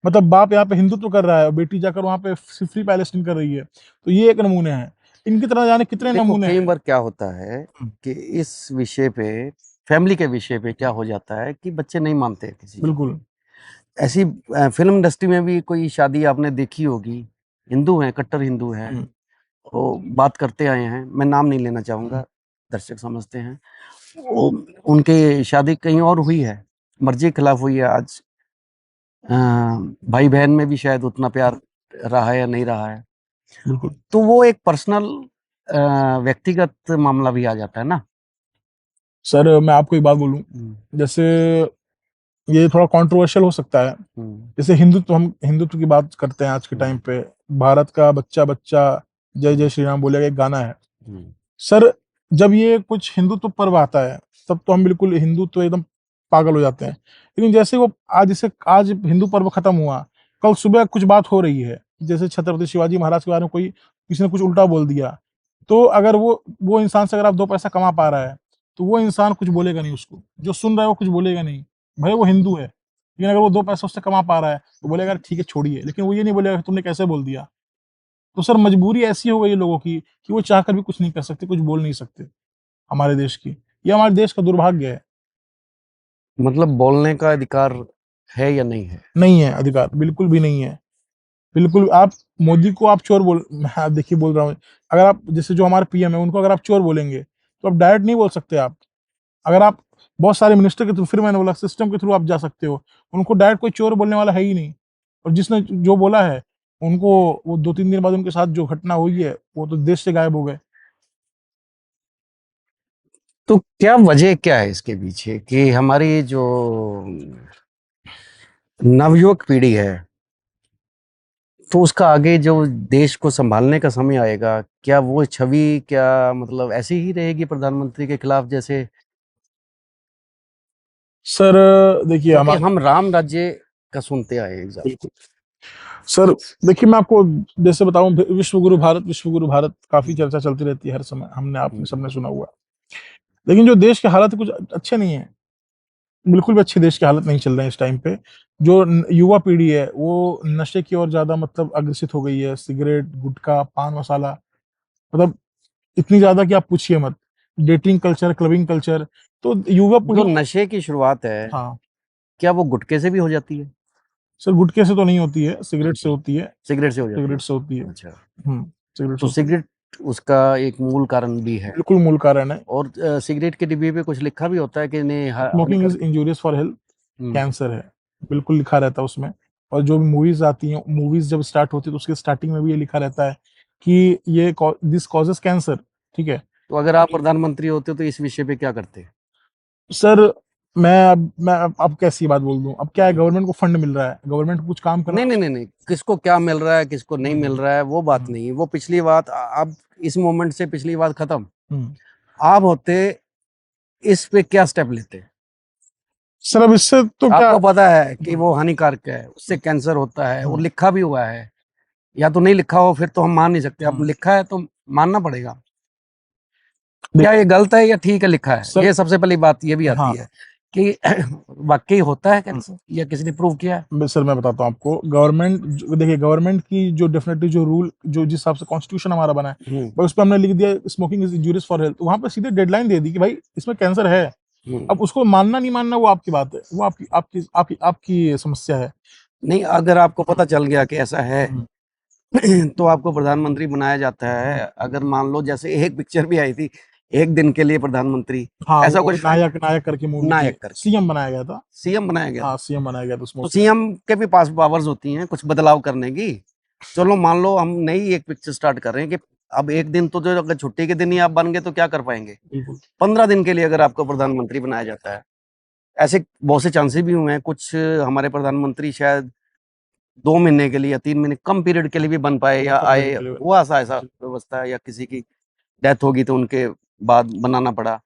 मतलब बाप यहाँ पे हिंदुत्व कर रहा है और बेटी जाकर वहां पे फ्री पैलेस्टीन कर रही है। तो ये एक नमूने हैं। इनकी तरह जाने कितने देखो, नमूने कई हैं। बार क्या होता है कि इस विषय पे, फैमिली के विषय पे क्या हो जाता है कि बच्चे नहीं मानते किसी की। बिल्कुल। ऐसी फिल्म इंडस्ट्री में भी कोई शादी आपने देखी होगी, हिंदू हैं, कट्टर हिंदू हैं, हम्म, वो बात करते आए हैं, मैं नाम नहीं लेना हम्म, चाहूंगा, दर्शक समझते हैं। वो, उनके शादी कहीं और हुई है, मर्जी के खिलाफ हुई है। आज अ, भाई बहन में भी शायद उतना प्यार रहा है या नहीं रहा है, बिल्कुल। तो वो एक पर्सनल व्यक्तिगत मामला भी आ जाता है ना। सर मैं आपको एक बात बोलूं, हम्म, जैसे ये थोड़ा कंट्रोवर्शियल हो सकता है। हम्म, जैसे हिंदुत्व, हम हिंदुत्व की बात करते हैं आज के टाइम हम्म, पे। भारत का बच्चा बच्चा जय जय श्री राम बोलेगा, एक गाना है। हम्म। सर जब ये कुछ हिंदुत्व पर्व आता है तब तो हम बिल्कुल हिंदुत्व एकदम पागल हो जाते हैं। लेकिन जैसे वो आज हिंदू पर्व खत्म हुआ, कल सुबह कुछ बात हो रही है, जैसे छत्रपति शिवाजी महाराज के बारे में कोई किसी ने कुछ उल्टा बोल दिया, तो अगर वो इंसान से अगर आप दो पैसा कमा पा रहा है तो वो इंसान कुछ बोलेगा नहीं, उसको जो सुन रहा है वो कुछ बोलेगा नहीं। भले वो हिंदू है, लेकिन अगर वो दो पैसा उससे कमा पा रहा है तो बोलेगा "अरे ठीक है छोड़िए", लेकिन वो ये नहीं बोलेगा कि तुमने कैसे बोल दिया। तो सर मजबूरी ऐसी हो गई है लोगों की कि वो चाहकर भी कुछ नहीं कर सकते, कुछ बोल नहीं सकते हमारे देश की। ये हमारे देश का दुर्भाग्य है। मतलब बोलने का अधिकार है या नहीं है। नहीं है अधिकार, बिल्कुल भी नहीं है। बिल्कुल आप मोदी को आप चोर बोल, मैं आप देखिए बोल रहा हूँ, अगर आप जैसे जो हमारे पीएम है उनको अगर आप चोर बोलेंगे तो आप डायरेक्ट नहीं बोल सकते आप। अगर आप बहुत सारे मिनिस्टर के थ्रू, फिर मैंने बोला सिस्टम के थ्रू आप जा सकते हो। उनको डायरेक्ट कोई चोर बोलने वाला है ही नहीं। और जिसने जो बोला है उनको, वो 2-3 दिन बाद उनके साथ जो घटना हुई है वो तो देश से गायब हो गए। तो क्या वजह क्या है इसके पीछे कि हमारी जो नवयुवक पीढ़ी है, तो उसका आगे जो देश को संभालने का समय आएगा, क्या वो छवि क्या मतलब ऐसी ही रहेगी प्रधानमंत्री के खिलाफ जैसे। सर देखिए क्योंकि हमारे, हम राम राज्य का सुनते आए हैं। बिल्कुल सर, देखिए मैं आपको जैसे बताऊं, विश्व गुरु भारत काफी चर्चा चलती रहती है हर समय, हमने आपने हम्म। सबने सुना हुआ है। लेकिन जो देश के हालात है, कुछ अच्छे नहीं है। बिल्कुल भी अच्छे देश के हालत नहीं चल रहे हैं इस टाइम पे। जो युवा पीढ़ी है वो नशे की ओर ज्यादा मतलब अग्रसित हो गई है, सिगरेट गुटखा पान मसाला, मतलब इतनी ज्यादा कि आप पूछिए मत। डेटिंग कल्चर, क्लबिंग कल्चर, तो युवा जो पीढ़ी। नशे की शुरुआत है, हाँ क्या वो गुटखे से भी हो जाती है। सर, गुटखे से तो नहीं होती है, सिगरेट से होती है। सिगरेट से हो जाती सिगरेट है। से होती है। अच्छा। सिगरेट से तो होती है। सिगरेट उसका एक मूल कारण भी है। बिल्कुल मूल कारण है। और सिगरेट के डिब्बे पे कुछ लिखा भी होता है कि नहीं, स्मोकिंग इज हानिकारक। Injurious for health, hmm. Cancer है, बिल्कुल लिखा रहता है उसमें। और जो भी मूवीज आती हैं, मूवीज जब स्टार्ट होती है तो उसके स्टार्टिंग में भी ये लिखा रहता है कि ये दिस कॉजेस कैंसर, ठीक है। तो अगर आप प्रधानमंत्री होते तो इस विषय पे क्या करते? सर मैं अब कैसी बात बोल दूं, अब क्या है, गवर्नमेंट को फंड मिल रहा है, गवर्नमेंट को कुछ काम करना। नहीं नहीं नहीं नहीं, किसको क्या मिल रहा है किसको नहीं मिल रहा है वो बात हम्म, नहीं, वो पिछली बात। अब इस मोमेंट से पिछली बात खत्म। हम्म। आप होते इस पे क्या स्टेप लेते? सर अब इससे तो क्या। आपको पता है कि वो हानिकारक है, उससे कैंसर होता है, वो लिखा भी हुआ है। या तो नहीं लिखा हो फिर तो हम मान नहीं सकते, अब लिखा है तो मानना पड़ेगा। क्या ये गलत है या ठीक है लिखा है? सर ये सबसे पहली बात ये भी हाँ, आती है कि वाकई होता है कैंसर या किसी ने प्रूव किया है? सर मैं बताता हूँ आपको, गवर्नमेंट देखिए, गवर्नमेंट की जो डेफिनेटली जो रूल जो जिस हिसाब से कॉन्स्टिट्यूशन हमारा बना है, भाई उस पर हमने लिख दिया smoking is injurious for health, वहां पे सीधे डेडलाइन दे दी कि भाई इसमें कैंसर है। अब उसको मानना नहीं मानना वो आपकी बात है, वो आपकी आपकी आपकी आपकी समस्या है। नहीं, अगर आपको पता चल गया कि ऐसा है हम्म, तो आपको प्रधानमंत्री बनाया जाता है। अगर मान लो जैसे एक पिक्चर भी आई थी, एक दिन के लिए प्रधानमंत्री, हाँ, ऐसा वो कुछ नायक नायक करके मूवी थी, नायक करके सीएम बनाया गया था। सीएम बनाया गया हाँ, था। सीएम बनाया गया था उसमें। तो सीएम के भी पास पावर्स होती हैं कुछ बदलाव करने की। चलो मान लो हम नई एक पिक्चर स्टार्ट कर रहे हैं कि अब एक दिन तो जो, अगर छुट्टी के दिन ही आप बन गए तो क्या कर पाएंगे? बिल्कुल। 15 दिन के लिए अगर आपको प्रधानमंत्री बनाया जाता है, ऐसे बहुत से चांसेस भी हुए हैं। कुछ हमारे प्रधानमंत्री शायद 2 महीने के लिए या 3 महीने कम पीरियड के लिए भी बन पाए या 15 दिन आए, के लिए। हुआ ऐसा ऐसा व्यवस्था है, या किसी की डेथ होगी तो उनके बाद बनाना पड़ा।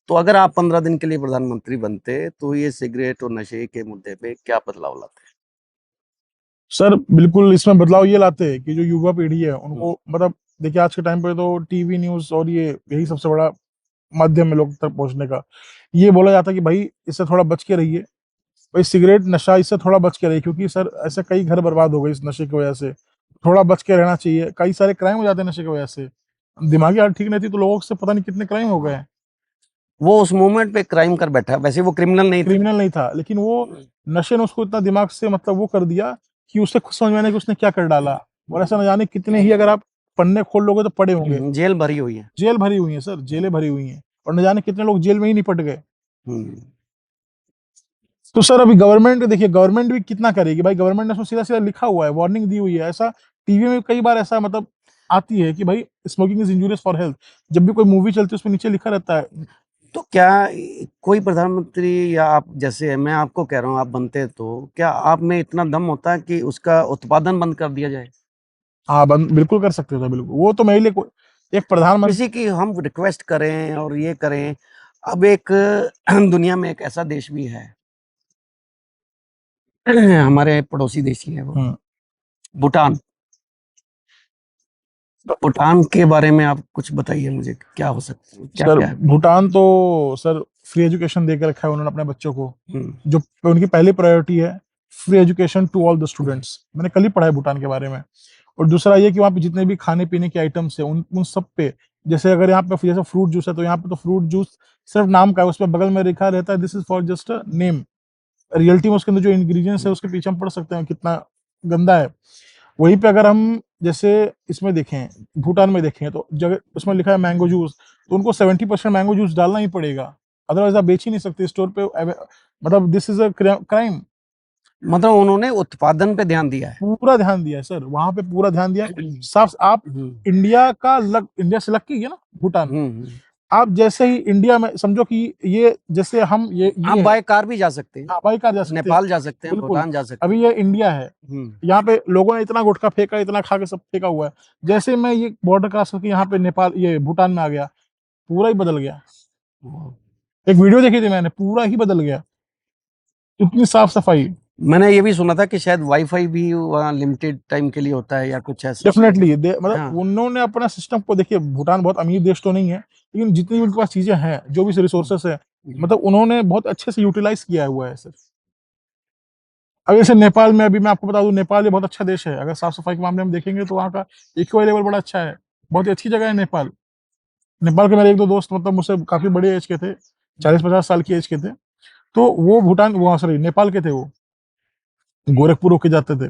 तो अगर आप 15 दिन के लिए प्रधानमंत्री बनते तो ये सिगरेट और नशे के मुद्दे पे क्या बदलाव लाते? सर बिल्कुल इसमें बदलाव ये लाते हैं कि जो युवा पीढ़ी है हम्म, उनको, मतलब देखिए आज के टाइम पे तो टीवी न्यूज और ये यही सबसे बड़ा माध्यम है लोग तक पहुंचने का। ये बोला जाता है कि भाई इससे थोड़ा बच के रहिए, भाई सिगरेट नशा इससे थोड़ा बच के रहिए, क्योंकि सर ऐसे कई घर बर्बाद हो गए इस नशे की वजह से। थोड़ा बच के रहना चाहिए, कई सारे क्राइम हो जाते हैं नशे की वजह से। दिमागी हालत ठीक नहीं थी तो लोगों से पता नहीं कितने क्राइम हो गए हैं। वो उस मोमेंट पे क्राइम कर बैठा, वैसे वो क्रिमिनल नहीं था। क्रिमिनल नहीं था, लेकिन वो नशे ने उसको इतना दिमाग से मतलब वो कर दिया कि उसे खुद समझ में आने कि उसने क्या कर डाला। और ऐसा न जाने कितने ही, अगर आप पन्ने खोल लोगे तो पड़े होंगे। जेल भरी हुई है। जेल भरी हुई है सर, जेलें भरी हुई हैं, और न जाने कितने लोग जेल में ही निपट गए। हम्म, तो सर अभी गवर्नमेंट देखिए, गवर्नमेंट भी कितना करेगी भाई, गवर्नमेंट ने उसमें सीधा सीधा लिखा हुआ है, वार्निंग दी हुई है। ऐसा टीवी में कई बार ऐसा मतलब आती है कि भाई smoking is injurious for health, जब भी कोई मूवी चलती है उसमें नीचे लिखा रहता है। तो क्या कोई प्रधानमंत्री या आप जैसे, मैं आपको कह रहा हूँ, आप बनते तो क्या आप में इतना दम होता कि उसका उत्पादन बंद कर दिया जाए? हाँ, बंद बिल्कुल कर सकते थे, बिल्कुल। वो तो मेरे लिए एक प्रधानमंत्री। किसी की हम रिक्वेस्ट करें और ये करें। अब एक दुनिया में एक ऐसा देश भी है, हमारे पड़ोसी देश ही है वो, हम्म। भूटान। तो भूटान के बारे में आप कुछ बताइए मुझे, क्या हो सकता है, क्या सर क्या है? भूटान तो सर फ्री एजुकेशन देकर रखा है उन्होंने अपने बच्चों को। हम्म, जो उनकी पहली प्रायोरिटी है, free education to all the students. मैंने कल ही पढ़ा है भूटान के बारे में। और दूसरा ये कि वहाँ पे जितने भी खाने पीने के आइटम्स है उन उन सब पे, जैसे अगर यहाँ पे जैसे फ्रूट जूस है तो यहाँ पे तो फ्रूट जूस सिर्फ नाम का है, उसमें बगल में लिखा रहता है this is for just a name. Reality में उसके अंदर जो इंग्रेडिएंट्स है उसके पीछे हम पढ़ सकते हैं कितना गंदा है। वहीं पे अगर हम जैसे इसमें देखें, भूटान में देखें, तो जगह उसमें लिखा है मैंगो जूस, तो उनको 70% मैंगो जूस डालना ही पड़ेगा, अदरवाइज आप बेच ही नहीं सकते स्टोर पे। मतलब दिस इज अ क्राइम। मतलब उन्होंने उत्पादन पे ध्यान दिया है। पूरा ध्यान दिया है सर, वहां पे पूरा ध्यान दिया है। हम्म, साफ आप हम्म, इंडिया से लग के ही है ना भूटान। हम्म। आप जैसे ही इंडिया में समझो कि ये जैसे हम आप ये है। बाय कार भी जा सकते हैं, हाँ, बाई कार जा सकते हैं, नेपाल जा सकते हैं, बिल्कुल। भूटान जा सकते अभी हैं। ये इंडिया है, हम्म, यहाँ पे लोगों ने इतना गुटखा फेंका, इतना खा के सब फेंका हुआ है। जैसे ही मैं ये बॉर्डर क्रॉस करके यहाँ पे नेपाल ये भूटान में आ गया, पूरा ही बदल गया। एक वीडियो देखी थी मैंने, पूरा ही बदल गया, इतनी साफ सफाई। मैंने ये भी सुना था कि शायद वाईफाई भी वहाँ लिमिटेड टाइम के लिए होता है या कुछ ऐसा। डेफिनेटली मतलब हाँ। उन्होंने अपना सिस्टम को, देखिए भूटान बहुत अमीर देश तो नहीं है, लेकिन जितनी भी उनके पास चीजें हैं, जो भी रिसोर्सेस है, मतलब उन्होंने बहुत अच्छे से यूटिलाइज किया हुआ है सर। अब जैसे नेपाल में, अभी मैं आपको बता दूं, नेपाल ये बहुत अच्छा देश है, अगर साफ सफाई के मामले में देखेंगे तो वहाँ का इक्को लेवल बड़ा अच्छा है, बहुत ही अच्छी जगह है नेपाल। नेपाल के मेरे एक दो दोस्त मतलब मुझसे काफी बड़े एज के थे, 40-50 साल की एज के थे। तो वो भूटान, वो सॉरी नेपाल के थे, वो गोरखपुर होके जाते थे।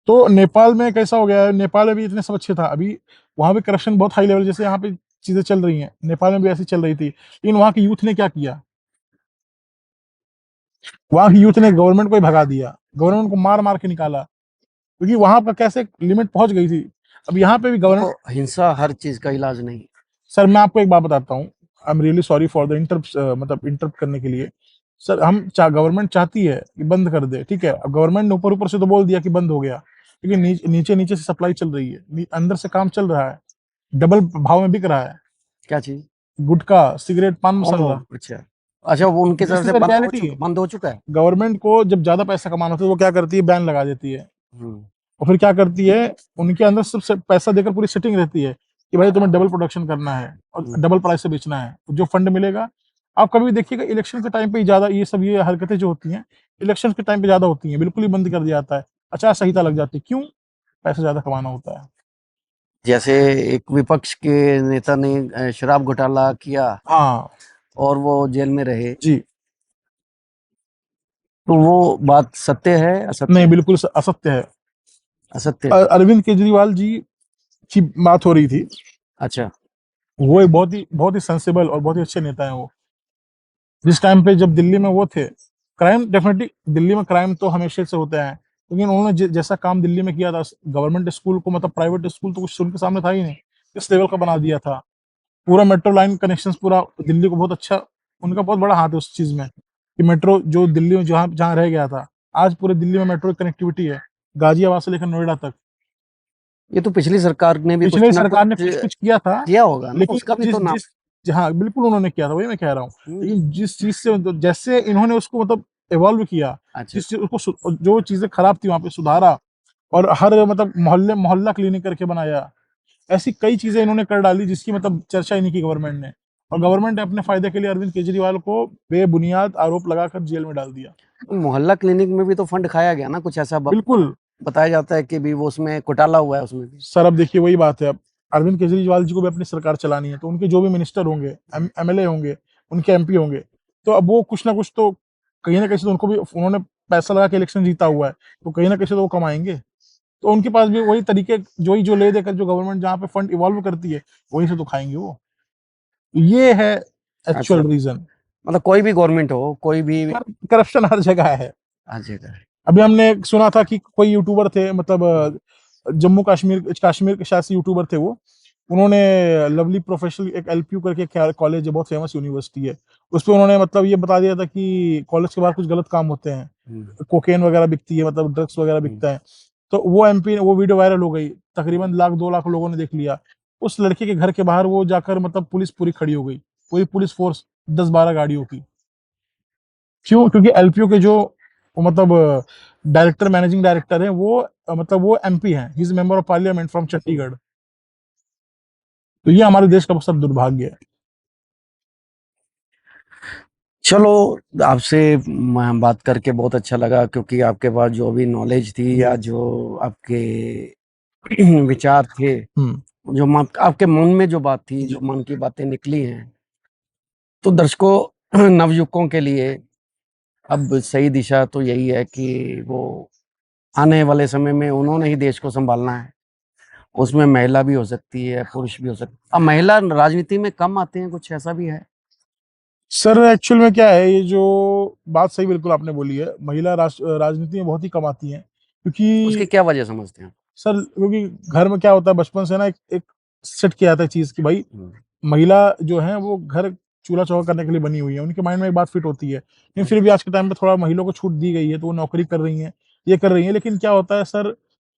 तो नेपाल में कैसा हो गया है, नेपाल में भी इतने सब अच्छे था, अभी वहां पे करप्शन बहुत हाई लेवल, जैसे यहाँ पे चीजें चल रही हैं नेपाल में भी ऐसी चल रही थी, लेकिन वहां के यूथ ने क्या किया, वहां की यूथ ने गवर्नमेंट को ही भगा दिया, गवर्नमेंट को मार मार के निकाला, क्योंकि वहां पर कैसे लिमिट पहुंच गई थी। अब यहाँ पे भी देखो, गवर्नमेंट। हिंसा हर चीज का इलाज नहीं। सर मैं आपको एक बात बताता हूँ, I am really sorry for the मतलब इंटरप्ट करने के लिए। सर गवर्नमेंट चाहती है कि बंद कर दे, ठीक है, अब गवर्नमेंट ने ऊपर ऊपर से तो बोल दिया कि बंद हो गया, लेकिन नीचे नीचे से सप्लाई चल रही है, अंदर से काम चल रहा है, डबल भाव में बिक रहा है। क्या चीज? गुटखा, सिगरेट, पान मसाला। ओह अच्छा। अच्छा, वो उनकी तरफ दिस से इज रियलिटी। बंद हो चुका है। गवर्नमेंट को जब ज्यादा पैसा कमाना होता है, वो क्या करती है, बैन लगा देती है। हम्म। और फिर क्या करती है, उनके अंदर सब पैसा देकर पूरी सेटिंग रहती है कि भाई तुम्हें डबल प्रोडक्शन करना है और हम्म। डबल प्राइस से बेचना है, जो फंड मिलेगा। आप कभी भी देखिएगा इलेक्शन के टाइम पे ही ज्यादा ये हरकतें जो होती हैं, इलेक्शन के टाइम पे ज्यादा होती हैं, बिल्कुल ही बंद कर दिया जाता है, आचार संहिता लग जाती है। क्यों? पैसा ज्यादा कमाना होता है। जैसे एक विपक्ष के नेता ने शराब घोटाला किया हाँ और वो जेल में रहे, जी। तो वो बात सत्य है असत्य नहीं, है? बिल्कुल असत्य है। असत्य है। अरविंद केजरीवाल जी की बात हो रही थी। अच्छा। वो एक बहुत ही सेंसिबल और बहुत ही अच्छे नेता हैं वो। जिस टाइम पे जब दिल्ली में वो थे, क्राइम डेफिनेटली दिल्ली में क्राइम तो हमेशा से होते हैं, लेकिन उन्होंने जैसा काम दिल्ली में किया था, गवर्नमेंट स्कूल को मतलब प्राइवेट स्कूल तो कुछ उनके सामने था ही नहीं, इस लेवल का बना दिया था। पूरा मेट्रो लाइन कनेक्शन पूरा दिल्ली को बहुत अच्छा, उनका बहुत बड़ा हाथ है उस चीज में कि मेट्रो जो दिल्ली में जहाँ जहाँ रह गया था, आज पूरे दिल्ली में मेट्रो कनेक्टिविटी है, गाजियाबाद से लेकर नोएडा तक। ये तो पिछली सरकार ने भी पिछले कुछ ना सरकार ने कुछ कुछ कुछ किया था, किया होगा ना, लेकिन उसका भी जिस तो नाम। जिस हाँ बिल्कुल उन्होंने किया था, वही मैं कह रहा हूँ। हम्म। लेकिन जिस चीज से जैसे इन्होंने उसको मतलब इवॉल्व किया, अच्छा। जिस चीज उसको जो चीजें खराब थी वहां पे सुधारा, और हर मतलब मोहल्ले मोहल्ला क्लिनिक करके बनाया, ऐसी कई चीजें इन्होंने कर डाली जिसकी मतलब चर्चा ही नहीं की गवर्नमेंट ने। और गवर्नमेंट ने अपने फायदे के लिए अरविंद केजरीवाल को बेबुनियाद आरोप लगाकर जेल में डाल दिया। तो मोहल्ला क्लिनिक में भी तो फंड खाया गया ना, कुछ ऐसा बिल्कुल। बताया जाता है कि भी वो उसमें घोटाला हुआ है उसमें भी। सर अब देखिए वही बात है, अब अरविंद केजरीवाल जी को भी अपनी सरकार चलानी है, तो उनके जो भी मिनिस्टर होंगे, एमएलए होंगे, उनके एमपी होंगे, तो अब वो कुछ ना कुछ तो कहीं ना कहीं से तो उनको भी, उन्होंने पैसा लगा के इलेक्शन जीता हुआ है, तो कहीं ना कहीं से तो वो कमाएंगे। तो उनके पास भी वही तरीके, जो ही जो ले देकर जो गवर्नमेंट जहाँ पे फंड इवॉल्व करती है, वहीं से तो खाएंगे वो। ये है अच्छा, एक्चुअल रीजन। मतलब कोई भी गवर्नमेंट हो, कोई भी करप्शन हर जगह है। आ जाएगा। अभी हमने सुना था कि कोई यूट्यूबर थे, मतलब जम्मू कश्मीर कश्मीर के शायद से यूट्यूबर थे वो, उन्होंने लवली प्रोफेशनल, एक एलपीयू करके कॉलेज है, बहुत फेमस यूनिवर्सिटी है, उस पर उन्होंने मतलब ये बता दिया था कि कॉलेज के बाहर कुछ गलत काम होते हैं, हम्म। कोकेन वगैरह बिकती है, मतलब ड्रग्स वगैरह हम्म। बिकता है। तो वो एमपी, वो वीडियो वायरल हो गई, तकरीबन लाख 2 लाख लोगों ने देख लिया। उस लड़के के घर के बाहर वो जाकर मतलब पुलिस पूरी खड़ी हो गई, पूरी पुलिस फोर्स 10-12 गाड़ियों की। क्यों? क्योंकि एलपीयू के जो वो मतलब डायरेक्टर, मैनेजिंग डायरेक्टर है वो, मतलब वो एमपी हैं, he is member of parliament from Chandigarh. तो ये हमारे देश का सब दुर्भाग्य है। चलो, आपसे बात करके बहुत अच्छा लगा, क्योंकि आपके पास जो भी नॉलेज थी जी। या जो आपके विचार थे, हम्म। जो आपके मन में जो बात थी, जी। जो मन की बातें निकली हैं, तो दर्शकों नवयुवकों के लिए अब सही दिशा तो यही है कि वो आने वाले समय में उन्होंने ही देश को संभालना है। उसमें महिला भी हो सकती है, पुरुष भी हो सकता है। अब महिला राजनीति में कम आते हैं, कुछ ऐसा भी है? सर एक्चुअल में क्या है, ये जो बात सही बिल्कुल आपने बोली है, महिला राजनीति में बहुत ही कम आती हैं, उसकी क्योंकि क्या वजह समझते हैं? सर क्योंकि घर में क्या होता है, बचपन से ना एक सेट किया जाता है चीज कि भाई हम्म। महिला जो है वो घर चूल्हा चौका करने के लिए बनी हुई है, उनके माइंड में एक बात फिट होती है। लेकिन फिर भी आज के टाइम पे थोड़ा महिलाओं को छूट दी गई है, तो वो नौकरी कर रही हैं, ये कर रही हैं, लेकिन क्या होता है सर,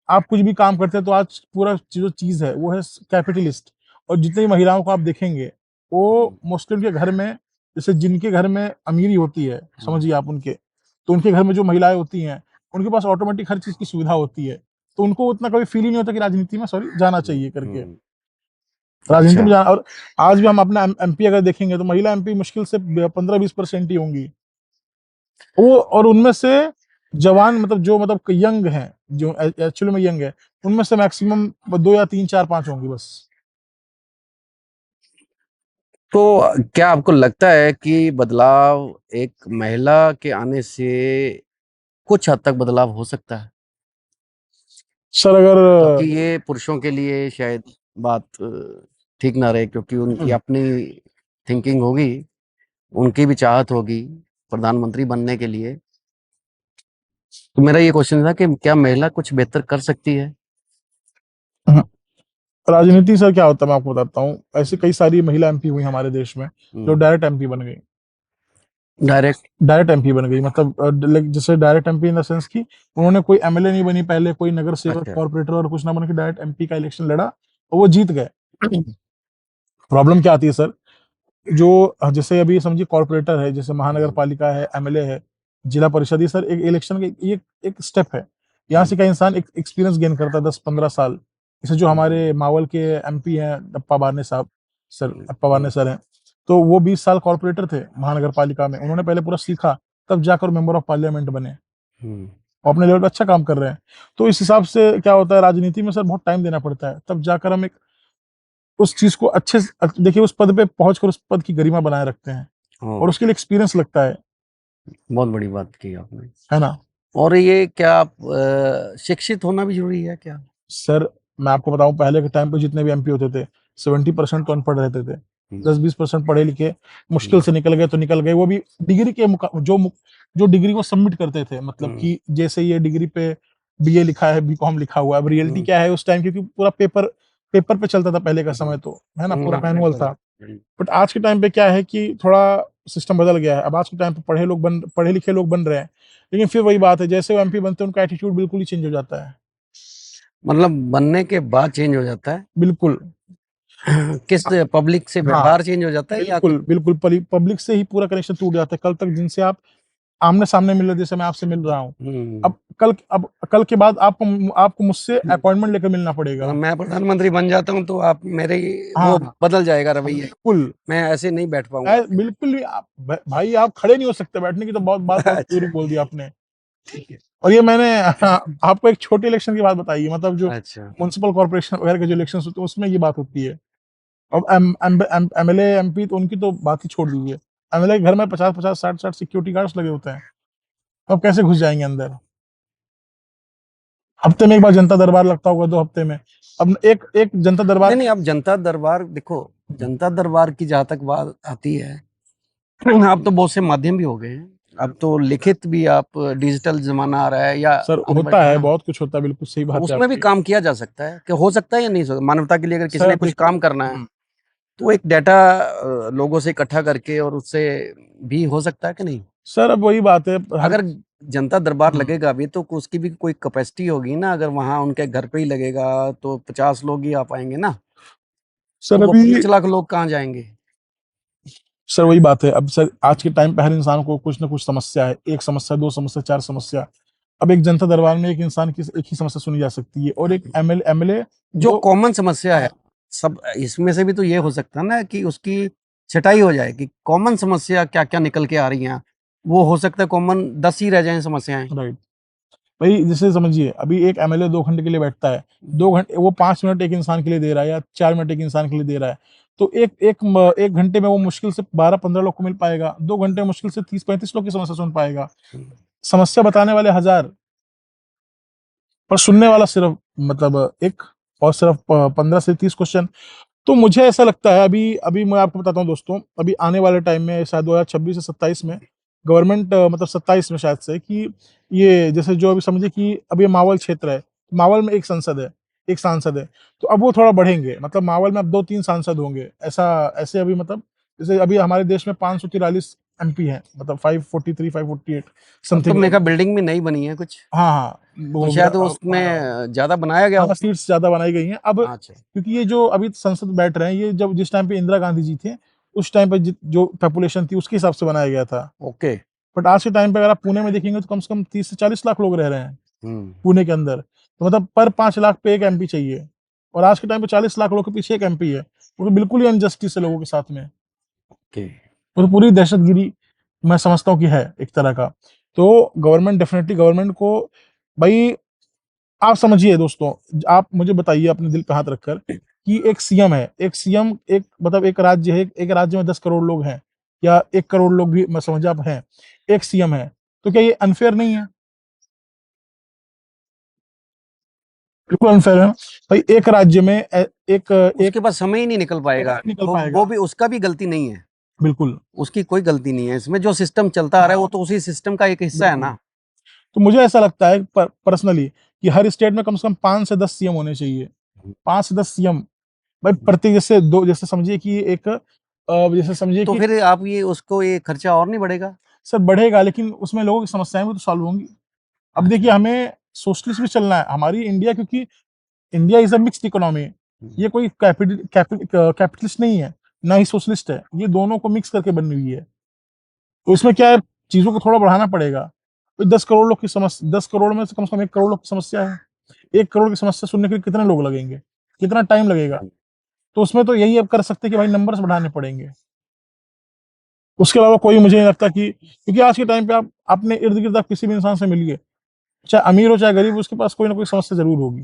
आप कुछ भी काम करते हैं तो आज पूरा जो चीज है वो है कैपिटलिस्ट। और जितनी महिलाओं को आप देखेंगे, वो मोस्टली उनके घर में, जैसे जिनके घर में अमीरी होती है, समझिए आप उनके, तो उनके घर में जो महिलाएं होती हैं, उनके पास ऑटोमेटिक हर चीज की सुविधा होती है, तो उनको उतना कभी फील ही नहीं होता कि राजनीति में सॉरी जाना चाहिए करके। हम्म। राजनीति अच्छा। में जाना, और आज भी हम अपना एमपी अगर देखेंगे तो महिला एमपी मुश्किल से 15-20% ही होंगी वो, और उनमें से जवान मतलब जो मतलब यंग हैं, जो एक्चुअली में यंग है, उनमें से मैक्सिमम 2 या 3 4 5 होंगी बस। तो क्या आपको लगता है कि बदलाव एक महिला के आने से कुछ हद तक बदलाव हो सकता है? सर अगर क्योंकि ये पुरुषों के लिए शायद बात ठीक ना रहे, क्योंकि उनकी अपनी थिंकिंग होगी, उनकी भी चाहत होगी प्रधानमंत्री बनने के लिए। तो मेरा ये क्वेश्चन था कि क्या महिला कुछ बेहतर कर सकती है? राजनीति सर क्या होता है मैं आपको बताता हूँ। ऐसे कई सारी महिला एमपी हुई हमारे देश में जो डायरेक्ट एमपी बन गई। डायरेक्ट डायरेक्ट एमपी बन गई मतलब जैसे direct MP in the sense कि उन्होंने कोई एमएलए नहीं बनी, पहले कोई नगर सेवक अच्छा। कॉर्पोरेटर और कुछ ना बन के डायरेक्ट एमपी का इलेक्शन लड़ा और वो जीत गए। प्रॉब्लम क्या आती है सर, जो जैसे अभी समझिए कॉर्पोरेटर है, जैसे महानगर पालिका है, एमएलए है, जिला परिषद, ये सर एक इलेक्शन के ये एक स्टेप है। यहाँ से क्या इंसान एक एक्सपीरियंस गेन करता है 10-15 साल। जैसे जो हमारे मावल के एमपी हैं अप्पा बारने साहब, सर अप्पा बारने सर हैं, तो वो 20 साल कॉर्पोरेटर थे महानगर पालिका में। उन्होंने पहले पूरा सीखा, तब जाकर मेंबर ऑफ पार्लियामेंट बने और अपने लेवल पे अच्छा काम कर रहे हैं। तो इस हिसाब से क्या होता है, राजनीति में सर बहुत टाइम देना पड़ता है, तब जाकर हम एक उस चीज को अच्छे से देखिए उस पद पे पहुंचकर उस पद की गरिमा बनाए रखते हैं और उसके लिए एक्सपीरियंस लगता है बहुत बड़ी बात की आपने। है ना। और ये क्या आप शिक्षित होना भी जरूरी है क्या? सर मैं आपको बताऊं, पहले के टाइम पे जितने भी एमपी होते थे 70% तो अनपढ़ रहते थे, 10-20% पढ़े लिखे मुश्किल से निकल गए तो निकल गए, वो भी डिग्री के जो डिग्री को सबमिट करते थे, मतलब कि जैसे ये डिग्री पे बीए लिखा है, बीकॉम लिखा हुआ है। अब रियलिटी क्या है उस टाइम, क्योंकि पूरा पेपर पेपर पे चलता था पहले का समय, तो है ना, पूरा मैनुअल था। बट आज के टाइम पे क्या है कि थोड़ा सिस्टम बदल गया है। अब आज के टाइम पे पढ़े लिखे लोग बन रहे हैं, लेकिन फिर वही बात है, जैसे वो एमपी बनते हैं उनका एटीट्यूड बिल्कुल ही चेंज हो जाता है। मतलब बनने के बाद चेंज हो जाता है? बिल्कुल। किस पब्लिक से हाँ व्यवहार चेंज हो जाता है या बिल्कुल बिल्कुल, पब्लिक से ही पूरा कनेक्शन टूट जाता है। कल तक जिनसे आप आमने सामने मिल रहे, जैसे मैं आपसे मिल रहा हूँ, अब कल के बाद आपको मुझसे अपॉइंटमेंट लेकर मिलना पड़ेगा। मैं प्रधानमंत्री बन जाता हूँ तो आप मेरे वो हाँ बदल जाएगा रवैया, बिल्कुल। मैं ऐसे नहीं बैठ पाऊंगा। बिल्कुल भी आप भाई आप खड़े नहीं हो सकते, बैठने की तो बहुत अच्छा, दूर बोल दिया आपने। ठीक है। और ये मैंने आपको एक छोटे इलेक्शन की बात बताई है, मतलब जो अच्छा। म्युनिसिपल कॉर्पोरेशन वगैरह के जो इलेक्शन होते हैं उसमें ये बात होती है। अब एमएलए एमपी तो उनकी तो बात ही छोड़ दीजिए, एमएलए के घर में 50-50 60-60 सिक्योरिटी गार्ड्स लगे होते हैं। अब कैसे घुस जाएंगे अंदर? हफ्ते में एक बार जनता दरबार लगता होगा, 2 हफ्ते में। अब एक एक जनता दरबार नहीं, अब जनता दरबार देखो, जनता दरबार की जहां तक बात आती है, अब तो बहुत से माध्यम भी हो गए हैं। अब तो लिखित भी, आप डिजिटल जमाना आ रहा है या सर होता है, बहुत कुछ होता है, बिल्कुल सही तो बात है उसमें भी आपकी। काम किया जा सकता है कि हो सकता है या नहीं हो सकता। मानवता के लिए अगर किसी सर ने कुछ देखिए काम करना है तो एक डाटा लोगों से इकट्ठा करके और उससे भी हो सकता है कि नहीं? सर अब वही बात है हर अगर जनता दरबार हम्म, लगेगा भी तो उसकी भी कोई कैपेसिटी होगी ना। अगर वहां उनके घर पे ही लगेगा तो 50 लोग ही आ पाएंगे ना, तो सर वो अभी 5 लाख लोग कहाँ जाएंगे? सर वही बात है। अब सर आज के टाइम पे हर इंसान को कुछ ना कुछ समस्या है, एक समस्या, दो समस्या, चार समस्या। अब एक जनता दरबार में एक इंसान की एक ही समस्या सुनी जा सकती है, और एक एमएलए जो जो कॉमन समस्या है सब, इसमें से भी तो ये हो सकता है ना कि उसकी छटाई हो जाए कि कॉमन समस्या क्या क्या निकल के आ रही हैं। वो हो सकता है कॉमन 10 ही रह जाएं समस्याएं। राइट भाई, जैसे समझिए अभी एक एमएलए 2 घंटे के लिए बैठता है, 2 घंटे वो 5 मिनट एक इंसान के लिए दे रहा है या 4 मिनट एक इंसान के लिए दे रहा है, तो एक घंटे में वो मुश्किल से 12-15 लोग को मिल पाएगा, 2 घंटे में मुश्किल से 30-35 लोग की समस्या सुन पाएगा। समस्या बताने वाले 1000, पर सुनने वाला सिर्फ मतलब एक, और सिर्फ 15 से 30 क्वेश्चन। तो मुझे ऐसा लगता है, अभी अभी मैं आपको बताता हूँ दोस्तों, अभी आने वाले टाइम में शायद 2026 से 27 में गवर्नमेंट, मतलब 27 में शायद से, कि ये जैसे जो अभी समझिए कि अभी मावल क्षेत्र है, मावल में एक संसद है, एक सांसद है, तो अब वो थोड़ा बढ़ेंगे, मतलब मावल में अब 2-3 सांसद होंगे, ऐसा ऐसे अभी मतलब जैसे अभी हमारे देश में 543 एमपी हैं, मतलब 543 548 अब तो समथिंग। मेगा बिल्डिंग भी नई बनी है कुछ, हाँ हाँ तो वो शायद उसमें ज्यादा बनाया गया हाँ हो। सीट्स ज्यादा बनाई गई हैं अब, अच्छा। क्योंकि ये जो अभी संसद बैठ रहे हैं, ये जब जिस टाइम पे इंदिरा गांधी जी थे उस टाइम पे जो पॉपुलेशन थी उसके हिसाब से बनाया गया था। ओके। बट आज के टाइम पे अगर आप पुणे में देखेंगे तो कम से कम 30 से 40 लाख लोग रह रहे हैं हम्म। पुणे के अंदर, तो मतलब पर 5 लाख पे एक एमपी चाहिए, और आज के टाइम पे 40 लाख लोग के पीछे एक एमपी है। वो तो बिल्कुल ही अनजस्टिस है लोगों के साथ में, ओके। वो तो पूरी दहशतगिरी मैं समझता हूँ कि है एक तरह का। तो गवर्नमेंट डेफिनेटली, गवर्नमेंट को भाई आप समझिए दोस्तों, आप मुझे बताइए अपने दिल पे हाथ रखकर कि एक सीएम है, एक सीएम, एक मतलब एक राज्य है, एक राज्य में 10 करोड़ लोग हैं या 1 करोड़ लोग भी मैं समझ आप हैं, एक सीएम है, तो क्या ये अनफेयर नहीं है? बिल्कुल अनफेयर है ना? भाई एक राज्य में एक एक उसके पास समय ही नहीं निकल पाएगा। निकल वो पाएगा। भी, उसका भी गलती नहीं है, बिल्कुल उसकी कोई गलती नहीं है इसमें। जो सिस्टम चलता आ रहा है वो तो उसी सिस्टम का एक हिस्सा है बिल्कुल। ना। तो मुझे ऐसा लगता है पर्सनली कि हर स्टेट में कम से कम 5 से 10 सीएम होने चाहिए, 5 से 10 सीएम, भाई प्रत्येक जैसे दो, जैसे समझिए कि एक जैसे समझिए तो कि फिर आप ये उसको ये खर्चा और नहीं बढ़ेगा? सर बढ़ेगा, लेकिन उसमें लोगों की समस्याएं भी तो सॉल्व होंगी। अब देखिए अच्छा। हमें सोशलिस्ट भी चलना है, हमारी इंडिया, क्योंकि India is a mixed economy. हम्म। ये कोई कैपिटलिस्ट नहीं है, ना ही सोशलिस्ट है, ये दोनों को मिक्स करके बनी हुई है। तो इसमें क्या है, चीजों को थोड़ा बढ़ाना पड़ेगा। तो 10 करोड़ लोग की समस्या, 10 करोड़ में से कम 1 करोड़ लोग की समस्या है। 1 करोड़ की समस्या सुनने के लिए कितने लोग लगेंगे, कितना टाइम लगेगा? तो उसमें तो यही अब कर सकते हैं कि भाई नंबर्स बढ़ाने पड़ेंगे। उसके अलावा कोई मुझे नहीं लगता कि, क्योंकि आज के टाइम पे आप अपने इर्द गिर्द आप किसी भी इंसान से मिलिए, चाहे अमीर हो चाहे गरीब, उसके पास कोई ना कोई समस्या जरूर होगी।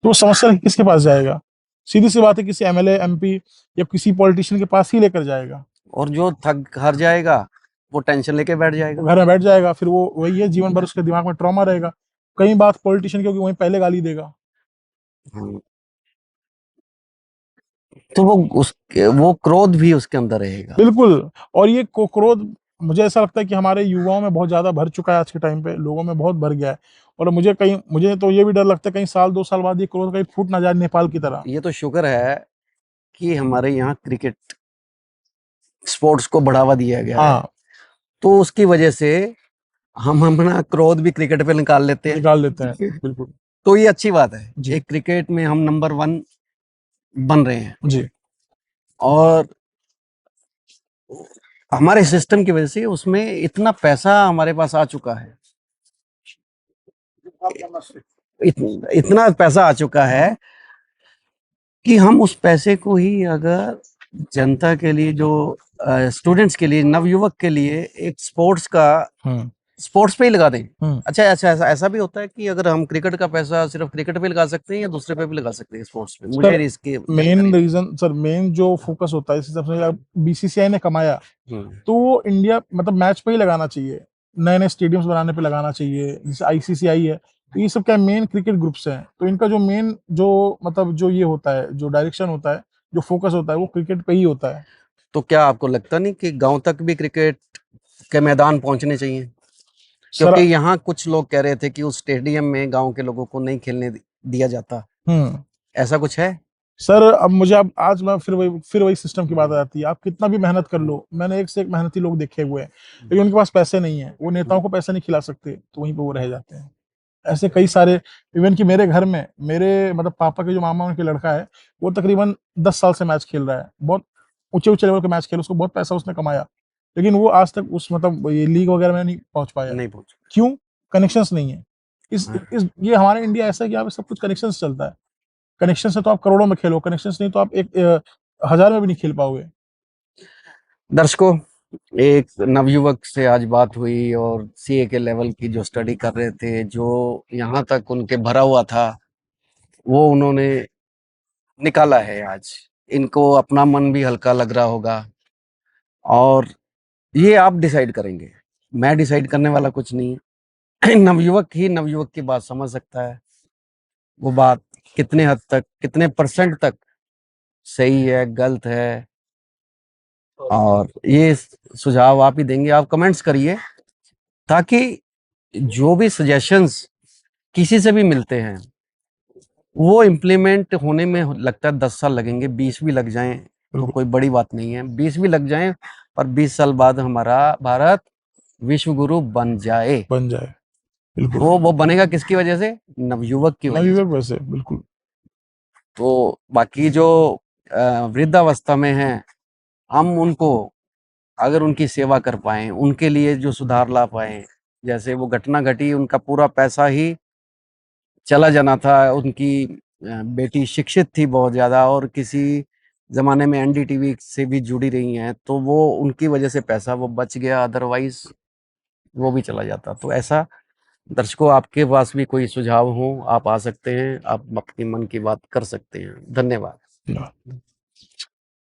तो वो समस्या लेके किसके पास जाएगा? सीधी सी बात है, किसी एमएलए एमपी या किसी पॉलिटिशियन के पास ही लेकर जाएगा। और जो थक हार जाएगा वो टेंशन लेके बैठ वो जाएगा। घर में बैठ जाएगा, फिर वो वही है, जीवन भर उसके दिमाग में ट्रॉमा रहेगा। कई बात पॉलिटिशियन की होगी, वहीं पहले गाली देगा। हम्म। तो वो क्रोध भी उसके अंदर रहेगा। बिल्कुल। और ये क्रोध, मुझे ऐसा लगता है कि हमारे युवाओं में बहुत ज्यादा भर चुका है, आज के टाइम पे लोगों में बहुत भर गया है। और मुझे तो ये भी डर लगता है कहीं साल 2 साल बाद ये क्रोध कहीं फूट ना जाए नेपाल की तरह। ये तो शुक्र है कि हमारे यहाँ क्रिकेट स्पोर्ट्स को बढ़ावा दिया गया है, हाँ, तो उसकी वजह से हम अपना क्रोध भी क्रिकेट पे निकाल लेते हैं। निकाल लेते हैं, बिल्कुल। तो ये अच्छी बात है, जी। एक क्रिकेट में हम नंबर 1 बन रहे हैं। जी। और हमारे सिस्टम की वजह से उसमें इतना पैसा हमारे पास आ चुका है, इतना पैसा आ चुका है कि हम उस पैसे को ही अगर जनता के लिए, जो स्टूडेंट्स के लिए, नवयुवक के लिए एक हम्म। स्पोर्ट्स पे ही लगा दें। हम्म। अच्छा, ऐसा भी होता है कि अगर हम क्रिकेट का पैसा सिर्फ क्रिकेट पे लगा सकते हैं या दूसरे पे भी लगा सकते हैं स्पोर्ट्स पे? मुझे सर इसकी जानकारी मेन नहीं। रीजन, सर मेन जो फोकस होता है, इस हिसाब से बीसीसीआई ने कमाया, हम्म। तो वो इंडिया मतलब मैच पे ही लगाना चाहिए, नए नए स्टेडियम्स बनाने पे लगाना चाहिए। जैसे आईसीसीआई है, तो ये सब क्या मेन क्रिकेट ग्रुप्स हैं, तो इनका जो मेन जो मतलब जो ये होता है, जो डायरेक्शन होता है, जो फोकस होता है, वो क्रिकेट पे ही होता है। तो क्या आपको लगता नहीं कि गांव तक भी क्रिकेट के मैदान पहुंचने चाहिए? सर। क्योंकि यहाँ कुछ लोग कह रहे थे कि उस स्टेडियम में गांव के लोगों को नहीं खेलने दिया जाता। हम्म। ऐसा कुछ है? सर अब मुझे, अब आज मैं फिर वही सिस्टम की बात आ जाती है। आप कितना भी मेहनत कर लो, मैंने एक से एक मेहनती लोग देखे हुए हैं, लेकिन उनके पास पैसे नहीं है, वो नेताओं को पैसे नहीं खिला सकते, तो वहीं पे वो रह जाते हैं। ऐसे कई सारे, इवन कि मेरे घर में मेरे मतलब पापा के जो मामा उनके लड़का है, वो तकरीबन 10 साल से मैच खेल रहा है, बहुत ऊंचे ऊंचे लेवल के मैच खेल, उसको बहुत पैसा उसने कमाया, लेकिन वो आज तक उस मतलब ये लीग वगैरह में नहीं पहुंच पाया। नहीं पहुंच। क्यों? कनेक्शंस नहीं है। हाँ। इस ये हमारे इंडिया ऐसा है कि यहाँ पे सब कुछ कनेक्शंस चलता है। कनेक्शन से तो आप करोड़ों में खेलो, कनेक्शंस नहीं तो आप एक 1000 में भी नहीं खेल पाओगे। दर्शकों, एक नवयुवक से आज बात हुई और सीए के लेवल की जो स्टडी कर रहे थे, जो यहाँ तक उनके भरा हुआ था, वो उन्होंने निकाला है आज। इनको अपना मन भी हल्का लग रहा होगा। और ये आप डिसाइड करेंगे, मैं डिसाइड करने वाला कुछ नहीं है। नवयुवक ही नवयुवक की बात समझ सकता है, वो बात कितने हद तक, कितने परसेंट तक सही है, गलत है। और ये सुझाव आप ही देंगे, आप कमेंट्स करिए, ताकि जो भी सजेशंस किसी से भी मिलते हैं वो इम्प्लीमेंट होने में लगता है 10 साल लगेंगे, 20 भी लग जाएं तो बिल्कुल। कोई बड़ी बात नहीं है, 20 भी लग जाएं, पर 20 साल बाद हमारा भारत विश्व गुरु बन जाए। बन जाए, बिल्कुल। वो बनेगा किसकी वजह से? नवयुवक की वजह से। नवयुवक वैसे, बिल्कुल। तो बाकी जो वृद्धावस्था में हैं, हम उनको अगर उनकी सेवा कर पाए, उनके लिए जो सुधार ला पाए, जैसे वो घटना घटी, उनका पूरा पैसा ही चला जाना था। उनकी बेटी शिक्षित थी बहुत ज़्यादा, और किसी ज़माने में एनडीटीवी से भी जुड़ी रही हैं, तो वो उनकी वजह से पैसा वो बच गया, अदरवाइज वो भी चला जाता। तो ऐसा, दर्शकों, आपके पास भी कोई सुझाव हो, आप आ सकते हैं, आप अपनी मन की बात कर सकते हैं। धन्यवाद।